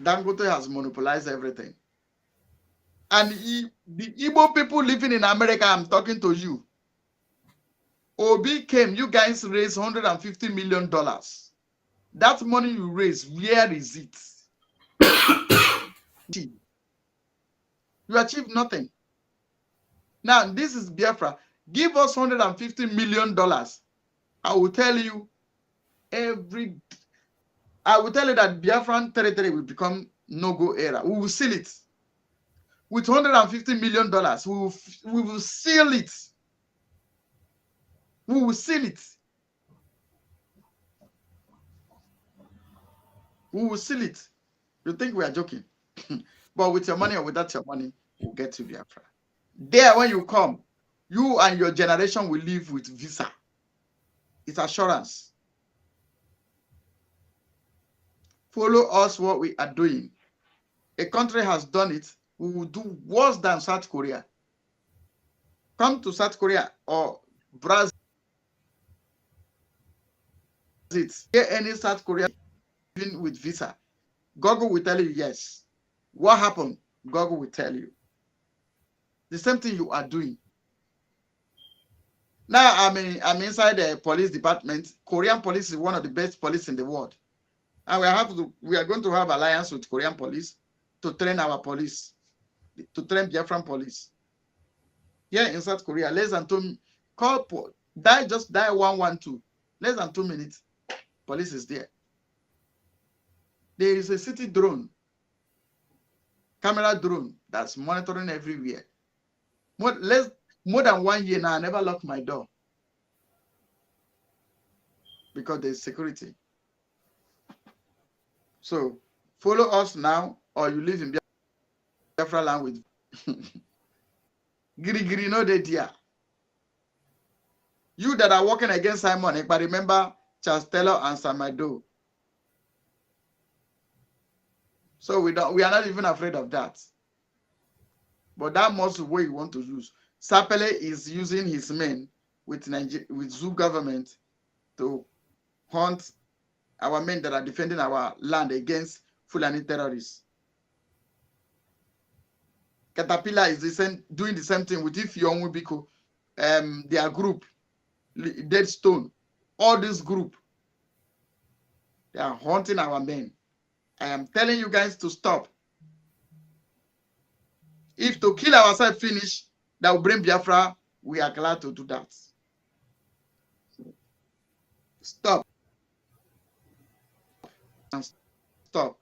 Dangote has monopolized everything. And the Igbo people living in America, I'm talking to you. Obi came, you guys raised $150 million. That money you raised, where is it? You achieved nothing. Now, this is Biafra. Give us $150 million. I will tell you that Biafran territory will become no-go era. We will seal it. With $150 million, we will seal it. We will seal it. We will seal it. You think we are joking? But with your money or without your money, we'll get to Biafra. There, when you come, you and your generation will live with visa. It's assurance. Follow us what we are doing. A country has done it. We will do worse than South Korea. Come to South Korea or Brazil. Here, any South Korea even with visa, Google will tell you yes. What happened? Google will tell you. The same thing you are doing. Now, I'm inside the police department. Korean police is one of the best police in the world. And we are going to have alliance with Korean police to train our police, to train Biafran police. Here in South Korea, less than 2 minutes. Just die 112. Less than 2 minutes. Police is there. There is a city drone, camera drone that's monitoring everywhere. More than 1 year now, I never locked my door because there's security. So follow us now, or you live in Biafra land with Giri no de dia. You that are working against Simon, but remember Charles Taylor and Samado. So we are not even afraid of that. But that muscle way you want to use. Sapele is using his men with Zoo government to hunt our men that are defending our land against Fulani terrorists. Caterpillar is doing the same thing with Ifeonwu Biko, their group, Deadstone, all this group. They are hunting our men. I am telling you guys to stop. If to kill ourselves finish, that will bring Biafra, we are glad to do that. Stop. Stop.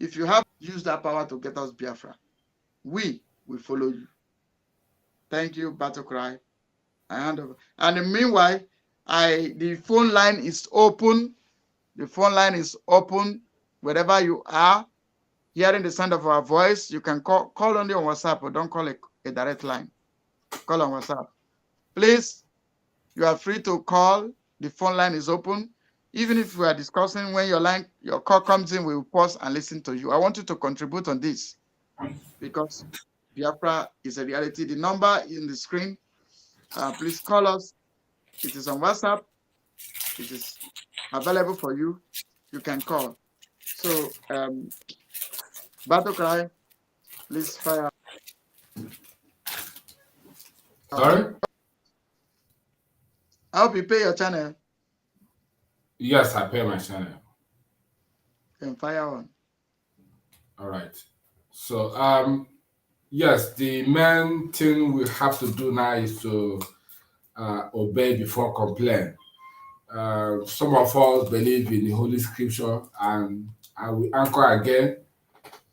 If you have used that power to get us Biafra, we will follow you. Thank you, Battle Cry. I hand over. And meanwhile, the phone line is open. The phone line is open. Wherever you are, hearing the sound of our voice, you can call only on WhatsApp, or don't call a direct line. Call on WhatsApp. Please, you are free to call. The phone line is open. Even if we are discussing, when your call comes in, we will pause and listen to you. I want you to contribute on this because Biafra is a reality. The number in the screen, please call us. It is on WhatsApp. It is available for you. You can call. So, Battle Cry, please fire. Sorry? I hope you pay your channel. Yes, I pay my channel. Can fire on. All right. So, yes, the main thing we have to do now is to obey before complain. Some of us believe in the Holy Scripture, and I will anchor again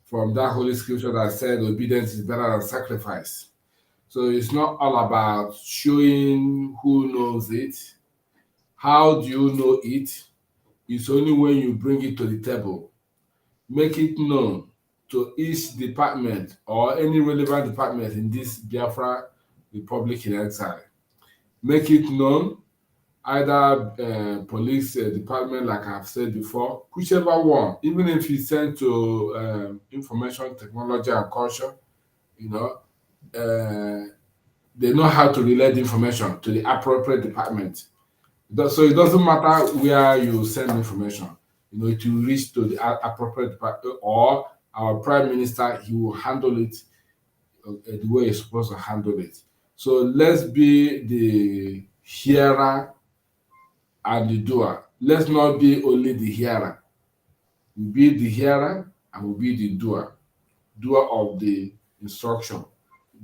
from that Holy Scripture that said obedience is better than sacrifice. So it's not all about showing who knows it. How do you know it? It's only when you bring it to the table. Make it known to each department or any relevant department in this Biafra Republic in exile. Make it known, either police department, like I've said before, whichever one, even if it's sent to information technology and culture, they know how to relay the information to the appropriate department. So it doesn't matter where you send information, it will reach to the appropriate department, or our prime minister, he will handle it the way he's supposed to handle it. So let's be the hearer and the doer. Let's not be only the hearer. We'll be the hearer and we'll be the doer. Doer of the instruction,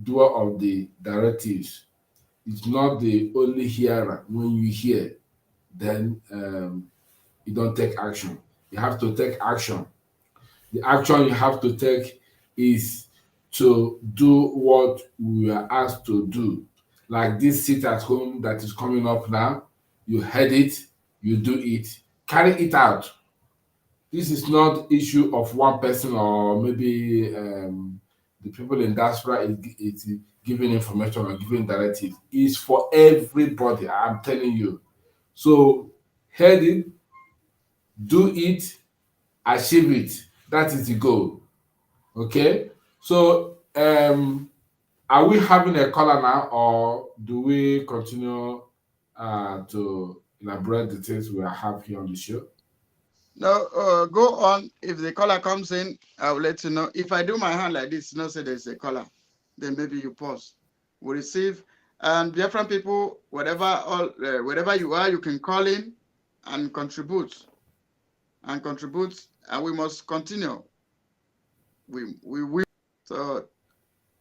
doer of the directives. It's not the only hearer. When you hear, then you don't take action. You have to take action. The action you have to take is to do what we are asked to do. Like this sit at home that is coming up now, you heard it, you do it, carry it out. This is not issue of one person or maybe the people in diaspora is giving information or giving directives. It's for everybody, I'm telling you. So head it, do it, achieve it. That is the goal. Okay? So are we having a caller now, or do we continue to elaborate the things we have here on the show? No, go on. If the caller comes in, I will let you know. If I do my hand like this, say there's a caller, then maybe you pause. We receive. And Biafran people, wherever you are, you can call in and contribute. And we must continue. We will. So,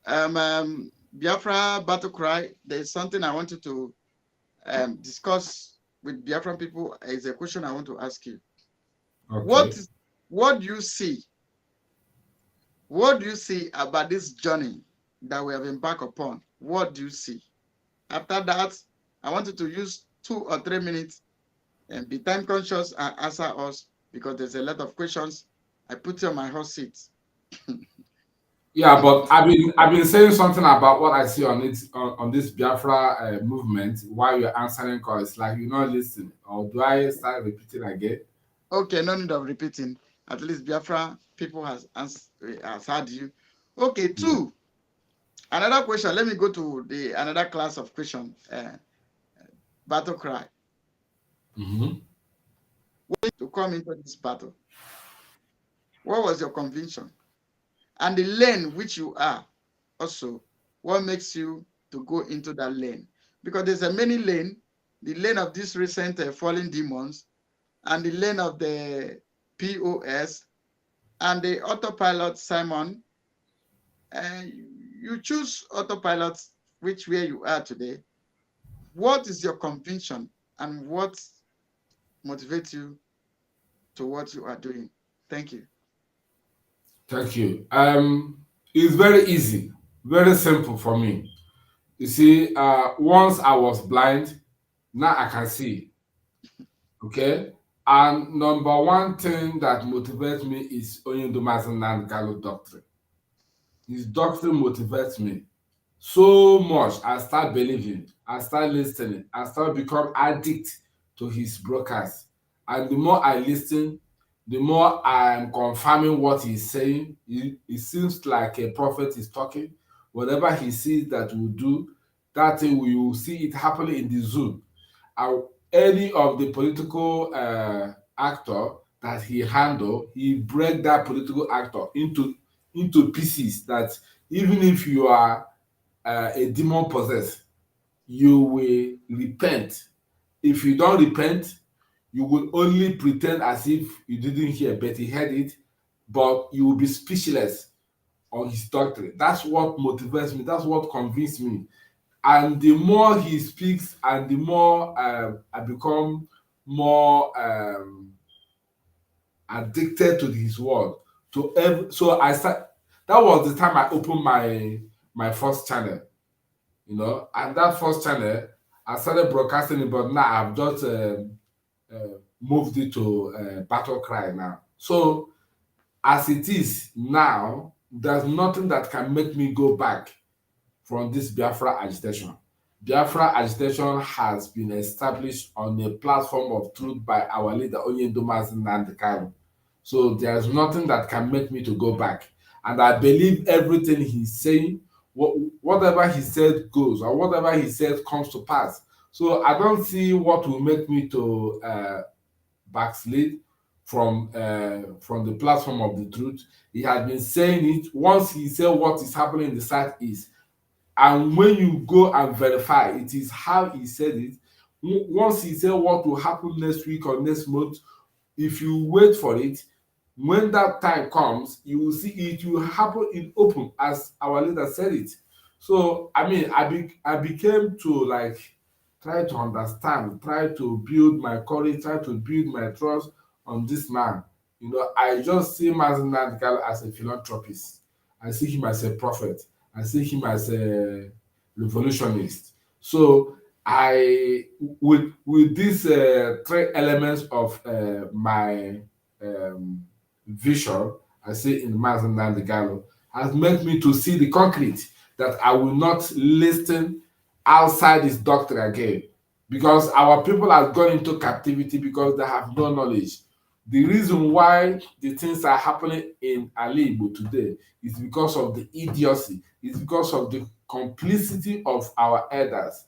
Biafra Battle Cry, there's something I wanted to discuss with Biafran people. Is a question I want to ask you. Okay. What do you see? What do you see about this journey that we have embarked upon? What do you see? After that, I wanted to use 2 or 3 minutes and be time conscious and answer us, because there's a lot of questions. I put you on my hot seat. Yeah, but I've been saying something about what I see on this Biafra movement while you're answering calls. It's like you're not listening. Or do I start repeating again? Okay, no need of repeating. At least Biafra people has heard you. Okay, 2. Another question. Let me go to another class of question. Battle Cry. To come into this battle, what was your conviction? And the lane which you are also, what makes you to go into that lane? Because there's a many lane, the lane of these recent fallen demons, and the lane of the POS, and the autopilot, Simon. And you choose autopilot, which where you are today. What is your conviction and what motivates you to what you are doing? Thank you. Thank you. It's very easy, very simple for me. You see, once I was blind, now I can see. Okay? And number one thing that motivates me is Oyindomasin Nandgalo doctrine. His doctrine motivates me so much. I start believing, I start listening, I start become addict to his broadcast. And the more I listen, the more I am confirming what he's saying. It seems like a prophet is talking. Whatever he sees that will do, that thing we will see it happening in the zone. Any of the political actor that he handle, he break that political actor into pieces that even if you are a demon possessed, you will repent. If you don't repent, you will only pretend as if you didn't hear, but he heard it, but you will be speechless on his doctrine. That's what motivates me. That's what convinced me. And the more he speaks, and the more I become more addicted to his word. So I start. That was the time I opened my first channel, and that first channel I started broadcasting it, but now I've just moved it to Battle Cry now. So as it is now, there's nothing that can make me go back from this Biafra agitation. Biafra agitation has been established on a platform of truth by our leader Oyindomasin Nandgalo. So there's nothing that can make me to go back. And I believe everything he's saying, whatever he said goes, or whatever he says comes to pass. So I don't see what will make me to backslid from the platform of the truth. He has been saying it. Once he said what is happening in the Southeast, and when you go and verify, it is how he said it. Once he said what will happen next week or next month, if you wait for it, when that time comes, you will see it will happen in open, as our leader said it. So I mean, I became to try to understand, try to build my courage, try to build my trust on this man. I just see Mazen Nandgalo as a philanthropist. I see him as a prophet. I see him as a revolutionist. So I, with these three elements of my vision, I see in Mazen Nandgalo, has made me to see the concrete that I will not listen outside this doctrine again, because our people have gone into captivity because they have no knowledge. The reason why the things are happening in Alibo today is because of the idiocy. It's because of the complicity of our elders.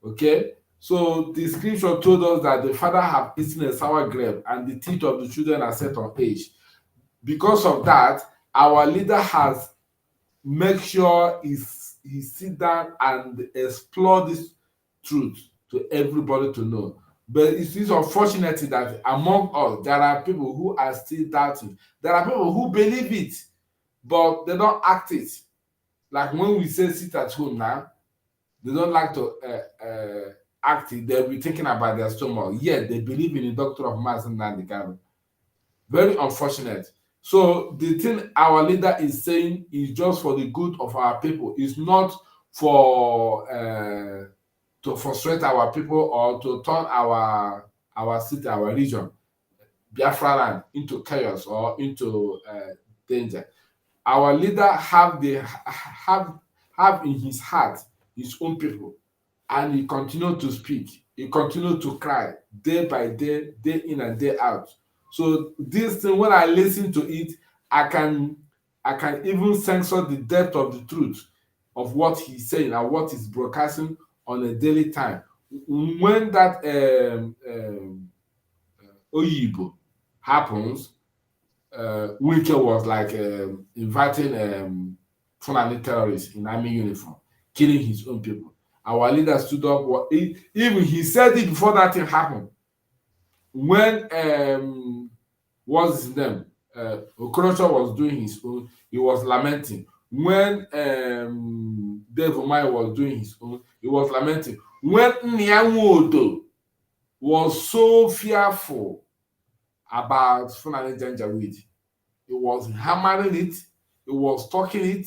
Okay? So the scripture told us that the father have eaten a sour grape and the teeth of the children are set on edge. Because of that, our leader has made sure he sit down and explore this truth to everybody to know. But it is unfortunate that among us, there are people who are still doubting. There are people who believe it, but they don't act it. Like when we say sit at home now, they don't like to act it. They'll be thinking about their stomach. Yet they believe in the doctrine of Mazen Nandgalo. Very unfortunate. So the thing our leader is saying is just for the good of our people. It's not for to frustrate our people or to turn our city, our region, Biafra land, into chaos or into danger. Our leader have in his heart his own people, and he continued to speak. He continued to cry day by day, day in and day out. So this thing, when I listen to it, I can even censor the depth of the truth of what he's saying and what he's broadcasting on a daily time. When that Oyibo happens, Wike was like inviting Fulani terrorists in army uniform, killing his own people. Our leader stood up. Even he said it before that thing happened. When what's his name? Okorocha was doing his own, he was lamenting. When Dave Umai was doing his own, he was lamenting. When Nyanwodo was so fearful about Fulani Janjaweed, He was hammering it. He was talking it.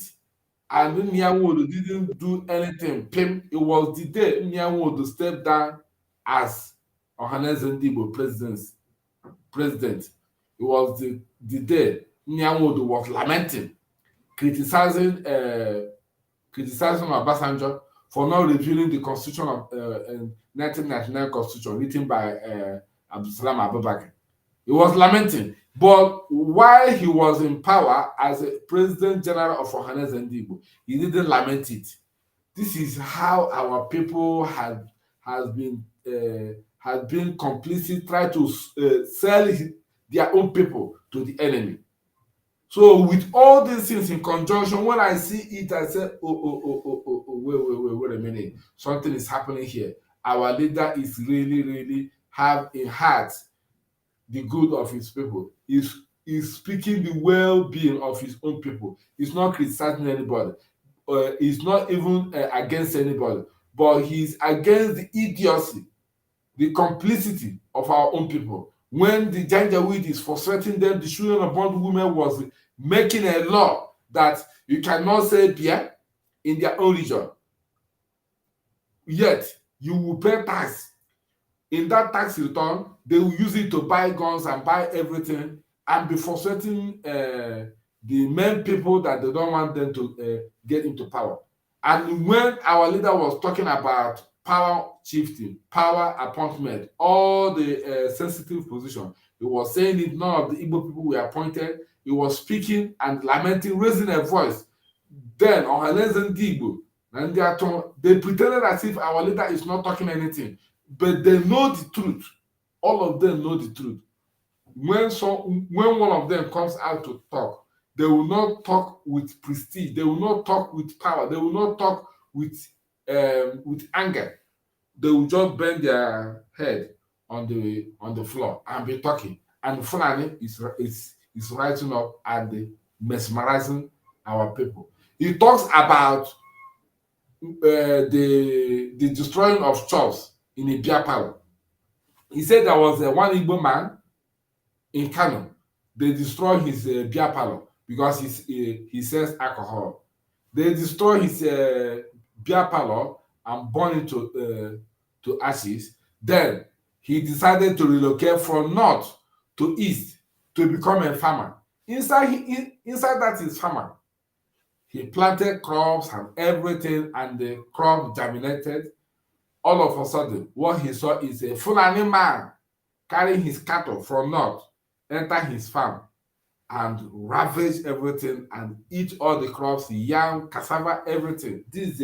And Nyawodo didn't do anything. Pim, it was the day Nyawodo stepped down as Ohanes Ndigbo president. It was the day Nyawodo was lamenting, criticizing Obasanjo for not reviewing the constitution of 1999 constitution written by Abdulsalam Abubakar. He was lamenting. But while he was in power as a president general of Ohanes Ndigbo, he didn't lament it. This is how our people has been complicit, try to sell their own people to the enemy. So with all these things in conjunction, when I see it, I say, wait a minute, something is happening here. Our leader is really have in heart the good of his people. He's speaking the well-being of his own people. He's not criticizing anybody. He's not even against anybody, but he's against the idiocy, the complicity of our own people. When the Janjaweed is frustrating them, the children of bond women was making a law that you cannot say beer in their own region. Yet, you will pay tax. In that tax return, they will use it to buy guns and buy everything and be frustrating the main people that they don't want them to get into power. And when our leader was talking about power shifting, power appointment, all the sensitive position, he was saying it, none of the Igbo people were appointed. He was speaking and lamenting, raising a voice. Then, Ohanes Ndigbo, and they pretended as if our leader is not talking anything. But they know the truth. All of them know the truth. When one of them comes out to talk, they will not talk with prestige. They will not talk with power. They will not talk with anger. They will just bend their head on the floor and be talking. And Fulani is rising up and mesmerizing our people. He talks about the destroying of shops in a beer parlor. He said there was one Igbo man in Kano. They destroyed his beer parlor because he sells alcohol. They destroyed his beer parlor and burned it to ashes. Then he decided to relocate from north to east to become a farmer. Inside that is farmer. He planted crops and everything, and the crop germinated. All of a sudden, what he saw is a Fulani man carrying his cattle from north, enter his farm, and ravage everything and eat all the crops, yam, cassava, everything. This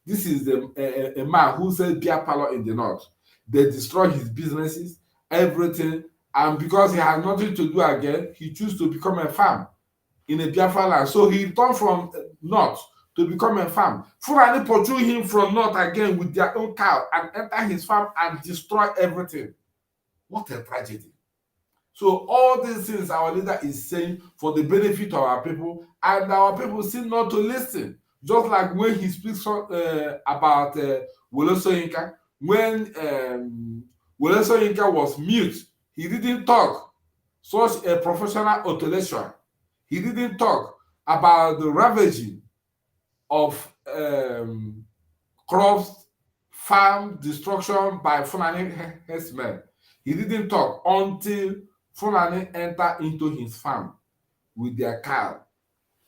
is a man who sells beer parlor in the north. They destroy his businesses, everything, and because he has nothing to do again, he chose to become a farm in a Biafra land. So he returned from north to become a farm. Fulani pursue him from north again with their own cow and enter his farm and destroy everything. What a tragedy. So all these things our leader is saying for the benefit of our people, and our people seem not to listen. Just like when he speaks about Wole Soyinka, when Wole Soyinka was mute, he didn't talk. Such a professional intellectual. He didn't talk about the ravaging of crops, farm destruction by Fulani herdsmen. He didn't talk until Fulani entered into his farm with their cow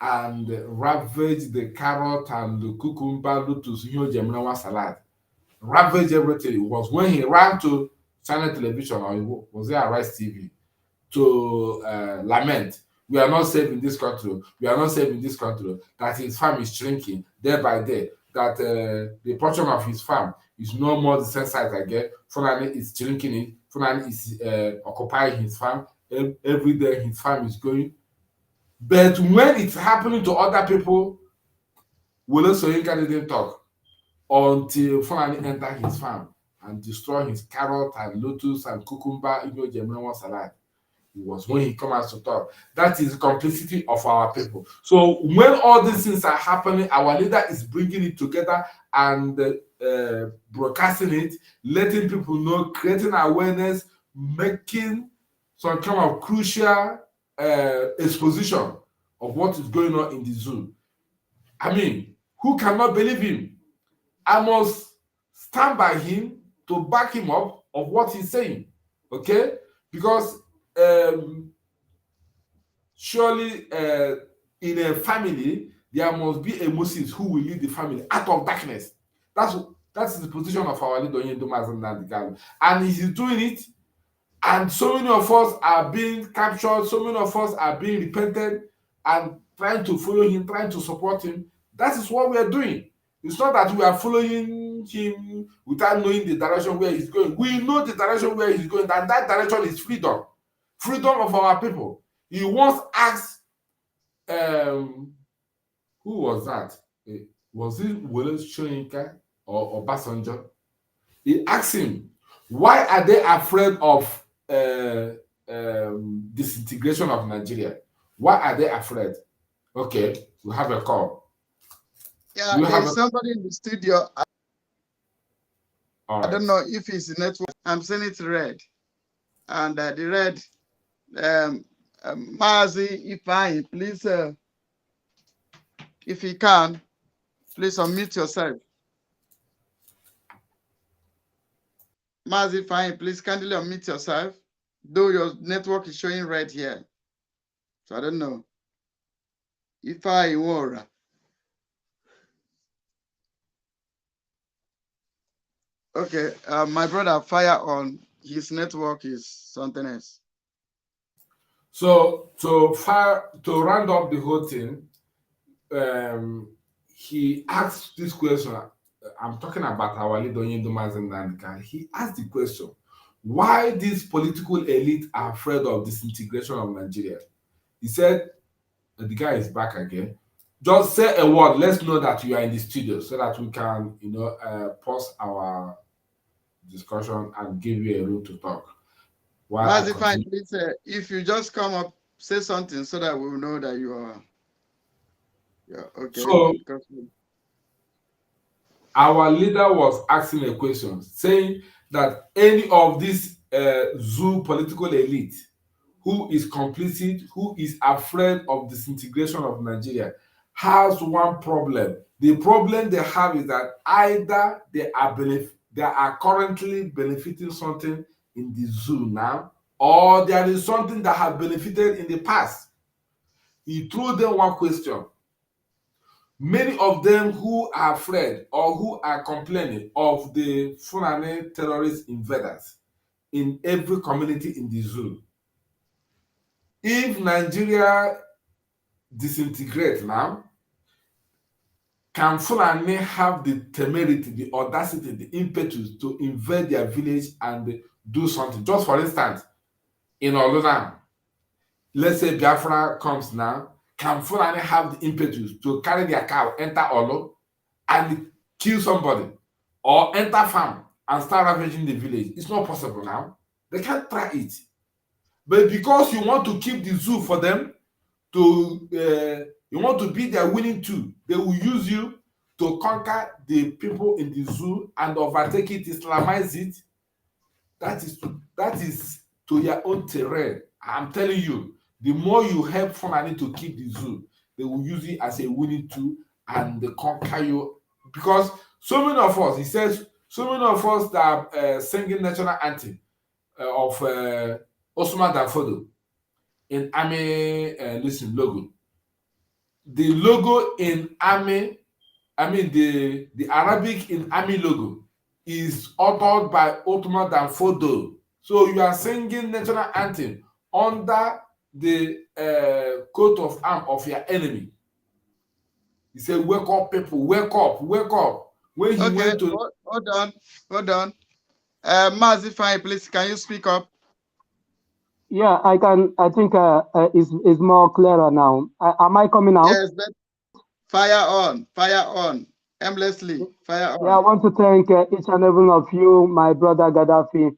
and ravaged the carrot and the cucumber, lettuce, geminawa salad. Ravaged everything. It was when he ran to Channel Television, or was there Arise TV, to lament. We are not safe in this country. We are not safe in this country. That his farm is shrinking day by day. That the portion of his farm is no more the same size again. Fulani is shrinking it. Fulani is occupying his farm. Every day his farm is going. But when it's happening to other people, Wole Soyinka didn't talk until Fulani entered his farm and destroy his carrot and lettuce and cucumber, geminawa salad. It was when he comes out to talk. That is the complicity of our people. So when all these things are happening, our leader is bringing it together and broadcasting it, letting people know, creating awareness, making some kind of crucial exposition of what is going on in the zoo. I mean, who cannot believe him? I must stand by him to back him up of what he's saying, okay? Because surely in a family, there must be a Moses who will lead the family out of darkness. That's the position of our leader, and he's doing it. And so many of us are being captured, so many of us are being repented and trying to follow him, trying to support him. That is what we are doing. It's not that we are following him without knowing the direction where he's going. We know the direction where he's going, and that direction is freedom. Freedom of our people. He once asked, who was that? Was it Wole Soyinka or Obasanjo? He asked him, why are they afraid of disintegration of Nigeria? Why are they afraid? Okay, we have a call. Yeah, there's somebody in the studio. I don't know if it's the network. I'm seeing it red. And the red, Mazi, Ifeanyi, please, if you can, please unmute yourself. Mazi Ifeanyi, please kindly unmute yourself. Though your network is showing red here. So I don't know. Ifeanyi Wora. Okay, my brother, fire on. His network is something else. So to round up the whole thing, he asked this question. I'm talking about our leader Ndumazi. He asked the question, why these political elite are afraid of disintegration of Nigeria? He said, the guy is back again. Just say a word. Let's know that you are in the studio so that we can, pause our discussion and give you a room to talk. Mazi Ifeanyi, please, if you just come up, say something so that we will know that you are. Yeah, okay. So, our leader was asking a question, saying that any of this zoo political elite who is complicit, who is afraid of disintegration of Nigeria, has one problem. The problem they have is that either they are currently benefiting something in the zoo now, or there is something that has benefited in the past. He threw them one question. Many of them who are afraid or who are complaining of the Fulani terrorist invaders in every community in the zoo. If Nigeria disintegrates now, can Fulani have the temerity, the audacity, the impetus to invade their village and do something? Just for instance, in Oluna, let's say Biafra comes now, can Fulani have the impetus to carry their cow, enter Olo, and kill somebody, or enter farm and start ravaging the village? It's not possible now. They can't try it. But because you want to keep the zoo for them, you want to be their winning tool, they will use you to conquer the people in the zoo and overtake it, Islamize it. That is to your own terrain. I'm telling you, the more you help Fulani to keep the zoo, they will use it as a winning tool and they conquer you. Because so many of us, he says, so many of us that are singing national anthem of Osman Danfodo in army logo. The logo in army, the Arabic in army logo is authored by Ottoman Danfodo. So you are singing national anthem under the coat of arms of your enemy. He said, wake up, people, wake up, wake up. When he went to... Hold on. Mazi Ifeanyi, please, can you speak up? Yeah, I can. I think it's more clearer now. Am I coming out? Yes, but fire on, aimlessly, fire on. Yeah, I want to thank each and every one of you, my brother Gaddafi,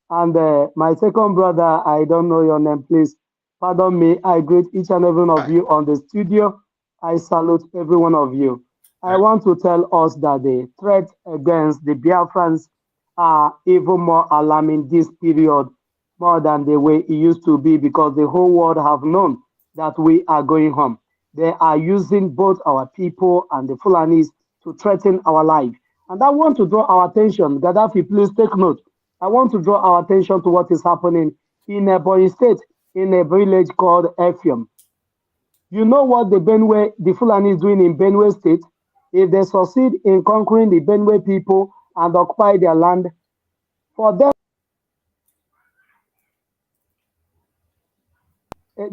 and my second brother. I don't know your name, please. Pardon me. I greet each and every one of you on the studio. I salute every one of you. I want to tell us that the threat against the Biafrans are even more alarming this period more than the way it used to be, because the whole world have known that we are going home. They are using both our people and the Fulanis to threaten our life. And I want to draw our attention, Gaddafi, please take note. I want to draw our attention to what is happening in Ebonyi State, in a village called Efium. You know what the Fulani is doing in Benue State? If they succeed in conquering the Benue people and occupy their land, for them,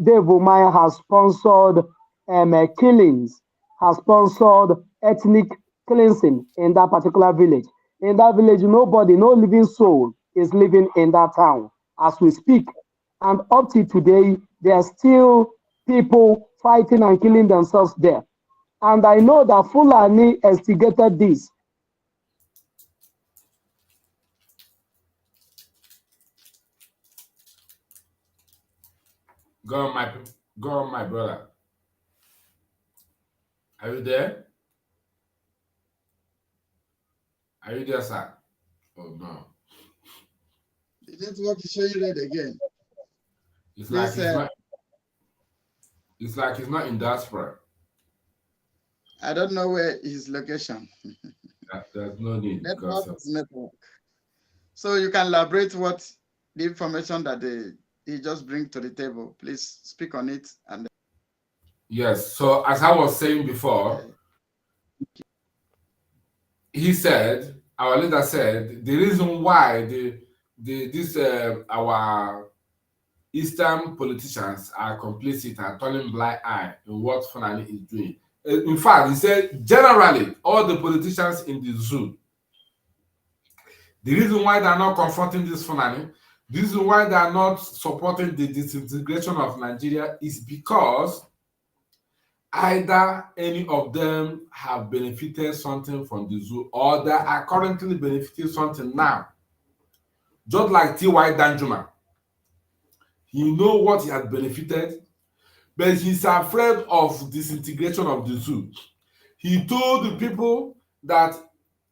Dave Umaya has sponsored killings, has sponsored ethnic cleansing in that particular village. In that village, nobody, no living soul is living in that town as we speak. And up to today, there are still people fighting and killing themselves there. And I know that Fulani instigated this. Go on, my brother. Are you there? Are you there, sir? Oh no. The network is showing red again. It's like he's not in diaspora. I don't know where his location. There's no need. Network. So you can elaborate what the information that he just bring to the table. Please speak on it. And yes. So as I was saying before, he said, our leader said, the reason why our Eastern politicians are complicit and turning blind eye in what Fulani is doing. In fact, he said, generally, all the politicians in the zoo, the reason why they are not confronting this Fulani, the reason why they are not supporting the disintegration of Nigeria is because either any of them have benefited something from the zoo or they are currently benefiting something now. Just like T.Y. Danjuma. He knows what he has benefited, but he's afraid of disintegration of the zoo. He told the people that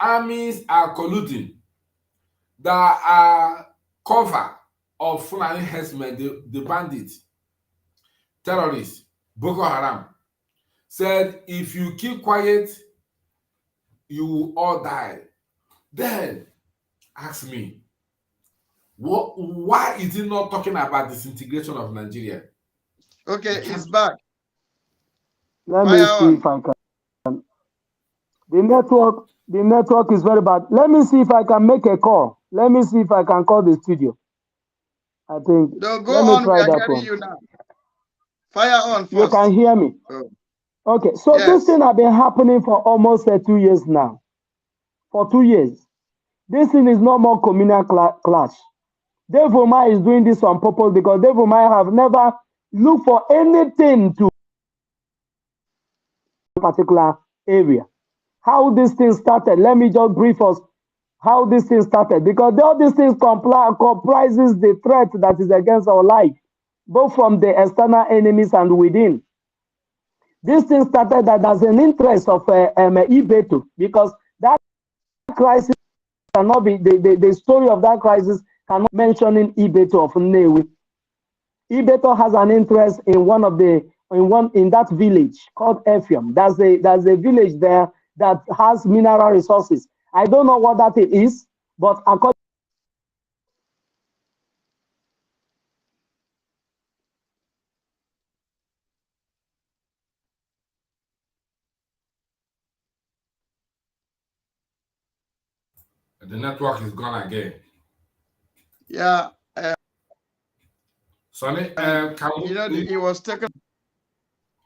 armies are colluding, that are cover of Fulani herdsmen, the bandits, terrorists, Boko Haram, said, if you keep quiet, you will all die. Then, ask me, why is he not talking about disintegration of Nigeria? Okay, he's back. Let me see if I can. The network is very bad. Let me see if I can make a call. Let me see if I can call the studio. I think. No, go on. We are hearing you now. Fire on first. You can hear me. Oh. Okay, so yes. This thing has been happening for almost 2 years now. For 2 years. This thing is no more communal clash. Dave Umaya is doing this on purpose because Dave Umaya have never looked for anything to a particular area. How this thing started, let me just brief us how this thing started, because all these things comprises the threat that is against our life, both from the external enemies and within. This thing started that as an interest of Ibeto, because that crisis cannot be, the story of that crisis cannot mention in Ibeto of Nnewi. Ibeto has an interest in in that village called Efium. There's a village there that has mineral resources. I don't know what that is, but according the network is gone again. Yeah. Sonny, can we, you know, he was taken.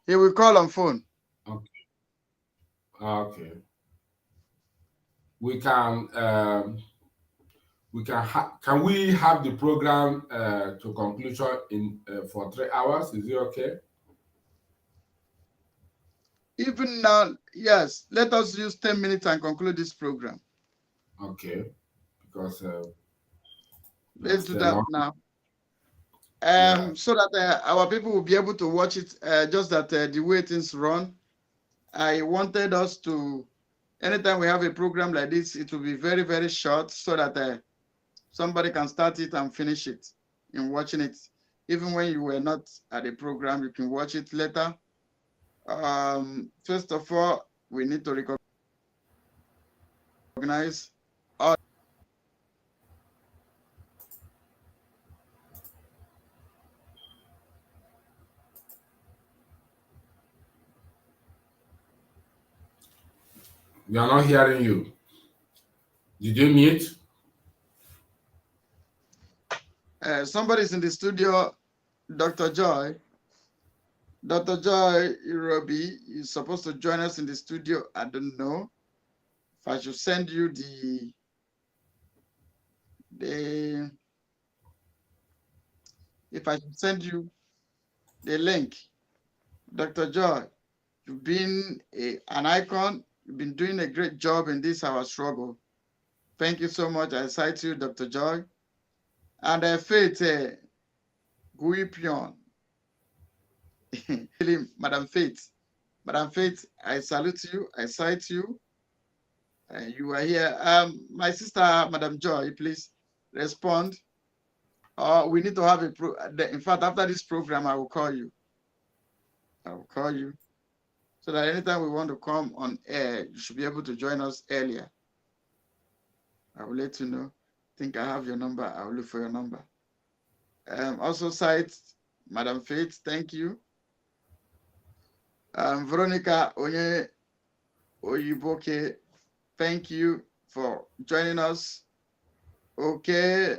He will call on phone. Okay. Okay. We can can we have the program to conclusion in for 3 hours? Is it okay? Even now, yes. Let us use 10 minutes and conclude this program. Okay, because let's do that now. So that our people will be able to watch it. Just that the way things run, I wanted us to. Anytime we have a program like this, it will be very, very short so that somebody can start it and finish it. in watching it. Even when you were not at the program, you can watch it later. First of all, we need to recognize all We are not hearing you. Did you mute? Somebody's in the studio, Dr. Joy. Dr. Joy Irobi is supposed to join us in the studio. I don't know if I should send you if I should send you the link. Dr. Joy, you've been an icon. You've been doing a great job in this our struggle. Thank you so much. I cite you, Dr. Joy. And Faith Guipion. Madam Faith. Madam Faith, I salute you. I cite you. You are here. My sister, Madam Joy, please respond. We need to have in fact, after this program, I will call you. I will call you so that anytime we want to come on air, you should be able to join us earlier. I will let you know. I think I have your number. I will look for your number. Also cite Madam Faith. Thank you. Veronica Onye Oyiboke, thank you for joining us. Okay,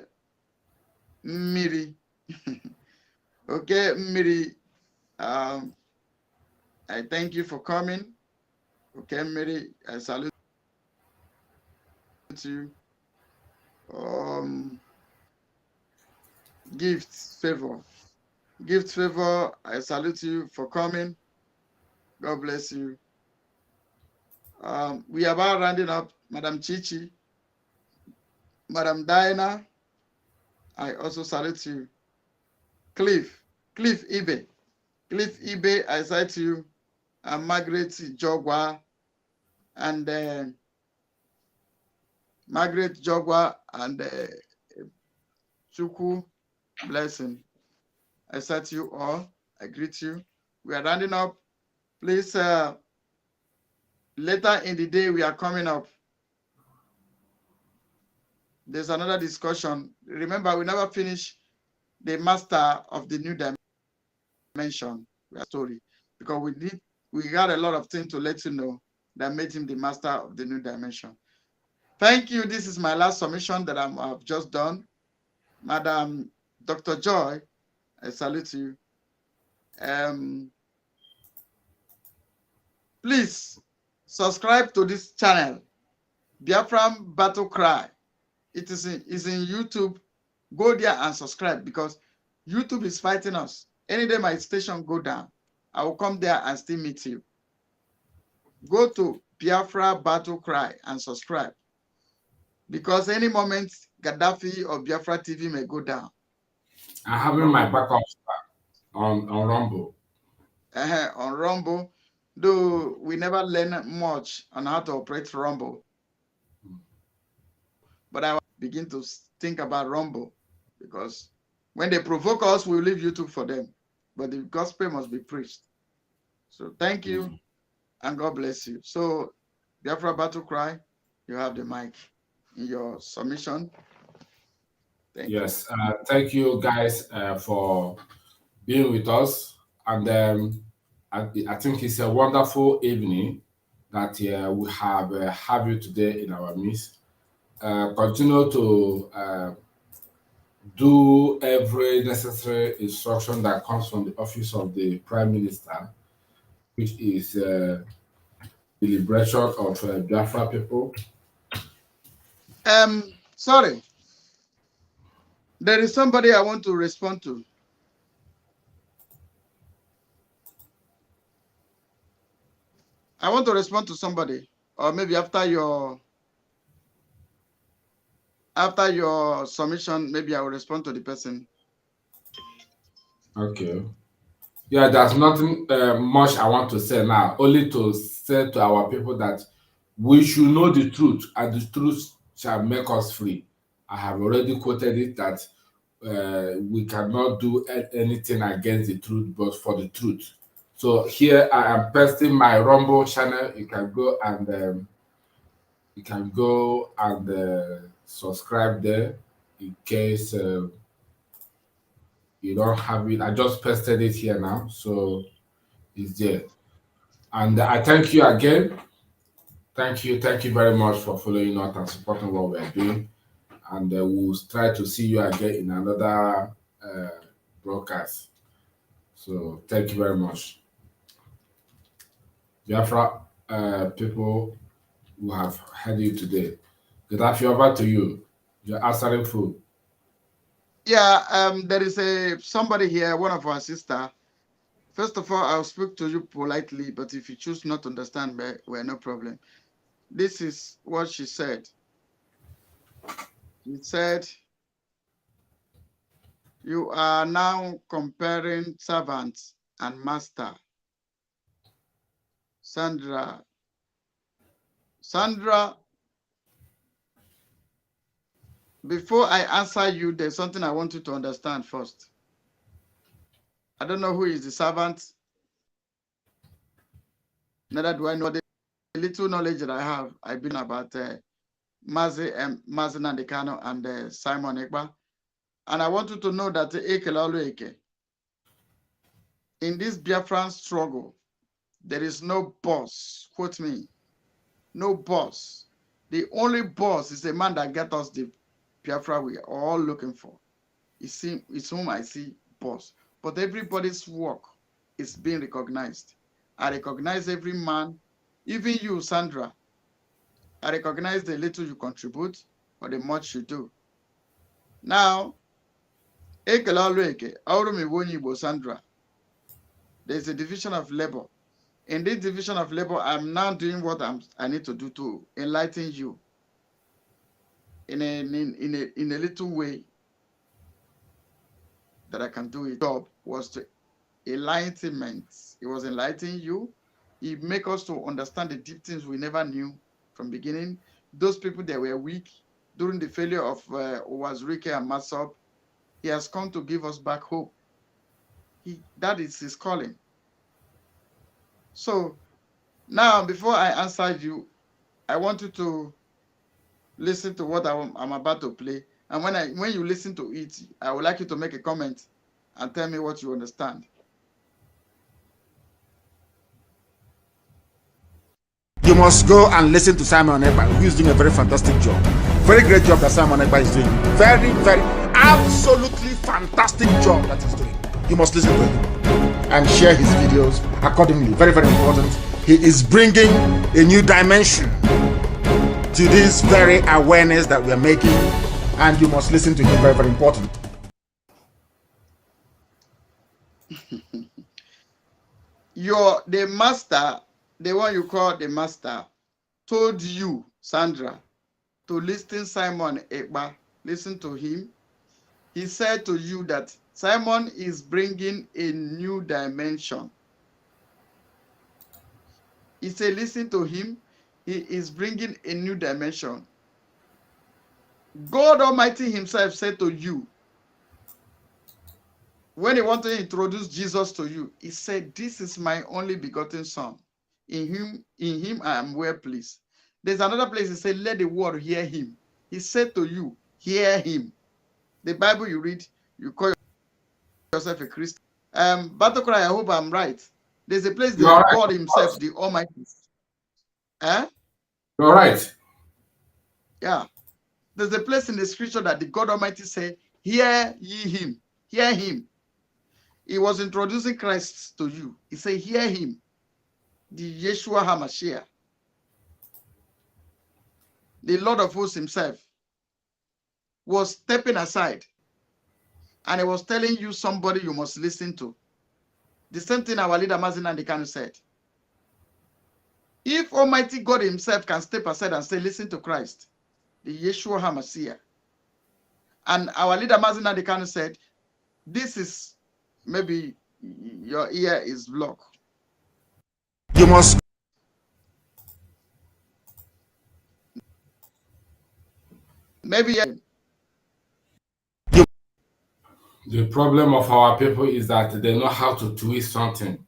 Miri. Okay, Miri. I thank you for coming. Okay, Miri, I salute you. Gift Favor. Gift Favor, I salute you for coming. God bless you. We are about rounding up. Madam Chichi, Madam Diana, I also salute you. Cliff Ibe, I salute you. And Margaret Jogwa, and Margaret Jogwa and Chuku Blessing. I salute you all. I greet you. We are rounding up. Please, later in the day, we are coming up. There's another discussion. Remember, we never finish the master of the new dimension story, because we got a lot of things to let you know that made him the master of the new dimension. Thank you. This is my last submission that I've just done. Madam Dr. Joy, I salute you. Please subscribe to this channel, Biafra Battle Cry. It is in YouTube. Go there and subscribe, because YouTube is fighting us. Any day my station go down, I will come there and still meet you. Go to Biafra Battle Cry and subscribe, because any moment Gaddafi or Biafra TV may go down. I have my backup on Rumble. On Rumble, though we never learn much on how to operate Rumble. But I begin to think about Rumble, because when they provoke us, we'll leave YouTube for them. But the gospel must be preached. So thank you, and God bless you. So, Biafra Battle Cry, you have the mic in your submission. Thank you. Thank you guys for being with us. And I think it's a wonderful evening that we have you today in our midst. Continue to do every necessary instruction that comes from the office of the Prime Minister, which is the liberation of Biafra people. Sorry. There is somebody I want to respond to. I want to respond to somebody, or maybe after your submission, maybe I will respond to the person. Okay. Yeah, there's nothing much I want to say now, only to say to our people that we should know the truth, and the truth shall make us free. I have already quoted it, that we cannot do anything against the truth, but for the truth. So here I am posting my Rumble channel. You can go and subscribe there in case you don't have it. I just pasted it here now, so it's there. And I thank you again. Thank you very much for following us and supporting what we're doing. And we'll try to see you again in another broadcast. So thank you very much. Biafra people who have heard you today. Gaddafi, over to you. You're answering food. Yeah, there is somebody here, one of our sister. First of all, I'll speak to you politely, but if you choose not to understand, well, no problem. This is what she said. She said, you are now comparing servants and master. Sandra, before I answer you, there's something I want you to understand first. I don't know who is the servant. Neither do I know the little knowledge that I have. I've been about Mazi Nandekano and Simon Ekpa. And I want you to know that in this Biafran struggle, there is no boss. Quote me. No boss. The only boss is the man that gets us the Biafra we are all looking for. It's whom I see boss. But everybody's work is being recognized. I recognize every man, even you, Sandra. I recognize the little you contribute or the much you do. Now, Sandra, there's a division of labor. In this division of labor, I'm now doing what I need to do to enlighten you in a little way that I can do it. Job was to enlightenment. It was enlightening you. It make us to understand the deep things we never knew from beginning. Those people that were weak during the failure of Owazurike and Masop, he has come to give us back hope. That is his calling. So now, before I answer you, I want you to listen to what I'm about to play. And when you listen to it, I would like you to make a comment and tell me what you understand. You must go and listen to Simon Ekpa, who is doing a very fantastic job. Very great job that Simon Ekpa is doing. Very, very, absolutely fantastic job that he's doing. You must listen to him and share his videos accordingly. Very, very important. He is bringing a new dimension to this very awareness that we're making, and you must listen to him. Very, very important. The master, the one you call the master, told you, Sandra, to listen Simon Ekpa. Listen to him. He said to you that Simon is bringing a new dimension. He said, listen to him. He is bringing a new dimension. God Almighty himself said to you, when he wanted to introduce Jesus to you, he said, this is my only begotten son. In him I am well pleased. There's another place he said, let the world hear him. He said to you, hear him. The Bible you read, you call yourself a Christian. Batokra, I hope I'm right. There's a place that God himself, the Almighty. You're right. Yeah. There's a place in the scripture that the God Almighty said, hear ye him. Hear him. He was introducing Christ to you. He said, hear him. The Yeshua HaMashiach. The Lord of hosts himself was stepping aside. And he was telling you somebody you must listen to. The same thing our leader Mazin Andekanu said. If Almighty God himself can step aside and say, listen to Christ, the Yeshua HaMashiach. And our leader Mazin Andekanu said, this is, maybe your ear is blocked. You must. Maybe The problem of our people is that they know how to twist something.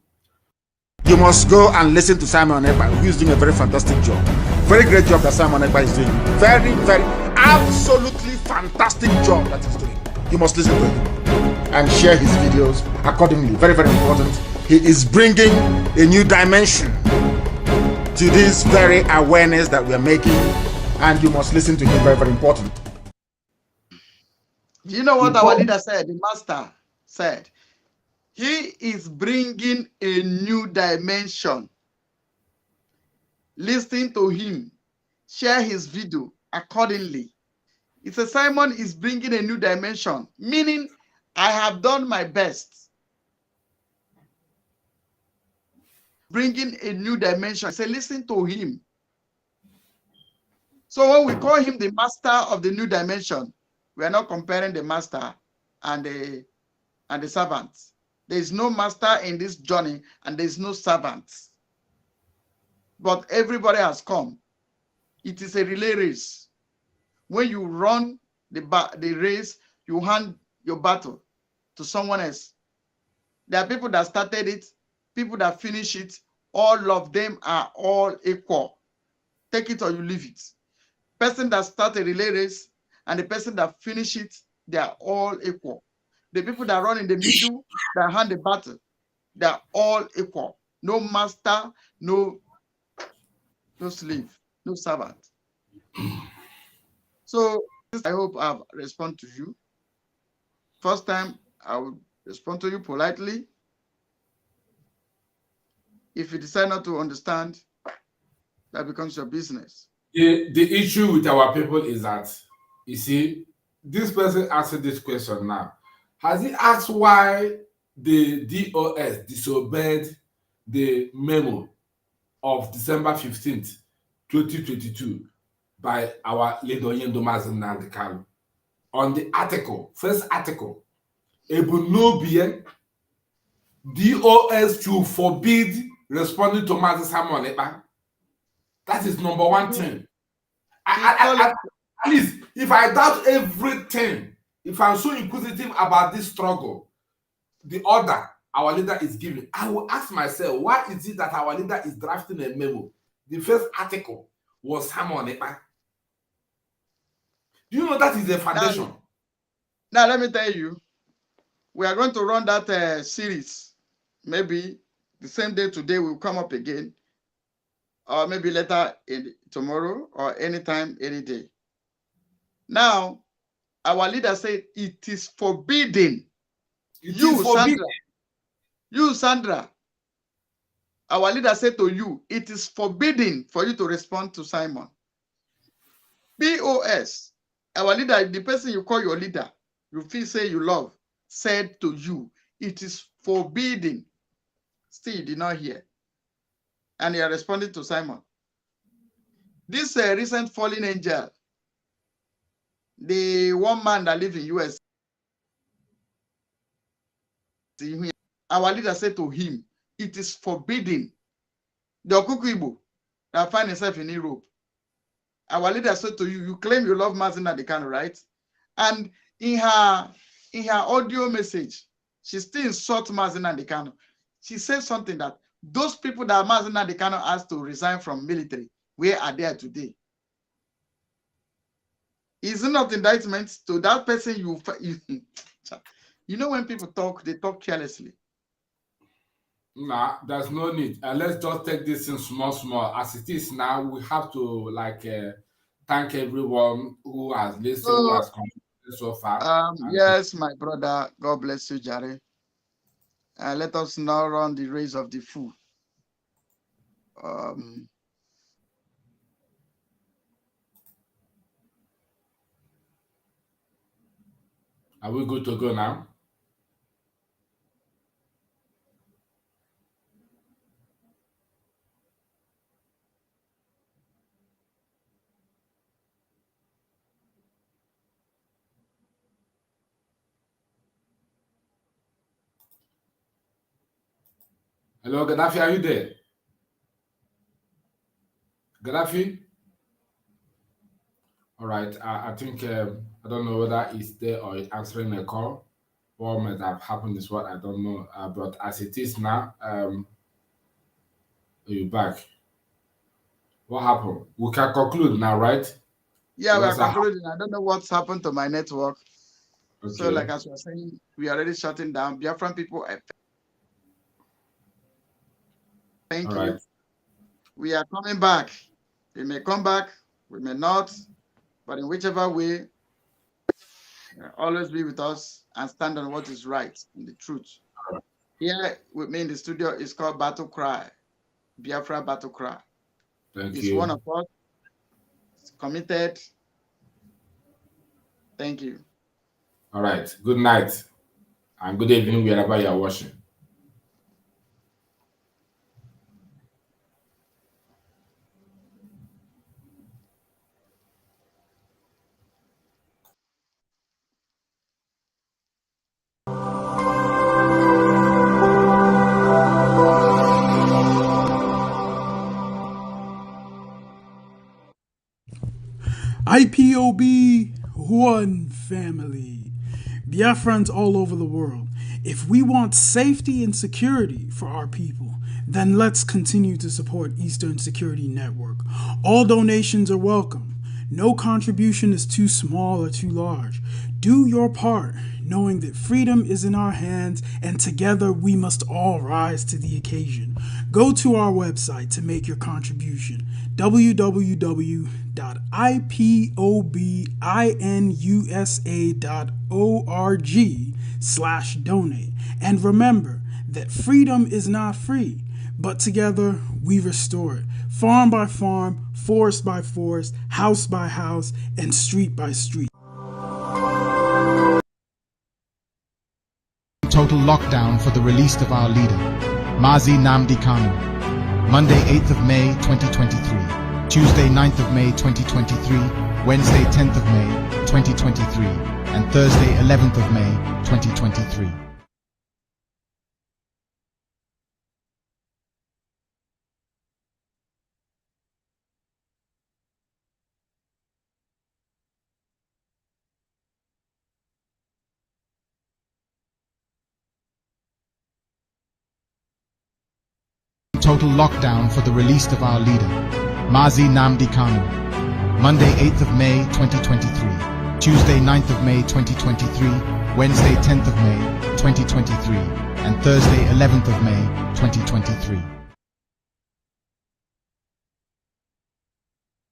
You must go and listen to Simon Ekpa, who is doing a very fantastic job. Very great job that Simon Ekpa is doing. Very, very, absolutely fantastic job that he's doing. You must listen to him and share his videos accordingly. Very, very important. He is bringing a new dimension to this very awareness that we're making, and you must listen to him. Very, very important. You know what our leader said? The master said, he is bringing a new dimension. Listen to him. Share his video accordingly. It's a Simon is bringing a new dimension, meaning I have done my best. Bringing a new dimension. Say, listen to him. So when we call him the master of the new dimension, we are not comparing the master and the servant. There is no master in this journey, and there is no servant. But everybody has come. It is a relay race. When you run the race, you hand your battle to someone else. There are people that started it, people that finish it. All of them are all equal. Take it or you leave it. Person that start a relay race and the person that finish it, they are all equal. The people that run in the middle, that hand the battle, they are all equal. No master, no slave, no servant. So I hope I've responded to you. First time, I will respond to you politely. If you decide not to understand, that becomes your business. The issue with our people is that, you see, this person answered this question now. Has he asked why the DOS disobeyed the memo of December 15th, 2022 by our leader Yendo Mazinandi Kanu on the article, first article, Ebunobien, DOS to forbid responding to Mazi Simon Ekpa? That is number one thing. At least, if I doubt everything, if I'm so inquisitive about this struggle, the order our leader is giving, I will ask myself, why is it that our leader is drafting a memo? The first article was Simon Ekpa. Do you know that is a foundation? Now let me tell you, we are going to run that series. Maybe the same day today will come up again, or maybe later tomorrow, or anytime, any day. Now, our leader said it is forbidden. Sandra, our leader said to you, it is forbidden for you to respond to Simon. BOS, our leader, the person you call your leader, you feel say you love, said to you, it is forbidden. Still, you did not hear. And you are responding to Simon. This recent fallen angel, the one man that lives in US, our leader said to him, it is forbidden. The Okuku that find himself in Europe, our leader said to you, you claim you love Mazina Dekano, right? And in her audio message, she still insults Mazina Dekano. She said something that those people that Mazina Dekano asked to resign from military, where are they today? Is it not indictment to that person you know when people talk, they talk carelessly. Nah, there's no need. Let's just take this in small. As it is now, we have to thank everyone who has listened, who has contributed so far. Yes, my brother. God bless you, Jare. Let us now run the race of the fool. Are we good to go now? Hello, Gaddafi, are you there? Gaddafi? All right, I think, I don't know whether he's there or answering a call. what might have happened is what I don't know. But as it is now, you're back. What happened? We can conclude now, right? Yeah, we are concluding. I don't know what's happened to my network. Okay. So, like as we are saying, we are already shutting down. Biafran people, thank you. Right. We are coming back. We may come back, we may not, but in whichever way, always be with us and stand on what is right and the truth. Right. Here with me in the studio is called Battle Cry, Biafra Battle Cry. Thank He's you. one of us, committed. Thank you. All right. Good night and good evening wherever you are watching. IPOB, one family. Biafrans all over the world. If we want safety and security for our people, then let's continue to support Eastern Security Network. All donations are welcome. No contribution is too small or too large. Do your part, knowing that freedom is in our hands and together we must all rise to the occasion. Go to our website to make your contribution, www.ipobinUSA.org/donate. And remember that freedom is not free, but together we restore it, farm by farm, forest by forest, house by house, and street by street. Total lockdown for the release of our leader, Mazi Nnamdi Kanu. Monday 8th of May 2023, Tuesday 9th of May 2023, Wednesday 10th of May 2023, and Thursday 11th of May 2023. Total lockdown for the release of our leader, Mazi Nnamdi Kanu. Monday 8th of May 2023, Tuesday 9th of May 2023, Wednesday 10th of May 2023, and Thursday 11th of May 2023.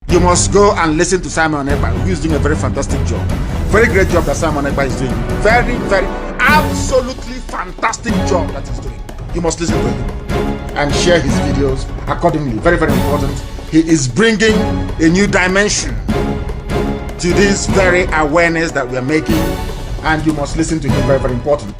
You must go and listen to Simon Ekpa, who is doing a very fantastic job. Very great job that Simon Ekpa is doing. Very, very, absolutely fantastic job that he's doing. You must listen to him and share his videos accordingly. Very, very important. He is bringing a new dimension to this very awareness that we are making, and you must listen to him. Very, very important.